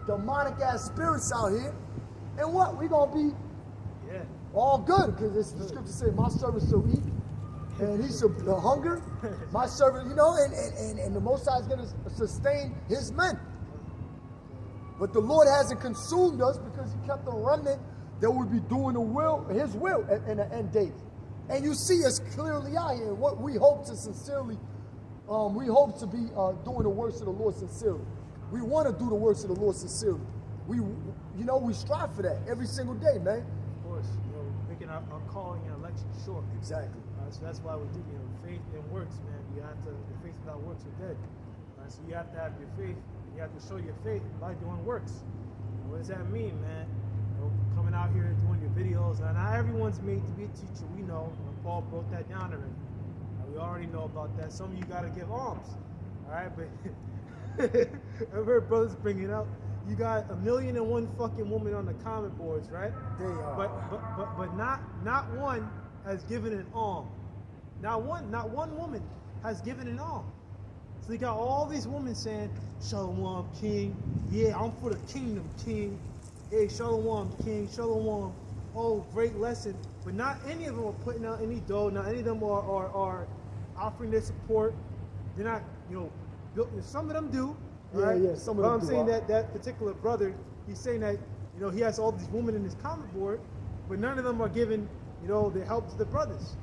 demonic ass spirits out here. And what? We're going to be all good, because the scripture says, my servant shall eat, and he shall hunger. My servant, you know, and the Most High is going to sustain his men. But the Lord hasn't consumed us, because he kept a remnant that would be doing his will in the end days. And you see us clearly out here. What we hope to sincerely, we hope to be doing the works of the Lord sincerely. We want to do the works of the Lord sincerely. We strive for that every single day, man. Of course, making our calling and election short. Exactly. So that's why we do, faith and works, man. Your faith without works are dead. So you have to have your faith. You have to show your faith by doing works. What does that mean, man? Coming out here and doing your videos. Now, not everyone's made to be a teacher. We know. Paul broke that down already. We already know about that. Some of you got to give alms. All right? But I've heard brothers bring it up. You got 1,000,001 fucking women on the comment boards, right? They are. But not one has given an alm. Not one woman has given an alm. So you got all these women saying, Shalom, King. Yeah, I'm for the kingdom, King. Hey, Shalom, King, Shalom. Oh, great lesson. But not any of them are putting out any dough. Not any of them are offering their support. They're not, some of them do. Right? Yeah, some of them I'm do. saying that particular brother, he's saying that, he has all these women in his comment board, but none of them are giving, the help to the brothers.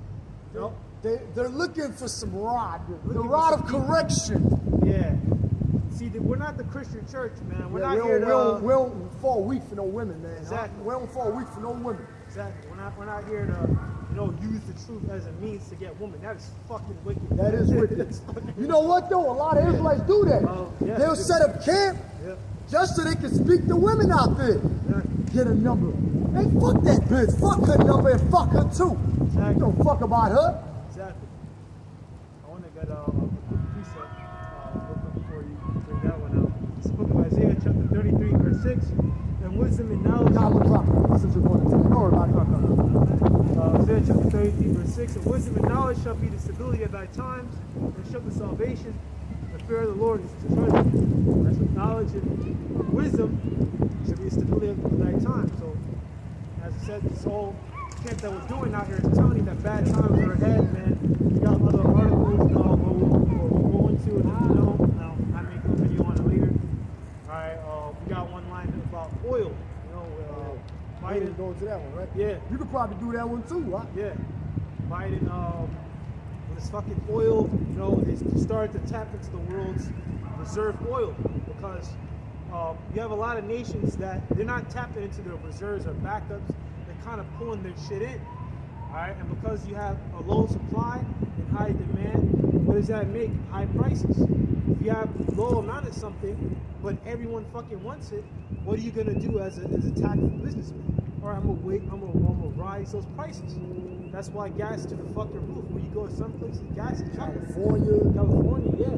They're looking for some rod. The rod of correction. Yeah. See, we're not the Christian church, man. We're not we here to... We don't fall weak for no women, man. Exactly. We don't fall weak for no women. Exactly. We're not here to, use the truth as a means to get women. That is fucking wicked. That is wicked. You know what, though? A lot of Israelites do that. Yeah. They'll set up camp just so they can speak to women out there. Get a number. Hey, fuck that bitch. Fuck her number and fuck her too. Exactly. You don't fuck about her. Exactly. I want to get a quick precept real quick before you bring that one out. It's the book of Isaiah, chapter 33, verse 6. And wisdom and knowledge... Since we're going to take it. Don't worry about it. Isaiah chapter 33, verse 6. And wisdom and knowledge shall be the stability of thy times, and shall be salvation. The fear of the Lord is the treasure. That's what knowledge and wisdom should be the stability of thy time. So, as I said, this whole camp that we're doing out here is telling you that bad times are ahead, man. We got other articles we'll go into it. I may make a video on it later. Alright, we got one line about oil. Biden. Go to that one, right? Yeah. You could probably do that one too, right? Yeah. Biden, with this fucking oil, is starting to tap into the world's reserve oil, because you have a lot of nations that they're not tapping into their reserves or backups. They're kind of pulling their shit in. All right, and because you have a low supply and high demand, what does that make? High prices. If you have low amount of something, but everyone fucking wants it, what are you gonna do as a tactical businessman? All right, I'm gonna rise those prices. That's why gas is to the fucking roof. When you go to some places, gas is California, yeah.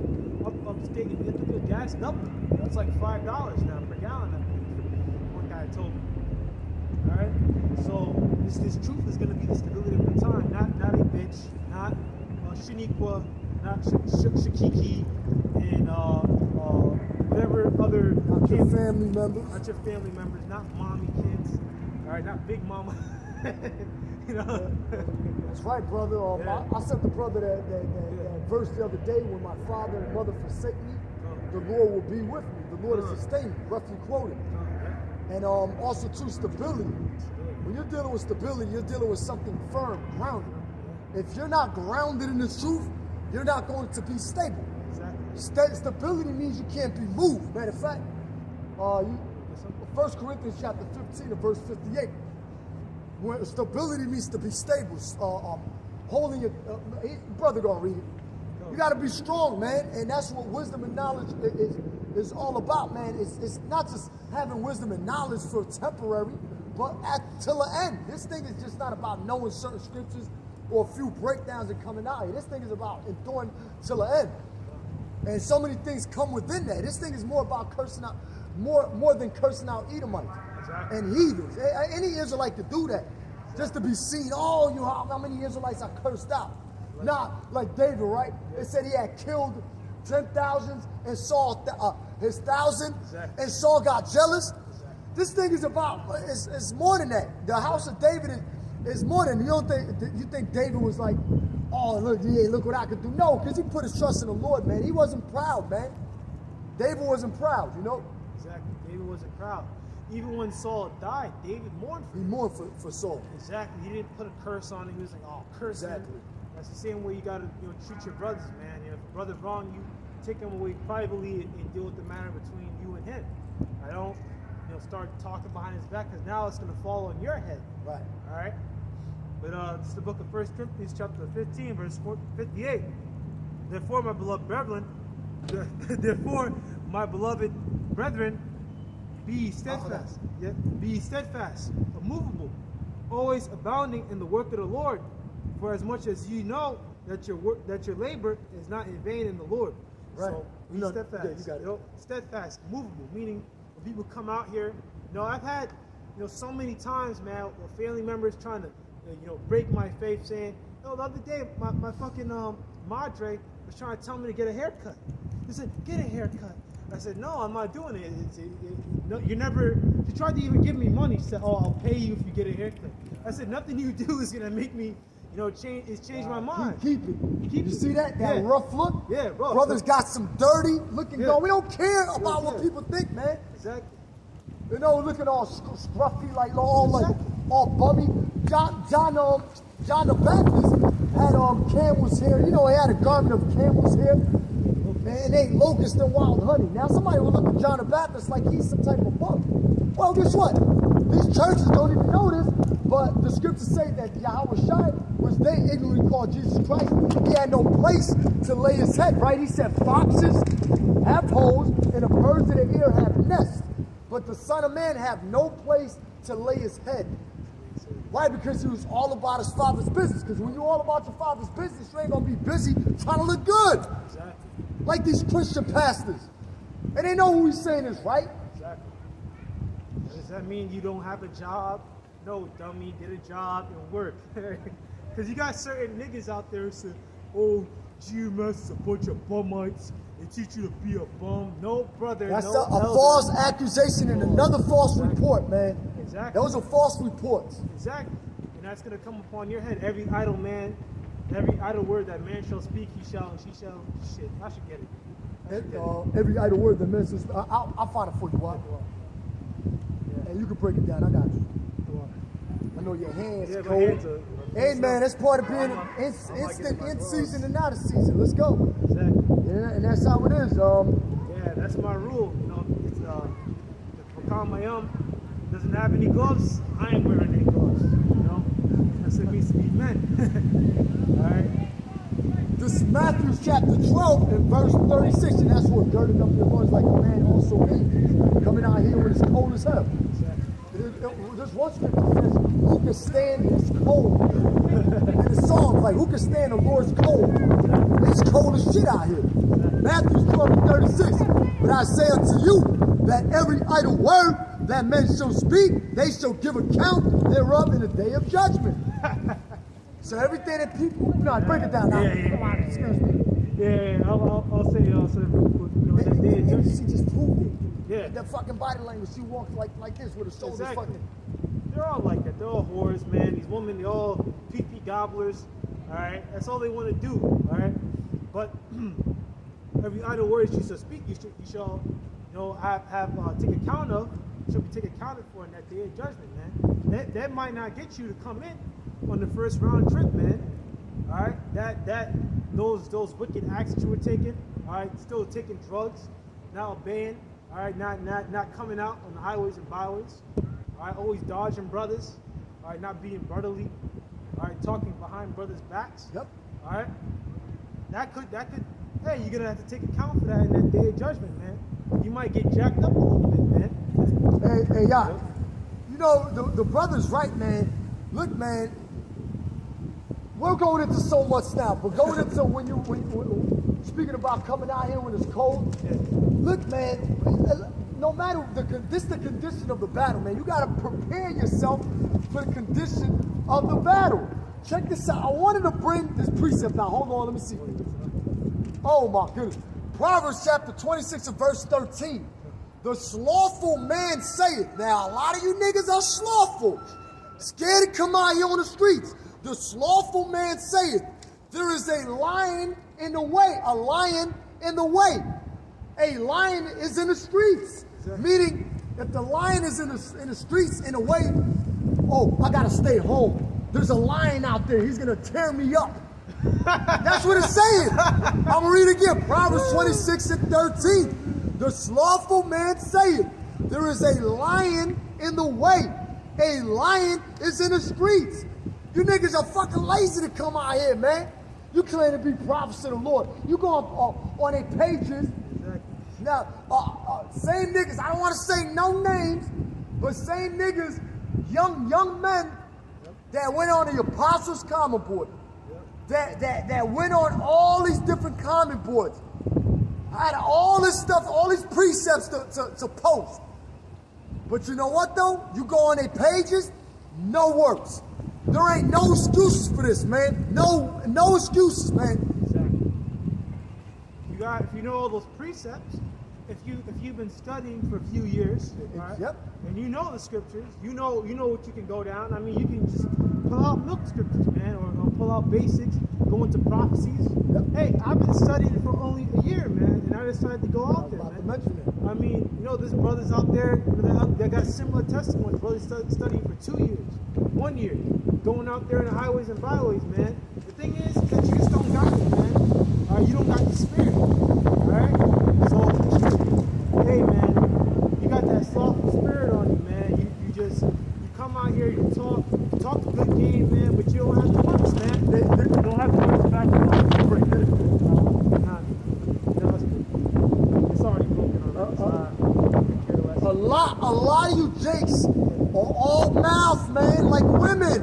Upstate, you get to put gas double. That's like $5 now per gallon. One guy told me. All right, so this truth is gonna be the stability of the time, not a bitch, not Shaniqua, not Shakiki, and whatever other not your family members. Not your family members, not mommy kids. All right, not big mama. That's right, brother. I sent the brother that verse the other day, when my father and mother forsake me, the Lord will be with me. The Lord is sustaining me, roughly quoted. And also too, stability. When you're dealing with stability, you're dealing with something firm, grounded. If you're not grounded in the truth, you're not going to be stable. Exactly. Stability means you can't be moved. Matter of fact, 1 Corinthians chapter 15 and verse 58. Where stability means to be stable. Holding your brother gonna read it. You gotta be strong, man, and that's what wisdom and knowledge is all about, man. It's not just having wisdom and knowledge for temporary, but till the end. This thing is just not about knowing certain scriptures or a few breakdowns and coming out here. This thing is about enduring till the end. And so many things come within that. This thing is more about cursing out, more than cursing out Edomites and heathens. Any Israelite could do that, just to be seen. Oh, you know how many Israelites are cursed out? Not like David, right? It said he had killed 10,000 and Saul his 1,000, and Saul got jealous. This thing is about, it's more than that. The house of David is more than, you think David was like, oh, look what I could do. No, because he put his trust in the Lord, man. He wasn't proud, man. David wasn't proud, you know? Exactly. David wasn't proud. Even when Saul died, David mourned for him. He mourned for Saul. Exactly. He didn't put a curse on him. He was like, oh, curse him. That's the same way you got to treat your brothers, man. If a brother's wrong, you take him away privately and deal with the matter between you and him. I don't start talking behind his back, because now it's going to fall on your head. Right. All right? But this is the book of 1 Corinthians chapter 15, verse 58. Therefore, my beloved brethren, be steadfast. Be steadfast, immovable, always abounding in the work of the Lord. For as much as you know that your labor is not in vain in the Lord. Right. So be steadfast. Yeah, you got it. Steadfast, movable, meaning when people come out here. I've had so many times, man, with family members trying to break my faith, saying, the other day my fucking madre was trying to tell me to get a haircut. He said, get a haircut. I said, no, I'm not doing it. No, you tried to even give me money. She said, oh, I'll pay you if you get a haircut. I said, nothing you do is gonna make me change my mind. Keep it. You see that rough look? Yeah, bro. Brothers got some dirty looking going. We don't care about what people think, man. Exactly. Looking all scruffy, like all bummy. John the Baptist had camel's hair. He had a garment of camel's hair. Man, it ain't locust and wild honey. Now somebody will look at John the Baptist like he's some type of bum. Well, guess what? These churches don't even know this, but the scriptures say that Yahweh Shai, which they ignorantly call Jesus Christ, he had no place to lay his head, right? He said foxes have holes and the birds of the air have nests, but the Son of Man have no place to lay his head. Why? Because he was all about his Father's business. Because when you're all about your Father's business, you ain't going to be busy trying to look good. Exactly. Like these Christian pastors. And they know who he's saying is right. Exactly. Does that mean you don't have a job? No, dummy, get a job and work. Because you got certain niggas out there who say, oh, GMS is a bunch of bummites. They teach you to be a bum. No, brother. That's a false accusation and another false report, man. Exactly. Those are false reports. Exactly. And that's going to come upon your head. Every idle word that man shall speak, he shall and she shall. Shit, I should get it. Every idle word that man says, I'll find it for you, Bob. Yeah. And you can break it down. I got you. I know your hands cold. Hey, man, that's part of being instant in season and out of season. Let's go. Exactly. Yeah, and that's how it is. Yeah, that's my rule. It's if Mayum doesn't have any gloves, I ain't wearing any gloves. That's what it means to be men. All right. This is Matthew chapter 12 and verse 36, and that's what girding up your loins like a man also eat. Coming out here when it's cold as hell. There's one scripture that says, who can stand this cold? And the song's like, who can stand the Lord's cold? It's cold as shit out here. Matthew 12 and 36. But I say unto you that every idle word that men shall speak, they shall give account thereof in the day of judgment. So everything that people, break it down now. Come on, excuse me. Yeah, I'll say real quick. That day of judgment. She just proved it. Yeah. That fucking body language, she walks like this with her shoulders fucking. They're all like that. They're all whores, man. These women, they're all pee-pee gobblers. All right? That's all they want to do. All right? But every idle word you shall speak, you shall take account of, shall be taken accounted for in that day of judgment, man. That might not get you to come in on the first round trip, man. All right? Those wicked acts that you were taking, all right, still taking drugs, now obeying, All right, not coming out on the highways and byways. All right, always dodging brothers. All right, not being brotherly. All right, talking behind brothers' backs. Yep. All right. That could. Hey, you're gonna have to take account for that in that day of judgment, man. You might get jacked up a little bit, man. Hey, y'all. You know, the brother's right, man. Look, man, we're going into so much now, but going into when speaking about coming out here when it's cold, look, man, no matter this is the condition of the battle, man. You got to prepare yourself for the condition of the battle. Check this out. I wanted to bring this precept out. Hold on, let me see. Oh, my goodness. Proverbs chapter 26 and verse 13. The slothful man saith. Now, a lot of you niggas are slothful. Scared to come out here on the streets. The slothful man saith, there is a lion in the way. A lion in the way. A lion is in the streets. Exactly. Meaning, if the lion is in the streets in the way, oh, I gotta stay home. There's a lion out there. He's gonna tear me up. That's what it's saying. I'm gonna read it again. Proverbs 26 and 13. The slothful man saith, there is a lion in the way. A lion is in the streets. You niggas are fucking lazy to come out here, man. You claim to be prophets of the Lord. You go on their pages. Now, same niggas, I don't want to say no names, but same niggas, young men that went on the Apostles' Comment Board, that went on all these different comment boards, had all this stuff, all these precepts to post. But you know what though? You go on their pages, no works. There ain't no excuses for this, man. No excuses, man. Exactly. If you know all those precepts, if you've been studying for a few years, right? Yep. And you know the scriptures, you know what you can go down. I mean, you can just pull out milk scriptures, man, or pull out basics, go into prophecies. Yep. Hey, I've been studying for only a year, man, and I decided to go out there, I'm about man. to mention it. I mean, you know, there's brothers out there that got similar testimonies. Brothers studying for 2 years, 1 year, going out there in the highways and byways, man. The thing is that you just don't got it, man. You don't got the spirit, all right? So, hey, man, you got that slothful spirit on you, man. You come out here, you talk a good game, man, but you don't have the works, man. They don't have the works back in life. It's already broken on us. A lot of you jakes are all mouth, man, like women.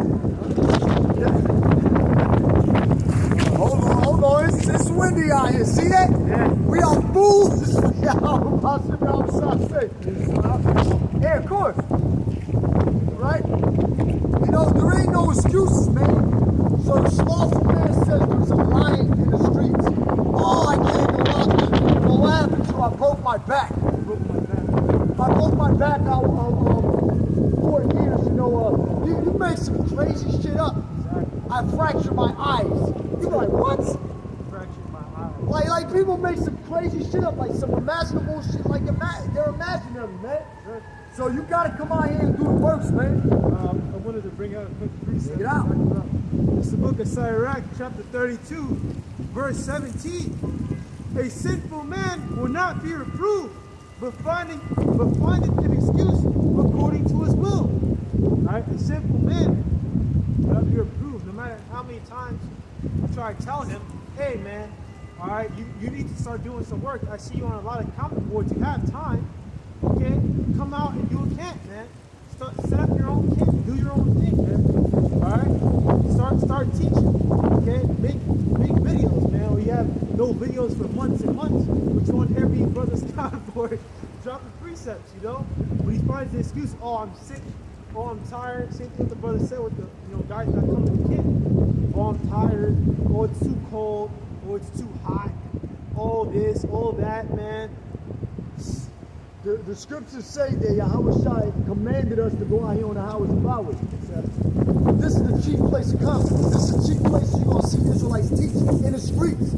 Hold on, it's windy out here. See that? Yeah. We are fools. Yeah, of course. Right? You know, there ain't no excuses, man. So the slothful man says there's a lion in the streets. Oh, I can't go out there. Well, what happened to I broke my back. I broke my back out 4 years, you know. You make some crazy shit up. Exactly. I fractured my eyes. You're like, what? Fractured my eye. Like people make some crazy shit up, like some imaginable shit, like they're imaginary, man. Right. So you gotta come out here and do the works, man. I wanted to bring out a quick precept. Get out. It's the book of Sirach, chapter 32, verse 17. A sinful man will not be reproved, but findeth an excuse according to his will. Right? A sinful man will not be reproved, no matter how many times I try to tell him, hey man, all right, you need to start doing some work. I see you on a lot of comment boards. You have time. Okay, come out and do a camp, man. Set up your own camp, do your own thing, man. All right, start teaching. Okay, make videos, man. We have no videos for months and months, but you want every brother's comment board dropping precepts, you know. When he finds the excuse, oh I'm sick, oh I'm tired. Same thing the brother said with the guys not coming to camp. Oh I'm tired. Oh it's too cold. Oh it's too hot. Oh this, oh that, man. The scriptures say that Yahweh commanded us to go out here on the highways and byways. This is the chief place of conference. This is the chief place you're going to see Israelites teach in the streets.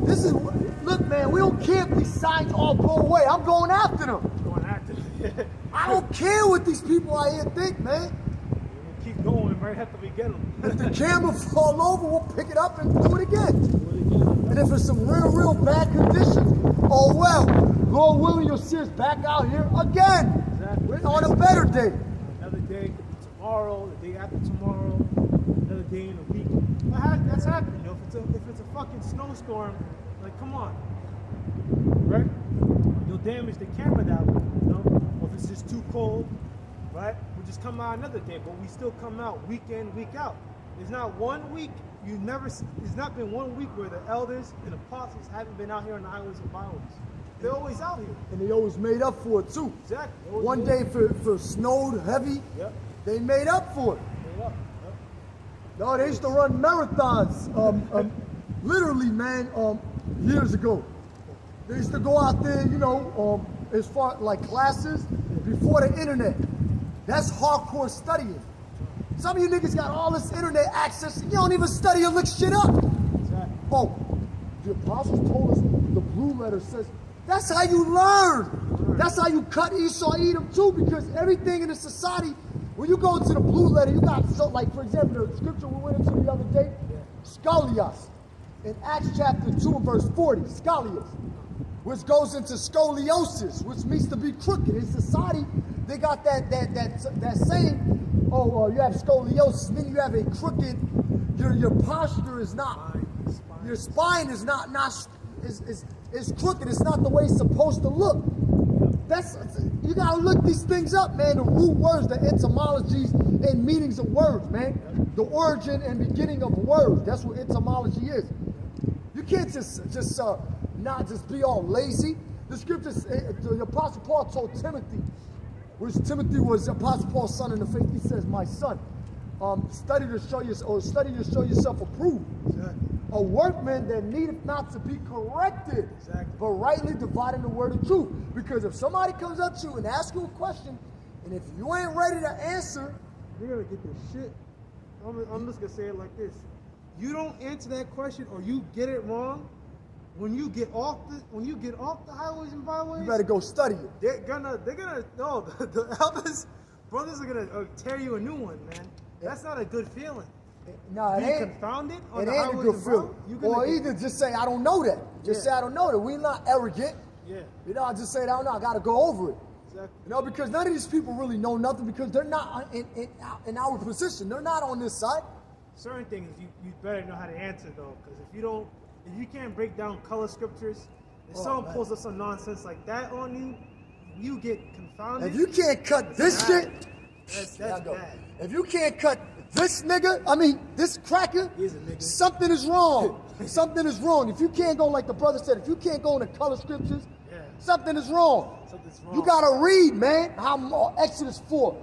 This is, look man, we don't care if these signs all blow away. I'm going after them. Going after them. I don't care what these people out here think, man. We'll keep going right after we get them. If the camera fall over, we'll pick it up and do it again. And And if it's some real bad conditions, oh well, Lord willing, you'll see us back out here again. Exactly. We're on a better day. Another day, tomorrow, the day after tomorrow, another day in a week. That's happening. You know, if it's a fucking snowstorm, like come on, right? You'll damage the camera that way, you know. Or if it's just too cold, right? We just come out another day, but we still come out week in, week out. There's not one week. There's not been 1 week where the elders and apostles haven't been out here on the highways and byways. They're always out here. And they always made up for it too. Exactly. One day for snowed heavy, Yep. they made up for it. Made up. Yep. No, they used to run marathons. Literally, man, years ago. They used to go out there, you know, as far like classes before the internet. That's hardcore studying. Some of you niggas got all this internet access, and you don't even study or look shit up. Exactly. Oh, the apostles told us the blue letter says that's how you learn. That's how you cut Esau, Edom too, because everything in the society, when you go into the blue letter, you got, so like for example, the scripture we went into the other day, scolios, in Acts chapter 2 and verse 40, scolios, which goes into scoliosis, which means to be crooked. In society, they got that saying, oh, you have scoliosis, meaning you have a crooked, your posture is not, your spine is not is crooked. It's not the way it's supposed to look. You gotta look these things up, man. The root words, the etymologies and meanings of words, man. The origin and beginning of words. That's what etymology is. You can't just not just be all lazy. The scriptures, the Apostle Paul told Timothy, which Timothy was Apostle Paul's son in the faith. He says, "My son, study to show yourself approved." Exactly. A workman that needeth not to be corrected, Exactly. but rightly dividing the word of truth. Because if somebody comes up to you and asks you a question, and if you ain't ready to answer, You're gonna get this shit. I'm just gonna say it like this: you don't answer that question, or you get it wrong. When you get off the highways and byways, you better go study it. they're gonna no the elders, brothers are gonna tear you a new one, man. That's not a good feeling. Nah, it Being ain't. confounded on It the ain't a highways good and feeling. byways, you're gonna Or get- either just say, I don't know that. Just say, I don't know that. We're not arrogant. Yeah, You know, I just say, I don't know. I got to go over it. exactly. You know, because none of these people really know nothing because they're not in our position. They're not on this side. Certain things you better know how to answer though, because if you can't break down color scriptures, if Oh, someone man. pulls up some nonsense like that on you, you get confounded. If you can't cut this bad. shit, That's there I go. bad. If you can't cut this nigga, this cracker, He is a nigga. something is wrong. Something is wrong. If you can't go, like the brother said, if you can't go in the color scriptures, Yeah. something is wrong. Something's wrong. You gotta read, man. How Exodus 4,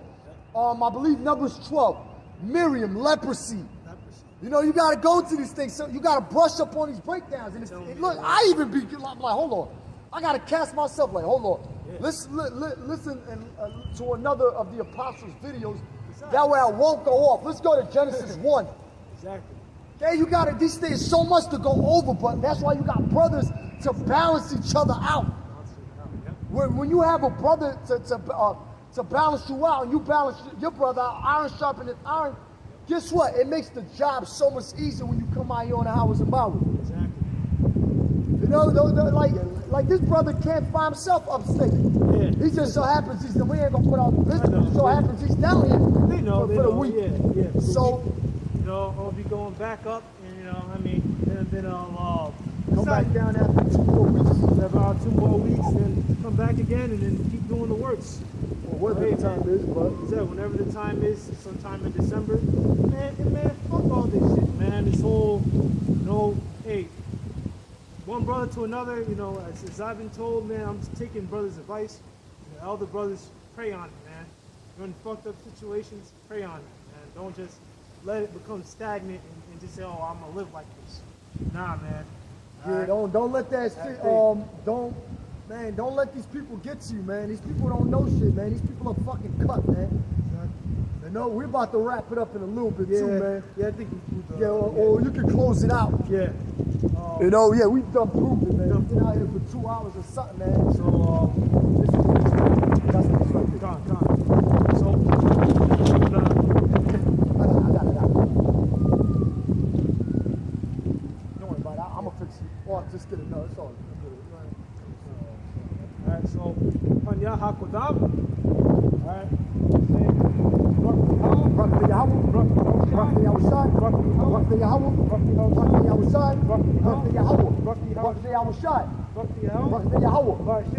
I believe Numbers 12, Miriam, leprosy. You know, you gotta go to these things. So you gotta brush up on these breakdowns. And look, I even be like, hold on. I gotta cast myself like, hold on. Yeah. Listen to another of the apostles' videos. That way I won't go off. Let's go to Genesis 1. Exactly. Okay, you gotta, these things so much to go over, but that's why you got brothers to balance each other out. When you have a brother to balance you out and you balance your brother out, iron sharpening iron, guess what? It makes the job so much easier when you come out here on the highways and byways. Exactly. You know, like this brother can't find himself upstate. Yeah. He just so happens we ain't gonna put out the list. I know. It so happens he's down here They know. for the week. Yeah. For the So week. You know, I'll be going back up, and then come back down after 2 more weeks. about 2 more weeks, then come back again, and then keep doing the works. Or whatever the time is, but Whenever the time is, sometime in December, man, fuck all this shit, man. This whole, hey, one brother to another, as I've been told, man, I'm just taking brothers' advice. The elder brothers, pray on it, man. You're in fucked up situations, pray on it, man. Don't just let it become stagnant and just say, oh, I'm gonna live like this. Nah, man. yeah, Alright? don't let that shit, don't let these people get to you, man. These people don't know shit, man. These people are fucking cut, man. You know, we're about to wrap it up in a little bit too, man. Yeah, I think we proved Yeah, or you can close it out. yeah. You know, yeah, we done proved it, man. We've been out here for 2 hours or something, man. So, that's what's right there. Con. So, I got it. Don't worry about it. I'm gonna fix it. HaKodam. Alright. Say, Barak Yahweh. Barak Yahushai. Barak Yahweh. Barak Yahushai. Barak Yahweh. Barak Yahushai. Barak Yahweh.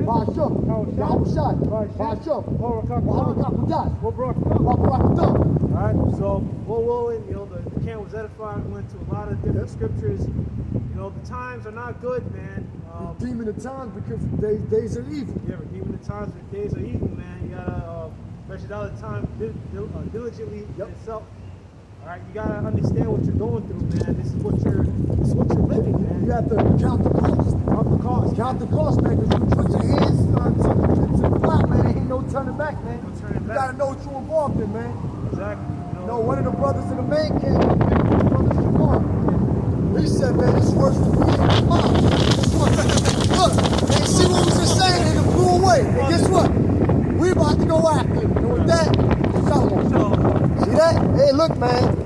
Ba'ashem. Yahushai. Ba'ashem. Barakakakudas. Barakakakudas. Alright, so the camp was edified, went to a lot of different scriptures. You know, the times are not good, man. Redeeming the times because the days are evil. Yeah, redeeming the times, the days are evil, man. You gotta measure out the time diligently in itself. Alright, you gotta understand what you're going through, man. This is what you're living, man. You have to count the cost. Count the cost. Count the cost, man, because you put your hands to the plow, man. There ain't no turning back, man. No turning You back. gotta know what you're involved in, man. Exactly. You know, One of the brothers in the main camp, Brother Shamar, he said, man, it's worse than being in the mom. Look, man, see what we just saying, and it blew away. And guess what? We about to go after him. And with that, shalom. See that? Hey, look, man.